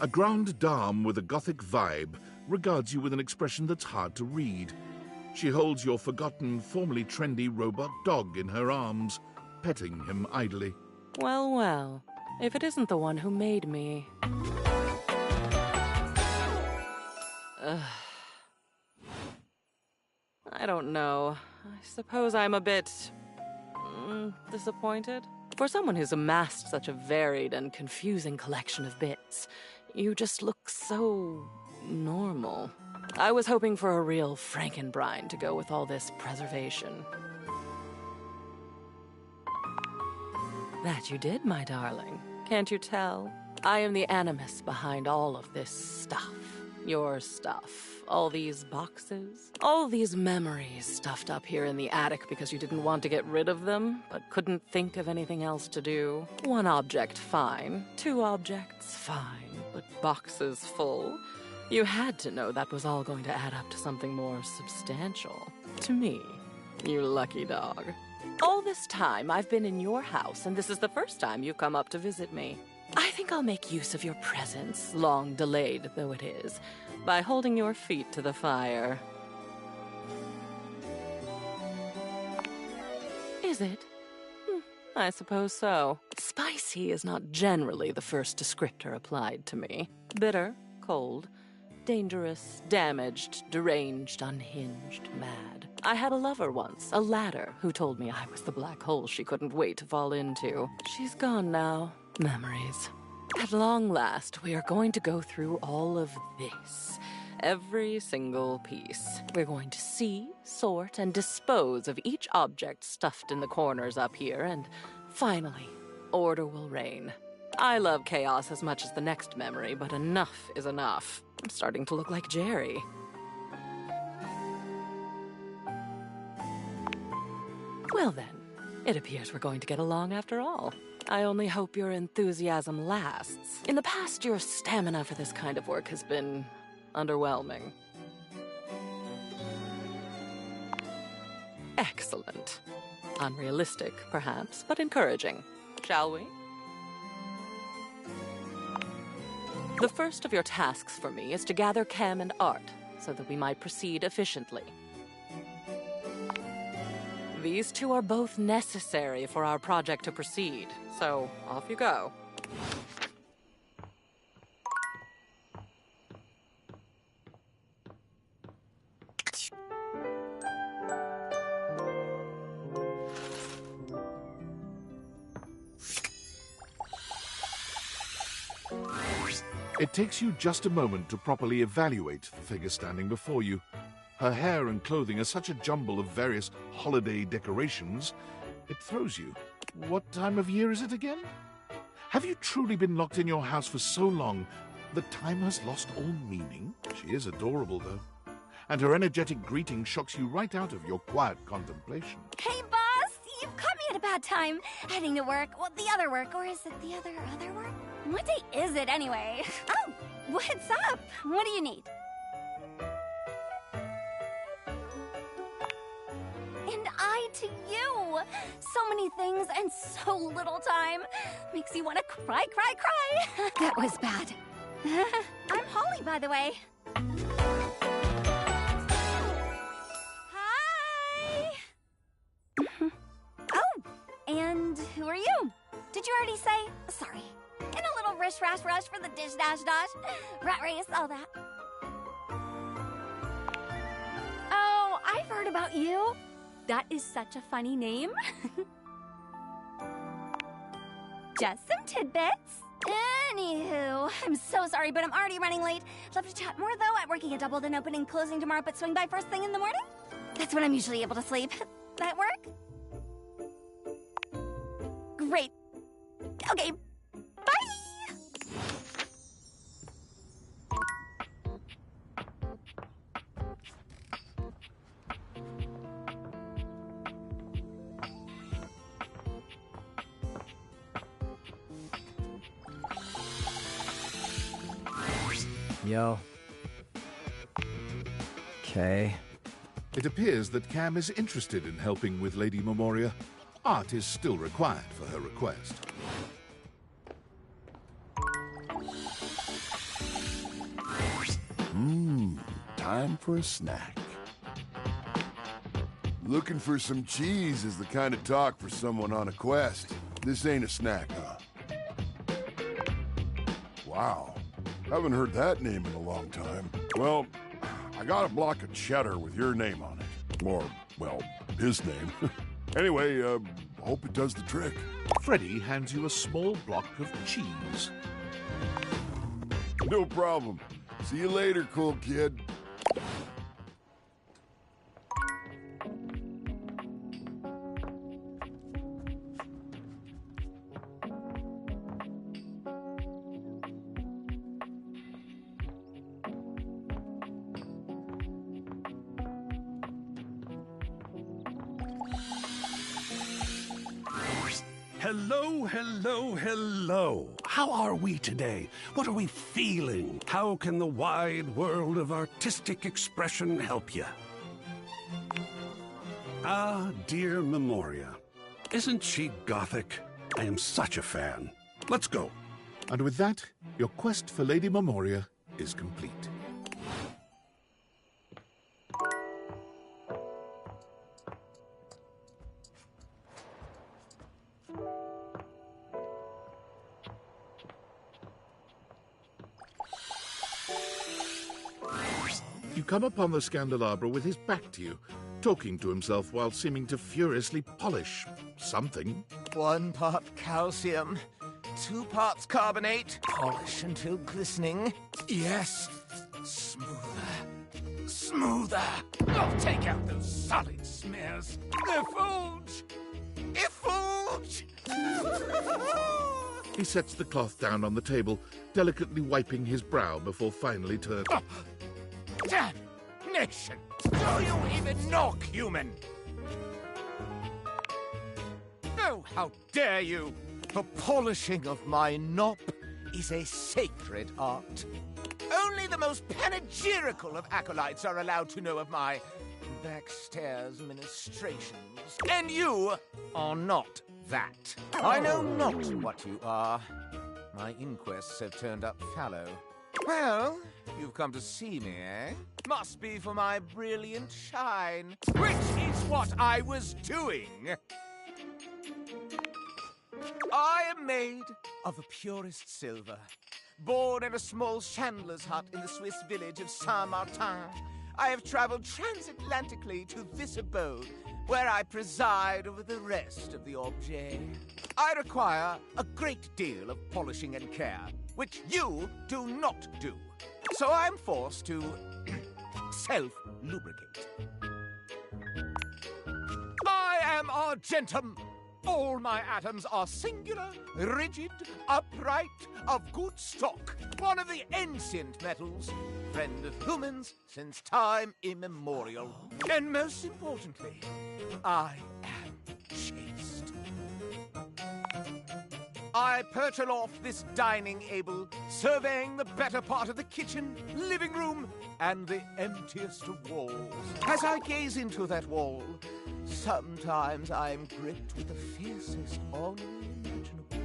A grande dame with a gothic vibe regards you with an expression that's hard to read. She holds your forgotten, formerly trendy robot dog in her arms, petting him idly. Well, well, if it isn't the one who made me. I don't know. I suppose I'm a bit disappointed. For someone who's amassed such a varied and confusing collection of bits, you just look so normal. I was hoping for a real Frankenbrine to go with all this preservation. That you did, my darling. Can't you tell? I am the animus behind all of this stuff. Your stuff. All these boxes. All these memories stuffed up here in the attic because you didn't want to get rid of them, but couldn't think of anything else to do. One object, fine. Two objects, fine. But boxes full? You had to know that was all going to add up to something more substantial. To me, you lucky dog. All this time I've been in your house, and this is the first time you've come up to visit me. I think I'll make use of your presence, long delayed though it is, by holding your feet to the fire. Is it? I suppose so. Spicy is not generally the first descriptor applied to me. Bitter, cold, dangerous, damaged, deranged, unhinged, mad. I had a lover once, a ladder, who told me I was the black hole she couldn't wait to fall into. She's gone now. Memories. At long last, we are going to go through all of this. Every single piece. We're going to see, sort, and dispose of each object stuffed in the corners up here, and finally, order will reign. I love chaos as much as the next memory, but enough is enough. I'm starting to look like Jerry. Well then, it appears we're going to get along after all. I only hope your enthusiasm lasts. In the past, your stamina for this kind of work has been underwhelming. Excellent. Unrealistic, perhaps, but encouraging. Shall we? The first of your tasks for me is to gather Cam and Art, so that we might proceed efficiently. These two are both necessary for our project to proceed, so off you go. It takes you just a moment to properly evaluate the figure standing before you. Her hair and clothing are such a jumble of various holiday decorations, it throws you. What time of year is it again? Have you truly been locked in your house for so long that time has lost all meaning? She is adorable, though, and her energetic greeting shocks you right out of your quiet contemplation. Hey, boss! You've caught me at a bad time. Heading to work. Well, the other work. Or is it the other work? What day is it, anyway? Oh, what's up? What do you need? And I to you. So many things and so little time. Makes you want to cry. That was bad. I'm Holly, by the way. Hi! Oh, and who are you? Did you already say? Sorry. And a little rish-rash rush for the dish-dash-dash. Rat race, all that. Oh, I've heard about you. That is such a funny name. Just some tidbits. Anywho, I'm so sorry, but I'm already running late. Love to chat more, though. I'm working a double den opening and closing tomorrow, but swing by first thing in the morning. That's when I'm usually able to sleep. That work? Great. Okay, bye! Yo. Okay. It appears that Cam is interested in helping with Lady Memoria. Art is still required for her request. Time for a snack. Looking for some cheese is the kind of talk for someone on a quest. This ain't a snack, huh? Wow. Haven't heard that name in a long time. Well, I got a block of cheddar with your name on it. Or, well, his name. Anyway, hope it does the trick. Freddy hands you a small block of cheese. No problem. See you later, cool kid. Hello. How are we today? What are we feeling? How can the wide world of artistic expression help you? Ah, dear Memoria. Isn't she gothic? I am such a fan. Let's go. And with that, your quest for Lady Memoria is complete. You come upon the Scandelabra with his back to you, talking to himself while seeming to furiously polish something. 1 part calcium, 2 parts carbonate, polish until glistening. Yes, smoother. I'll take out those solid smears. Effulge! He sets the cloth down on the table, delicately wiping his brow before finally turning. Damnation! Do you even knock, human? Oh, how dare you! The polishing of my nop is a sacred art. Only the most panegyrical of acolytes are allowed to know of my backstairs ministrations. And you are not that. I know not what you are. My inquests have turned up fallow. Well, you've come to see me, eh? Must be for my brilliant shine, which is what I was doing. I am made of the purest silver. Born in a small chandler's hut in the Swiss village of Saint-Martin, I have traveled transatlantically to this abode, where I preside over the rest of the objet. I require a great deal of polishing and care, which you do not do. So I'm forced to self-lubricate. I am Argentum. All my atoms are singular, rigid, upright, of good stock. One of the ancient metals, friend of humans since time immemorial. And most importantly, I am chaste. I perch aloft this dining able, surveying the better part of the kitchen, living room, and the emptiest of walls. As I gaze into that wall, sometimes I am gripped with the fiercest ennui imaginable.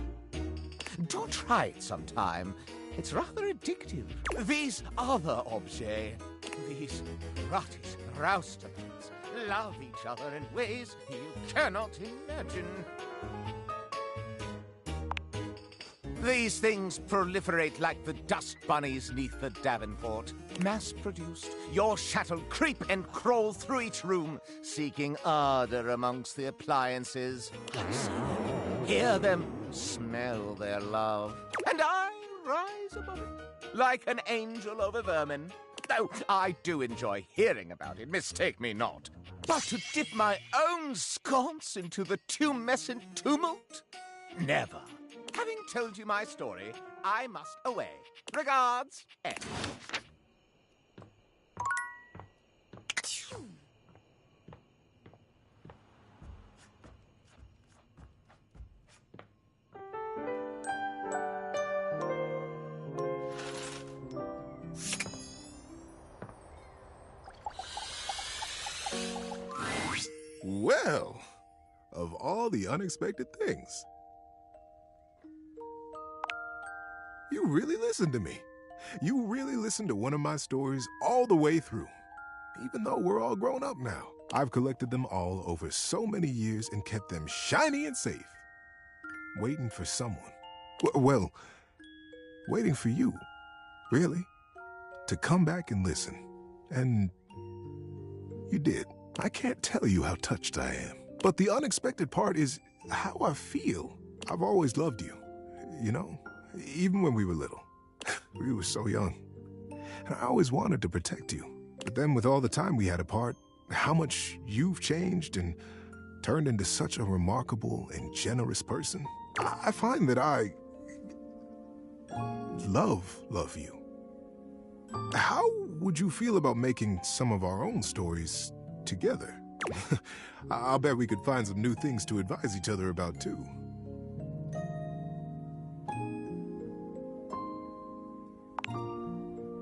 Do try it sometime. It's rather addictive. These other objets, these gratis roustabout, love each other in ways you cannot imagine. These things proliferate like the dust bunnies neath the Davenport. Mass-produced, your shuttle creep and crawl through each room, seeking ardor amongst the appliances. I see them, hear them, smell their love. And I rise above it, like an angel over vermin. Though I do enjoy hearing about it, mistake me not. But to dip my own sconce into the tumescent tumult? Never. Having told you my story, I must away. Regards, Ed. Well, of all the unexpected things. You really listened to me. You really listened to one of my stories all the way through. Even though we're all grown up now, I've collected them all over so many years and kept them shiny and safe. Waiting for someone. Well, waiting for you, really, to come back and listen. And you did. I can't tell you how touched I am. But the unexpected part is how I feel. I've always loved you, you know? Even when we were little. We were so young. And I always wanted to protect you. But then with all the time we had apart, how much you've changed and turned into such a remarkable and generous person, I find that I love you. How would you feel about making some of our own stories together? I'll bet we could find some new things to advise each other about too.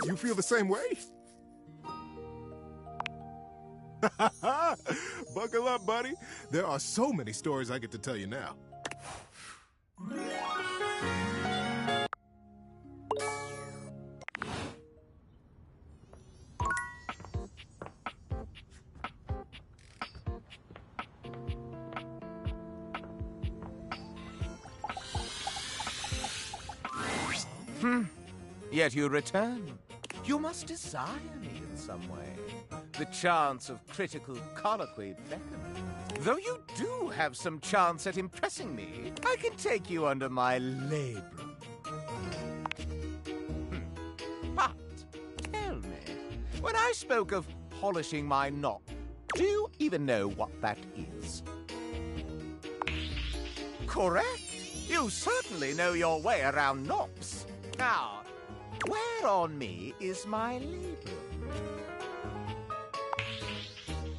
You feel the same way? Buckle up, buddy. There are so many stories I get to tell you now. Yet you return. You must desire me in some way. The chance of critical colloquy beckons. Though you do have some chance at impressing me, I can take you under my labrum. But, tell me, when I spoke of polishing my knob, do you even know what that is? Correct. You certainly know your way around knobs. Now, where on me is my labrum?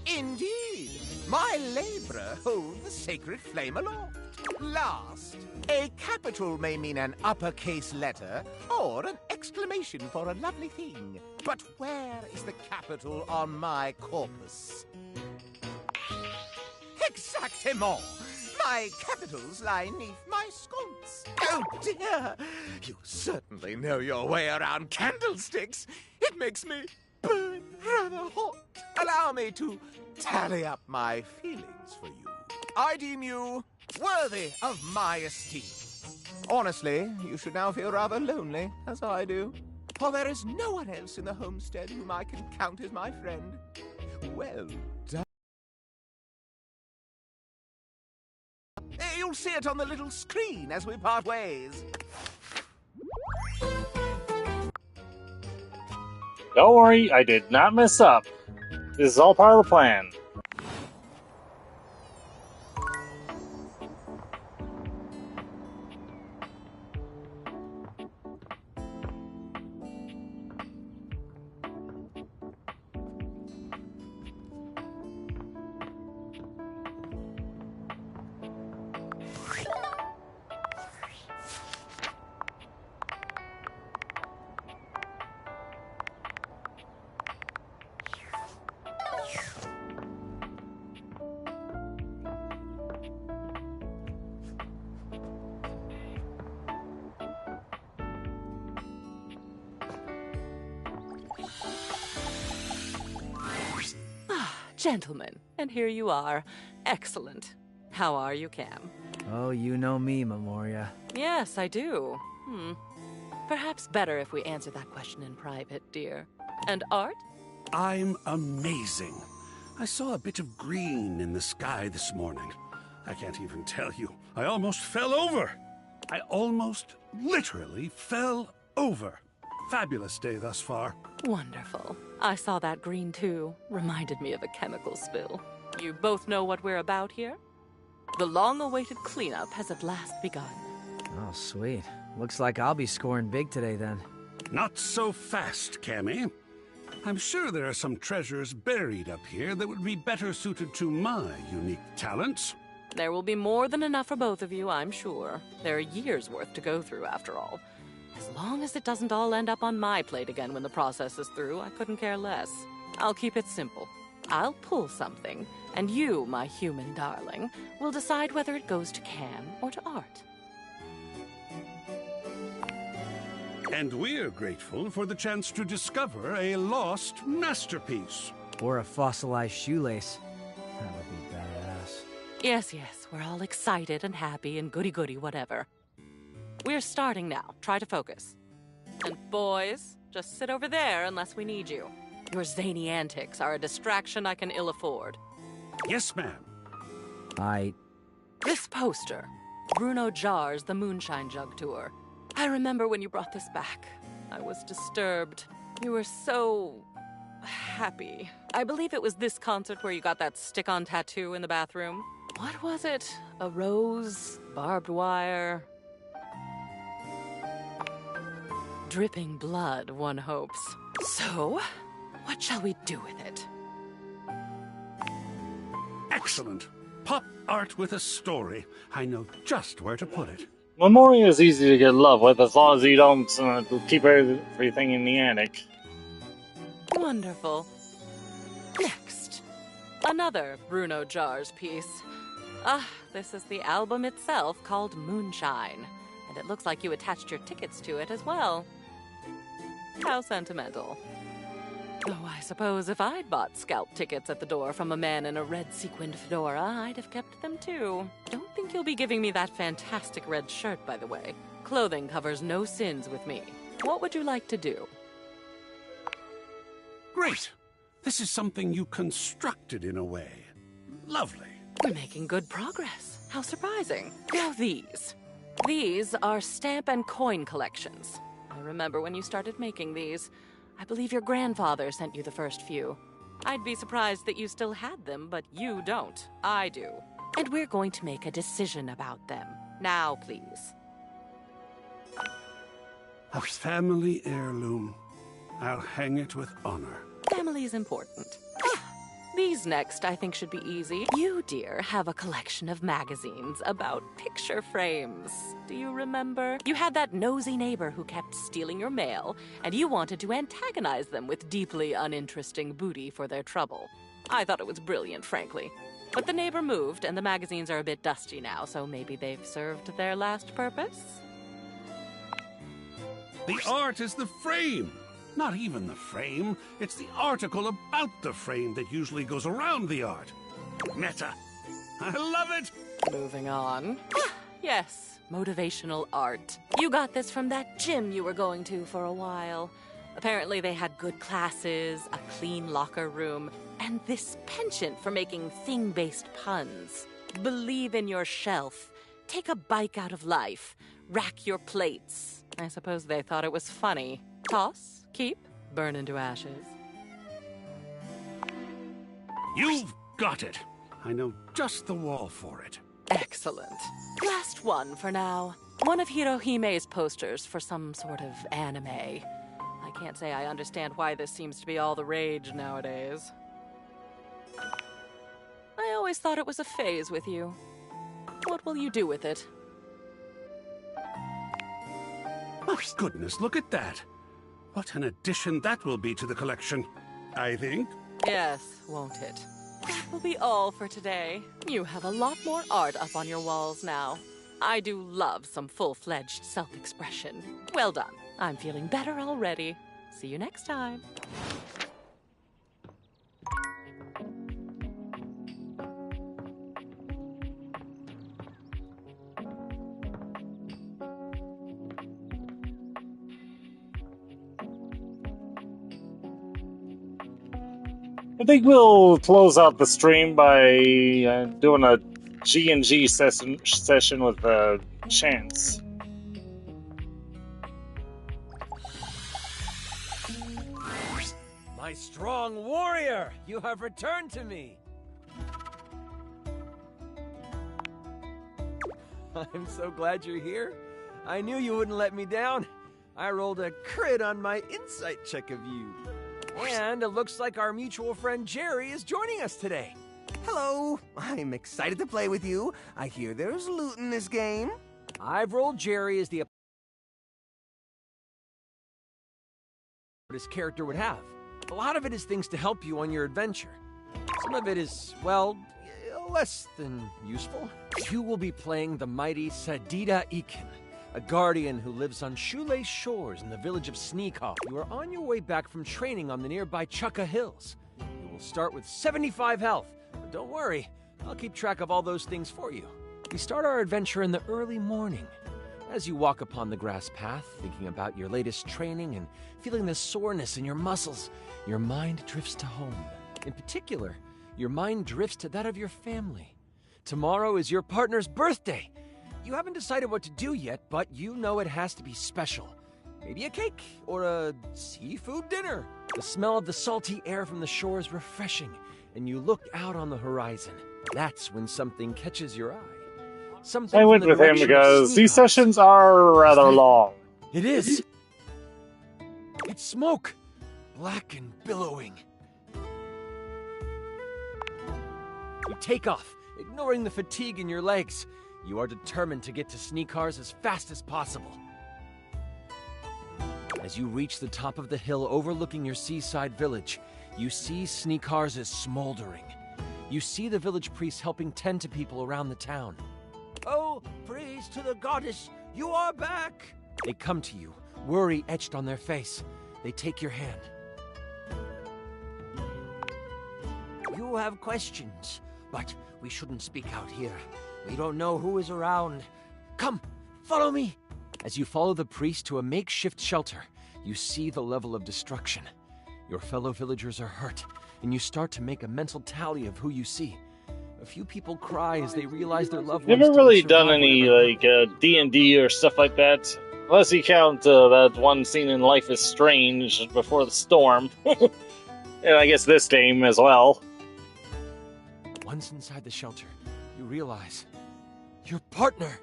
Indeed, my labra hold the sacred flame aloft. Last, a capital may mean an uppercase letter or an exclamation for a lovely thing. But where is the capital on my corpus? Exactement! My capitals lie neath my sconce. Oh dear! You certainly know your way around candlesticks. It makes me burn rather hot. Allow me to tally up my feelings for you. I deem you worthy of my esteem. Honestly, you should now feel rather lonely, as I do. For there is no one else in the homestead whom I can count as my friend. Well done. You'll see it on the little screen as we part ways. Don't worry, I did not mess up. This is all part of the plan. Gentlemen, and here you are. Excellent. How are you, Cam? Oh, you know me, Memoria. Yes, I do. Perhaps better if we answer that question in private, dear. And Art? I'm amazing. I saw a bit of green in the sky this morning. I can't even tell you. I almost fell over. I almost literally fell over. Fabulous day thus far. Wonderful. I saw that green too. Reminded me of a chemical spill. You both know what we're about here? The long-awaited cleanup has at last begun. Oh, sweet. Looks like I'll be scoring big today then. Not so fast, Cammy. I'm sure there are some treasures buried up here that would be better suited to my unique talents. There will be more than enough for both of you, I'm sure. There are years' worth to go through, after all. As long as it doesn't all end up on my plate again when the process is through, I couldn't care less. I'll keep it simple. I'll pull something, and you, my human darling, will decide whether it goes to Cam or to Art. And we're grateful for the chance to discover a lost masterpiece. Or a fossilized shoelace. That would be badass. Yes, we're all excited and happy and goody-goody whatever. We're starting now. Try to focus. And boys, just sit over there unless we need you. Your zany antics are a distraction I can ill afford. Yes, ma'am. This poster. Bruno Jar's The Moonshine Jug Tour. I remember when you brought this back. I was disturbed. You were so happy. I believe it was this concert where you got that stick-on tattoo in the bathroom. What was it? A rose? Barbed wire? Dripping blood, one hopes. So, what shall we do with it? Excellent. Pop art with a story. I know just where to put it. Memoria is easy to get in love with as long as you don't keep everything in the attic. Wonderful. Next, another Bruno Jar's piece. This is the album itself called Moonshine. And it looks like you attached your tickets to it as well. How sentimental. Oh, I suppose if I'd bought scalp tickets at the door from a man in a red sequined fedora, I'd have kept them too. Don't think you'll be giving me that fantastic red shirt, by the way. Clothing covers no sins with me. What would you like to do? Great. This is something you constructed in a way. Lovely. We're making good progress. How surprising. Now these. These are stamp and coin collections. I remember when you started making these. I believe your grandfather sent you the first few. I'd be surprised that you still had them, but you don't. I do. And we're going to make a decision about them. Now, please. A family heirloom. I'll hang it with honor. Family is important. These next, I think, should be easy. You, dear, have a collection of magazines about picture frames. Do you remember? You had that nosy neighbor who kept stealing your mail, and you wanted to antagonize them with deeply uninteresting booty for their trouble. I thought it was brilliant, frankly. But the neighbor moved, and the magazines are a bit dusty now, so maybe they've served their last purpose? The art is the frame. Not even the frame. It's the article about the frame that usually goes around the art. Meta. I love it. Moving on. Yes, motivational art. You got this from that gym you were going to for a while. Apparently they had good classes, a clean locker room, and this penchant for making thing-based puns. Believe in your shelf. Take a bite out of life. Rack your plates. I suppose they thought it was funny. Toss, keep, burn into ashes. You've got it. I know just the wall for it. Excellent. Last one for now. One of Hirohime's posters for some sort of anime. I can't say I understand why this seems to be all the rage nowadays. I always thought it was a phase with you. What will you do with it? Oh, goodness, look at that. What an addition that will be to the collection, I think. Yes, won't it? That will be all for today. You have a lot more art up on your walls now. I do love some full-fledged self-expression. Well done. I'm feeling better already. See you next time. I think we'll close out the stream by doing a G&G session with Chance. My strong warrior, you have returned to me. I'm so glad you're here. I knew you wouldn't let me down. I rolled a crit on my insight check of you. And it looks like our mutual friend Jerry is joining us today. Hello, I'm excited to play with you. I hear there's loot in this game. I've rolled Jerry as the his character would have. A lot of it is things to help you on your adventure. Some of it is, well, less than useful. You will be playing the mighty Sadida Ikin, a guardian who lives on Shoelace Shores in the village of Sneakhaw. You are on your way back from training on the nearby Chukka Hills. You will start with 75 health, but don't worry, I'll keep track of all those things for you. We start our adventure in the early morning. As you walk upon the grass path, thinking about your latest training and feeling the soreness in your muscles, your mind drifts to home. In particular, your mind drifts to that of your family. Tomorrow is your partner's birthday. You haven't decided what to do yet, but you know it has to be special. Maybe a cake or a seafood dinner. The smell of the salty air from the shore is refreshing, and you look out on the horizon. That's when something catches your eye. Something I went with him because these sessions are rather long. It is. It's smoke, black and billowing. You take off, ignoring the fatigue in your legs. You are determined to get to Sneakars as fast as possible. As you reach the top of the hill overlooking your seaside village, you see Sneakars is smoldering. You see the village priests helping tend to people around the town. Oh, praise to the goddess, you are back! They come to you, worry etched on their face. They take your hand. You have questions, but we shouldn't speak out here. We don't know who is around. Come, follow me! As you follow the priest to a makeshift shelter, you see the level of destruction. Your fellow villagers are hurt, and you start to make a mental tally of who you see. A few people cry as they realize their loved ones. Never really done any like D&D or stuff like that, unless you count that one scene in Life is Strange before the storm, and I guess this game as well. Once inside the shelter, you realize your partner.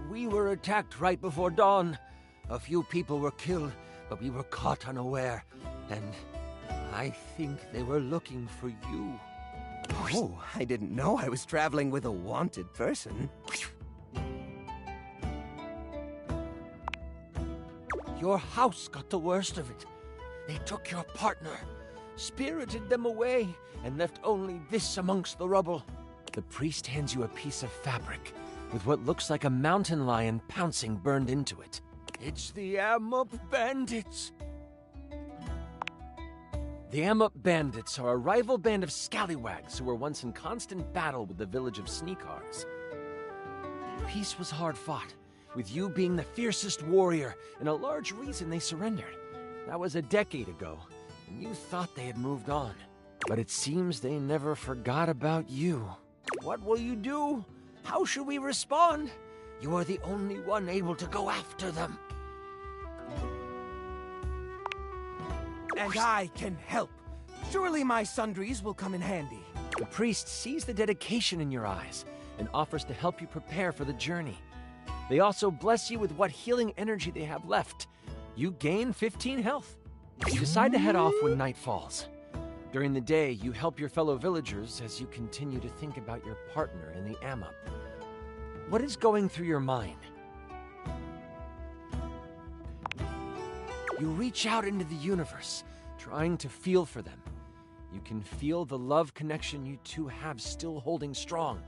We were attacked right before dawn. A few people were killed, but we were caught unaware, and I think they were looking for you. Oh, I didn't know I was traveling with a wanted person. Your house got the worst of it. They took your partner, spirited them away, and left only this amongst the rubble. The priest hands you a piece of fabric with what looks like a mountain lion pouncing burned into it. It's the Amup Bandits. The Amup Bandits are a rival band of scallywags who were once in constant battle with the village of Sneakars. Peace was hard fought, with you being the fiercest warrior and a large reason they surrendered. That was a decade ago, and you thought they had moved on. But it seems they never forgot about you. What will you do? How should we respond? You are the only one able to go after them. And I can help. Surely my sundries will come in handy. The priest sees the dedication in your eyes and offers to help you prepare for the journey. They also bless you with what healing energy they have left. You gain 15 health. You decide to head off when night falls. During the day, you help your fellow villagers as you continue to think about your partner in the Amup. What is going through your mind? You reach out into the universe, trying to feel for them. You can feel the love connection you two have still holding strong.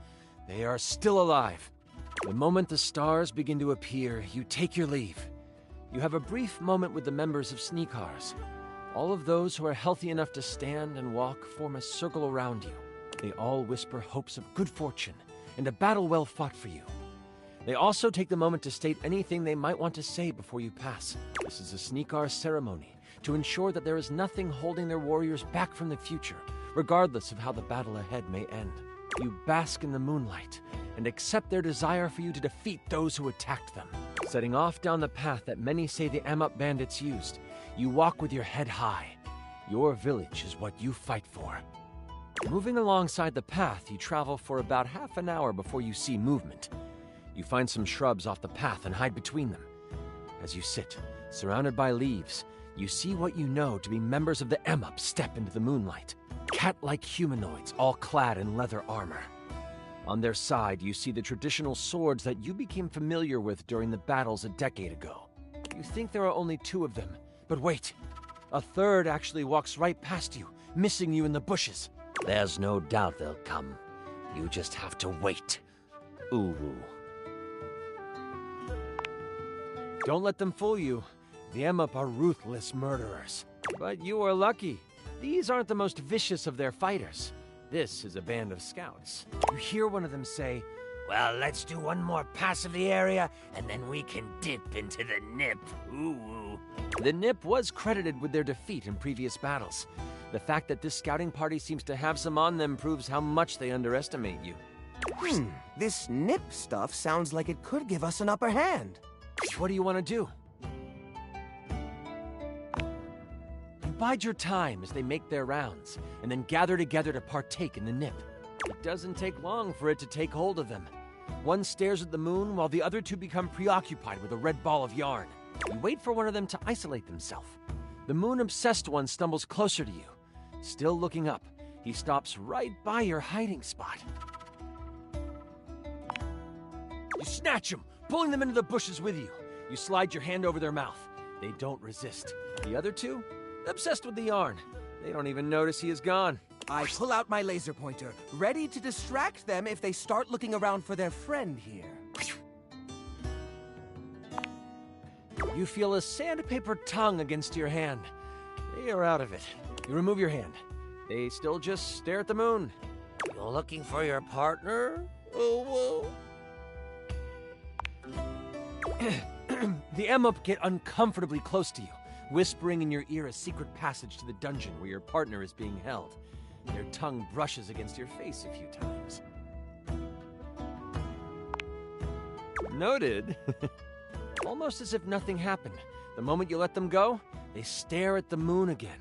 They are still alive. The moment the stars begin to appear, you take your leave. You have a brief moment with the members of Sneakars. All of those who are healthy enough to stand and walk form a circle around you. They all whisper hopes of good fortune and a battle well fought for you. They also take the moment to state anything they might want to say before you pass. This is a Sneakar ceremony to ensure that there is nothing holding their warriors back from the future, regardless of how the battle ahead may end. You bask in the moonlight and accept their desire for you to defeat those who attacked them. Setting off down the path that many say the Amup bandits used, you walk with your head high. Your village is what you fight for. Moving alongside the path, you travel for about half an hour before you see movement. You find some shrubs off the path and hide between them. As you sit, surrounded by leaves, you see what you know to be members of the Amup step into the moonlight. Cat-like humanoids, all clad in leather armor. On their side, you see the traditional swords that you became familiar with during the battles a decade ago. You think there are only 2 of them, but wait. A third actually walks right past you, missing you in the bushes. There's no doubt they'll come. You just have to wait. Ooh. Don't let them fool you. The Amup are ruthless murderers. But you are lucky. These aren't the most vicious of their fighters. This is a band of scouts. You hear one of them say, "Well, let's do one more pass of the area, and then we can dip into the Nip." Ooh. The Nip was credited with their defeat in previous battles. The fact that this scouting party seems to have some on them proves how much they underestimate you. This Nip stuff sounds like it could give us an upper hand. What do you want to do? You bide your time as they make their rounds, and then gather together to partake in the Nip. It doesn't take long for it to take hold of them. One stares at the moon while the other 2 become preoccupied with a red ball of yarn. You wait for one of them to isolate themselves. The moon-obsessed one stumbles closer to you. Still looking up, he stops right by your hiding spot. You snatch him, pulling them into the bushes with you. You slide your hand over their mouth. They don't resist. The other 2? Obsessed with the yarn. They don't even notice he is gone. I pull out my laser pointer, ready to distract them if they start looking around for their friend here. You feel a sandpaper tongue against your hand. They are out of it. You remove your hand. They still just stare at the moon. You're looking for your partner? Oh, The Amup get uncomfortably close to you, whispering in your ear a secret passage to the dungeon where your partner is being held. Their tongue brushes against your face a few times. Noted. Almost as if nothing happened. The moment you let them go, they stare at the moon again.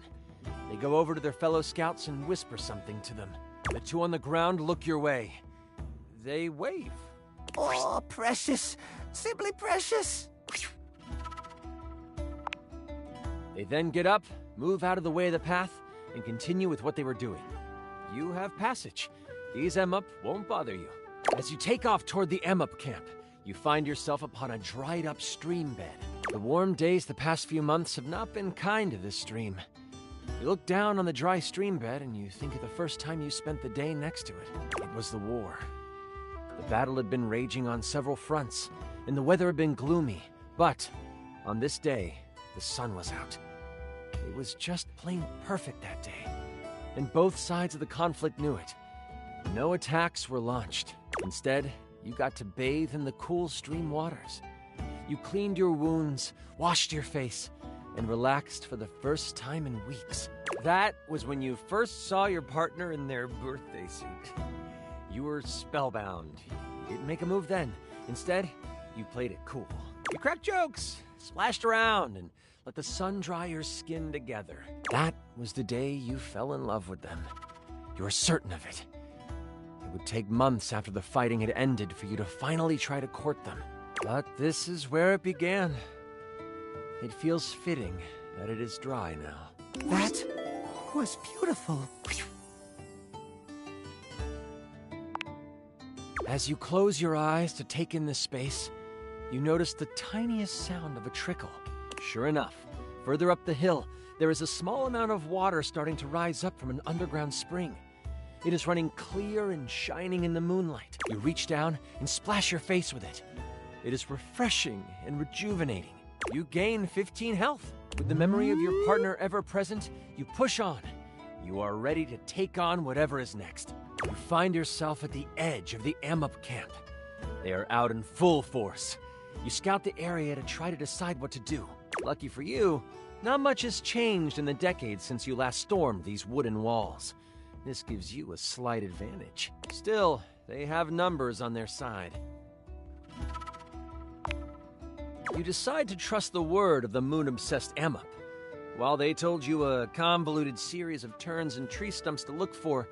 They go over to their fellow scouts and whisper something to them. The 2 on the ground look your way. They wave. Oh, precious. Simply precious. They then get up, move out of the way of the path, and continue with what they were doing. You have passage. These Amup won't bother you. As you take off toward the Amup camp, you find yourself upon a dried-up stream bed. The warm days the past few months have not been kind to this stream. You look down on the dry stream bed and you think of the first time you spent the day next to it. It was the war. The battle had been raging on several fronts, and the weather had been gloomy. But on this day, the sun was out. It was just plain perfect that day, and both sides of the conflict knew it. No attacks were launched. Instead, you got to bathe in the cool stream waters. You cleaned your wounds, washed your face, and relaxed for the first time in weeks. That was when you first saw your partner in their birthday suit. You were spellbound. You didn't make a move then. Instead, you played it cool. You cracked jokes, splashed around, and let the sun dry your skin together. That was the day you fell in love with them. You were certain of it. It would take months after the fighting had ended for you to finally try to court them. But this is where it began. It feels fitting that it is dry now. That was beautiful. As you close your eyes to take in this space, you notice the tiniest sound of a trickle. Sure enough, further up the hill, there is a small amount of water starting to rise up from an underground spring. It is running clear and shining in the moonlight. You reach down and splash your face with it. It is refreshing and rejuvenating. You gain 15 health. With the memory of your partner ever present, you push on. You are ready to take on whatever is next. You find yourself at the edge of the Amup camp. They are out in full force. You scout the area to try to decide what to do. Lucky for you, not much has changed in the decades since you last stormed these wooden walls. This gives you a slight advantage. Still, they have numbers on their side. You decide to trust the word of the moon-obsessed Amup. While they told you a convoluted series of turns and tree stumps to look for,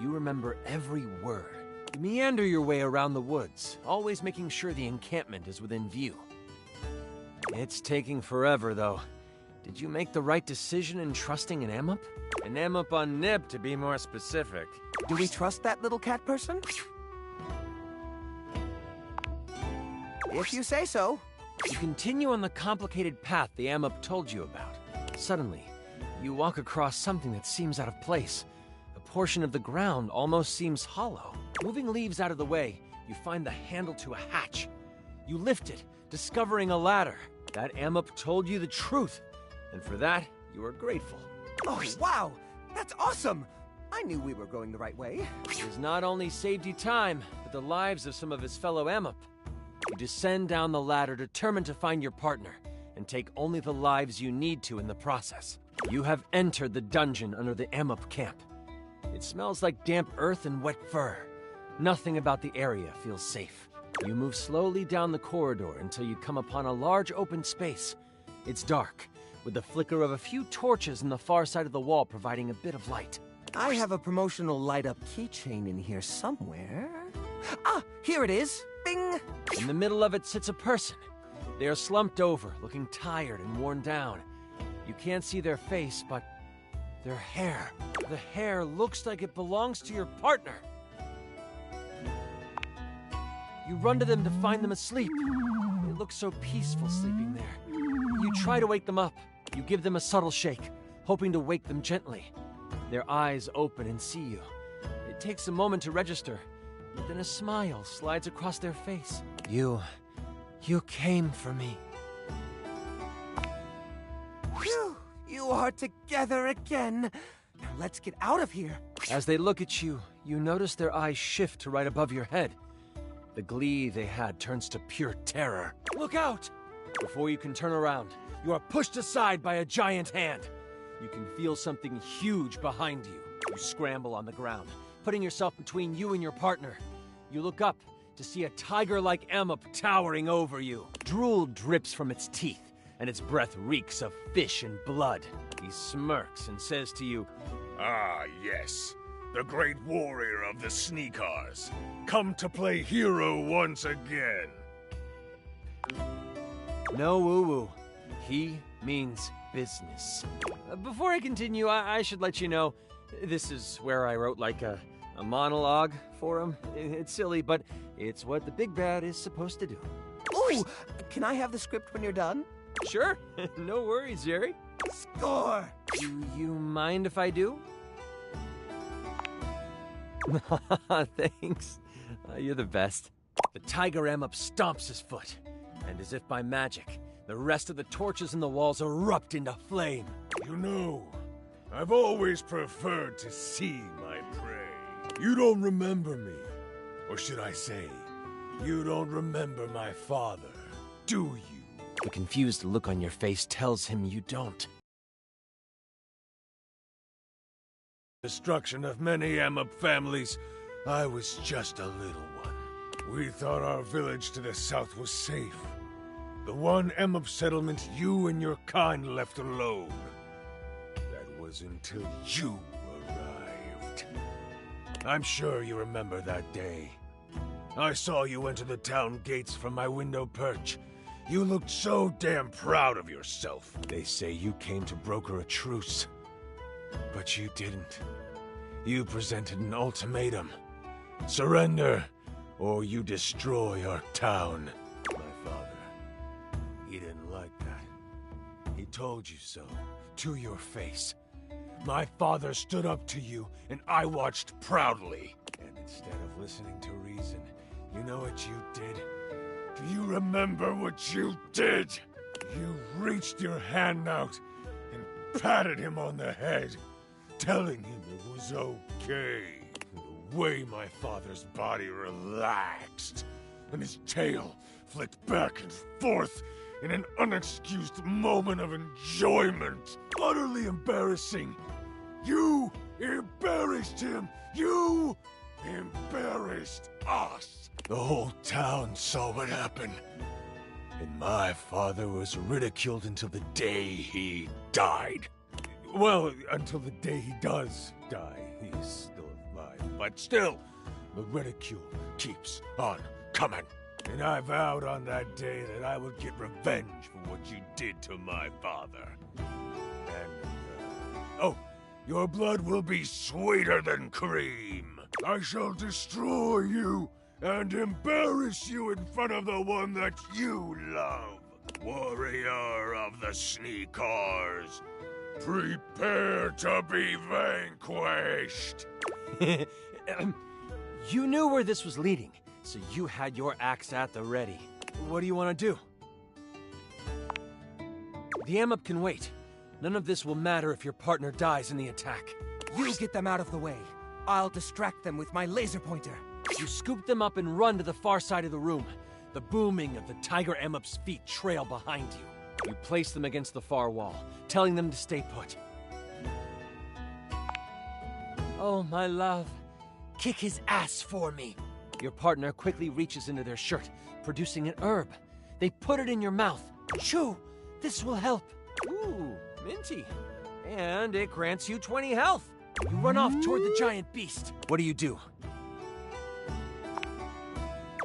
you remember every word. You meander your way around the woods, always making sure the encampment is within view. It's taking forever, though. Did you make the right decision in trusting an Amup? An Amup on Nib, to be more specific. Do we trust that little cat person? If you say so. You continue on the complicated path the Amup told you about. Suddenly, you walk across something that seems out of place. A portion of the ground almost seems hollow. Moving leaves out of the way, you find the handle to a hatch. You lift it, discovering a ladder. That Amup told you the truth, and for that, you are grateful. Oh, wow! That's awesome! I knew we were going the right way. It has not only saved you time, but the lives of some of his fellow Amup. You descend down the ladder, determined to find your partner, and take only the lives you need to in the process. You have entered the dungeon under the Amup camp. It smells like damp earth and wet fur. Nothing about the area feels safe. You move slowly down the corridor until you come upon a large open space. It's dark, with the flicker of a few torches in the far side of the wall providing a bit of light. I have a promotional light-up keychain in here somewhere. Ah, here it is! Bing! In the middle of it sits a person. They are slumped over, looking tired and worn down. You can't see their face, but their hair. The hair looks like it belongs to your partner. You run to them to find them asleep. They look so peaceful sleeping there. You try to wake them up. You give them a subtle shake, hoping to wake them gently. Their eyes open and see you. It takes a moment to register, but then a smile slides across their face. You came for me. Phew! You are together again. Now let's get out of here. As they look at you, you notice their eyes shift to right above your head. The glee they had turns to pure terror. Look out! Before you can turn around, you are pushed aside by a giant hand. You can feel something huge behind you. You scramble on the ground, putting yourself between you and your partner. You look up to see a tiger-like Amup towering over you. Drool drips from its teeth, and its breath reeks of fish and blood. He smirks and says to you, "Ah, yes. The great warrior of the Sneakers. Come to play hero once again." No woo-woo. He means business. Before I continue, I should let you know, this is where I wrote like a monologue for him. It's silly, but it's what the big bad is supposed to do. Ooh! Can I have the script when you're done? Sure. No worries, Jerry. Score! Do you mind if I do? Thanks. You're the best. The tiger Amup stomps his foot, and as if by magic, the rest of the torches in the walls erupt into flame. You know, I've always preferred to see my prey. You don't remember me. Or should I say, you don't remember my father, do you? The confused look on your face tells him you don't. destruction of many Amub families, I was just a little one. We thought our village to the south was safe. The one Amub settlement you and your kind left alone. That was until you arrived. I'm sure you remember that day. I saw you enter the town gates from my window perch. You looked so damn proud of yourself. They say you came to broker a truce. But you didn't. You presented an ultimatum. Surrender, or you destroy our town. My father, he didn't like that. He told you so, to your face. My father stood up to you, and I watched proudly. And instead of listening to reason, you know what you did? Do you remember what you did? You reached your hand out and patted him on the head, telling him it was okay. The way my father's body relaxed, and his tail flicked back and forth in an unexcused moment of enjoyment. Utterly embarrassing. You embarrassed him! You embarrassed us! The whole town saw what happened. And my father was ridiculed until the day he died. Well, until the day he does die. He's still alive. But still, the ridicule keeps on coming. And I vowed on that day that I would get revenge for what you did to my father. And, oh, your blood will be sweeter than cream. I shall destroy you and embarrass you in front of the one that you love. Warrior of the Sneakers, prepare to be vanquished. You knew where this was leading, so you had your axe at the ready. What do you want to do? The Amub can wait. None of this will matter if your partner dies in the attack. You get them out of the way. I'll distract them with my laser pointer. You scoop them up and run to the far side of the room. The booming of the Tiger Amub's feet trail behind you. You place them against the far wall, telling them to stay put. Oh, my love. Kick his ass for me. Your partner quickly reaches into their shirt, producing an herb. They put it in your mouth. Chew! This will help. Ooh, minty. And it grants you 20 health. You run off toward the giant beast. What do?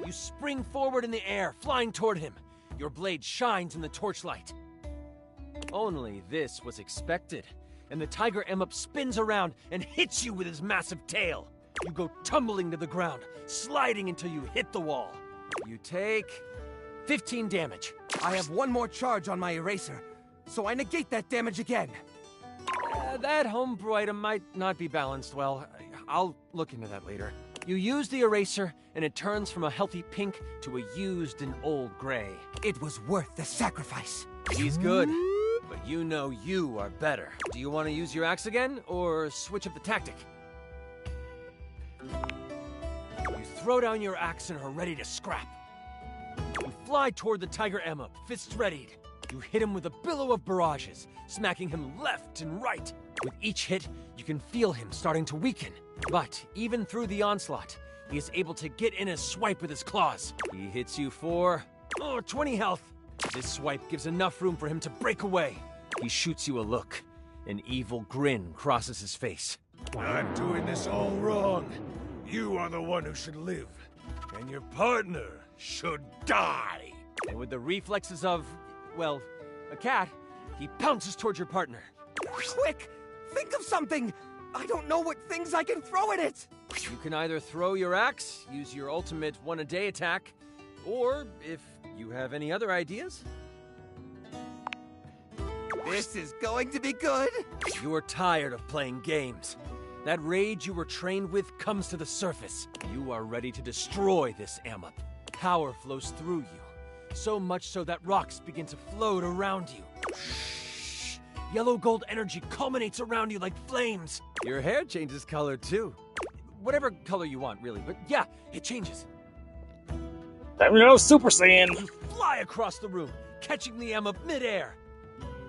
You spring forward in the air, flying toward him. Your blade shines in the torchlight. Only this was expected, and the Tiger Amub spins around and hits you with his massive tail. You go tumbling to the ground, sliding until you hit the wall. You take 15 damage. I have one more charge on my eraser, so I negate that damage again. That homebrew item might not be balanced well. I'll look into that later. You use the eraser, and it turns from a healthy pink to a used and old gray. It was worth the sacrifice. He's good, but you know you are better. Do you want to use your axe again, or switch up the tactic? You throw down your axe and are ready to scrap. You fly toward the Tiger Amub, fists readied. You hit him with a billow of barrages, smacking him left and right. With each hit, you can feel him starting to weaken. But even through the onslaught, he is able to get in a swipe with his claws. He hits you for 20 health. This swipe gives enough room for him to break away. He shoots you a look. An evil grin crosses his face. I'm doing this all wrong. You are the one who should live, and your partner should die. And with the reflexes of, well, a cat, he pounces towards your partner. Quick! Think of something! I don't know what things I can throw at it! You can either throw your axe, use your ultimate one-a-day attack, or if you have any other ideas. This is going to be good! You're tired of playing games. That rage you were trained with comes to the surface. You are ready to destroy this Amub. Power flows through you, so much so that rocks begin to float around you. Shh. Yellow gold energy culminates around you like flames. Your hair changes color too. Whatever color you want, really, but yeah, it changes. Time to know Super Saiyan. You fly across the room, catching the Amub midair.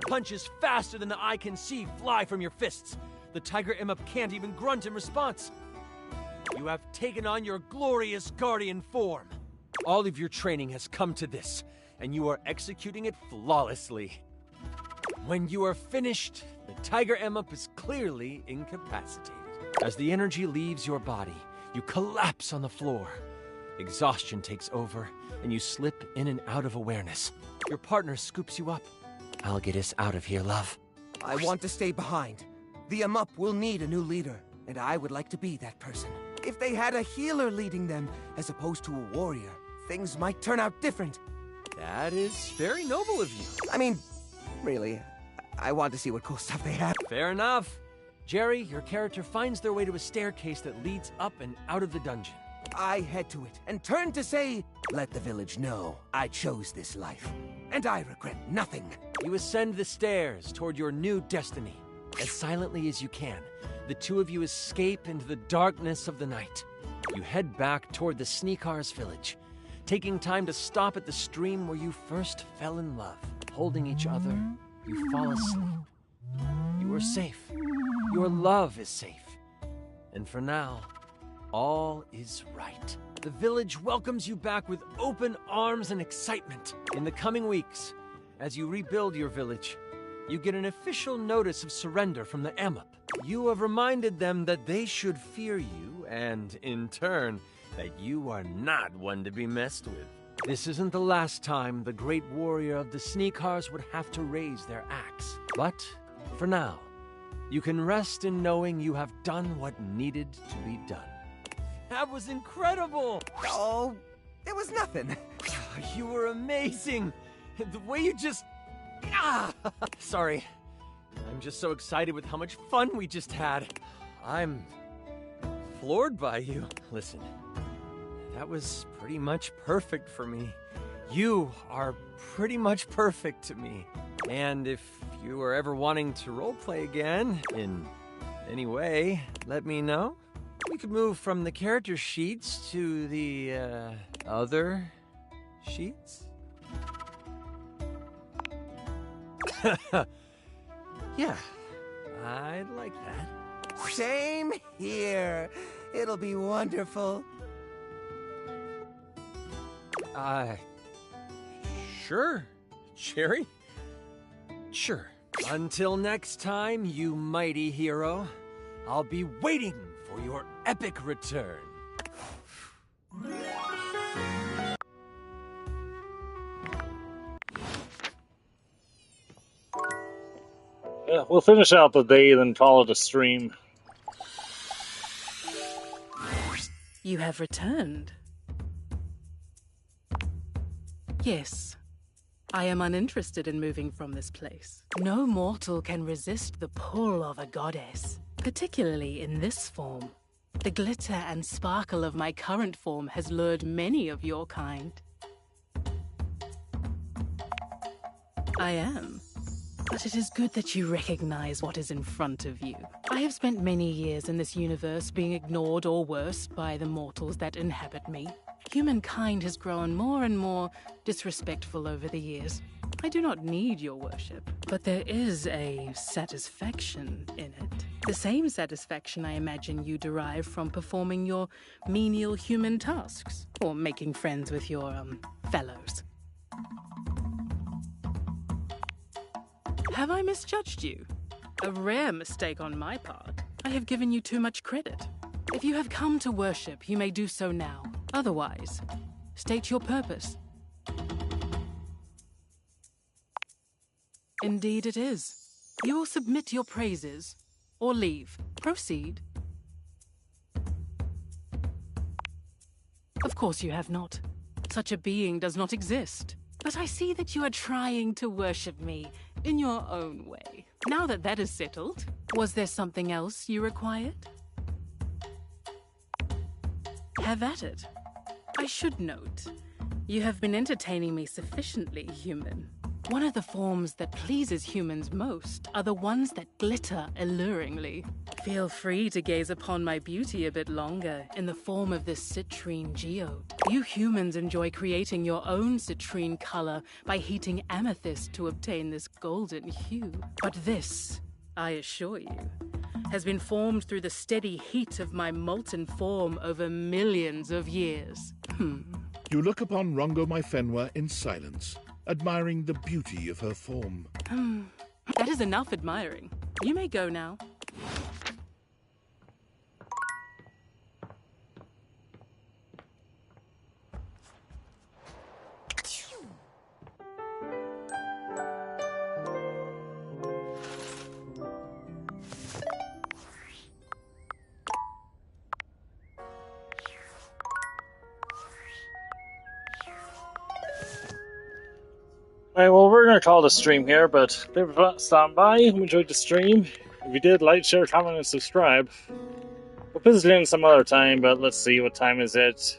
Punches faster than the eye can see fly from your fists. The tiger imp can't even grunt in response. You have taken on your glorious guardian form. All of your training has come to this, and you are executing it flawlessly. When you are finished, the tiger imp is clearly incapacitated. As the energy leaves your body, you collapse on the floor. Exhaustion takes over, and you slip in and out of awareness. Your partner scoops you up. I'll get us out of here, love. I want to stay behind. The Amup will need a new leader, and I would like to be that person. If they had a healer leading them, as opposed to a warrior, things might turn out different. That is very noble of you. I mean, really, I want to see what cool stuff they have. Fair enough. Jerry, your character finds their way to a staircase that leads up and out of the dungeon. I head to it and turn to say, let the village know I chose this life, and I regret nothing. You ascend the stairs toward your new destiny. As silently as you can, the two of you escape into the darkness of the night. You head back toward the Sneakar's village, taking time to stop at the stream where you first fell in love. Holding each other, you fall asleep. You are safe. Your love is safe. And for now, all is right. The village welcomes you back with open arms and excitement. In the coming weeks, as you rebuild your village, you get an official notice of surrender from the Amup. You have reminded them that they should fear you, and in turn, that you are not one to be messed with. This isn't the last time the great warrior of the Sneakars would have to raise their axe. But, for now, you can rest in knowing you have done what needed to be done. That was incredible! Oh, it was nothing. You were amazing! The way you just... Sorry. I'm just so excited with how much fun we just had. I'm floored by you. Listen, that was pretty much perfect for me. You are pretty much perfect to me. And if you are ever wanting to roleplay again, in any way, let me know. We could move from the character sheets to the, other sheets? Yeah, I'd like that. Same here. It'll be wonderful. Sure, Jerry. Sure. Until next time, you mighty hero, I'll be waiting for your epic return. Yeah, we'll finish out the day, then call it a stream. You have returned. Yes. I am uninterested in moving from this place. No mortal can resist the pull of a goddess, particularly in this form. The glitter and sparkle of my current form has lured many of your kind. I am. But it is good that you recognize what is in front of you. I have spent many years in this universe being ignored or worse by the mortals that inhabit me. Humankind has grown more and more disrespectful over the years. I do not need your worship, but there is a satisfaction in it. The same satisfaction I imagine you derive from performing your menial human tasks, or making friends with your, fellows. Have I misjudged you? A rare mistake on my part. I have given you too much credit. If you have come to worship, you may do so now. Otherwise, state your purpose. Indeed it is. You will submit your praises, or leave. Proceed. Of course you have not. Such a being does not exist. But I see that you are trying to worship me in your own way. Now that that is settled, was there something else you required? Have at it. I should note, you have been entertaining me sufficiently, human. One of the forms that pleases humans most are the ones that glitter alluringly. Feel free to gaze upon my beauty a bit longer in the form of this citrine geode. You humans enjoy creating your own citrine color by heating amethyst to obtain this golden hue. But this, I assure you, has been formed through the steady heat of my molten form over millions of years. You look upon Rongo Myfenwa in silence, admiring the beauty of her form. That is enough admiring. You may go now. Alright, well, we're going to call the stream here, but thank you for stopping by. Hope you enjoyed the stream. If you did, like, share, comment, and subscribe. We'll visit in some other time, but let's see, what time is it?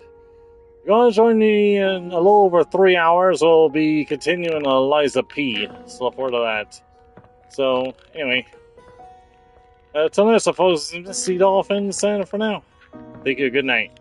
If you want to join me in a little over 3 hours, we'll be continuing Eliza P. So look forward to that. So, anyway. Till then, I suppose, Mistydolphin signing for now. Thank you, good night.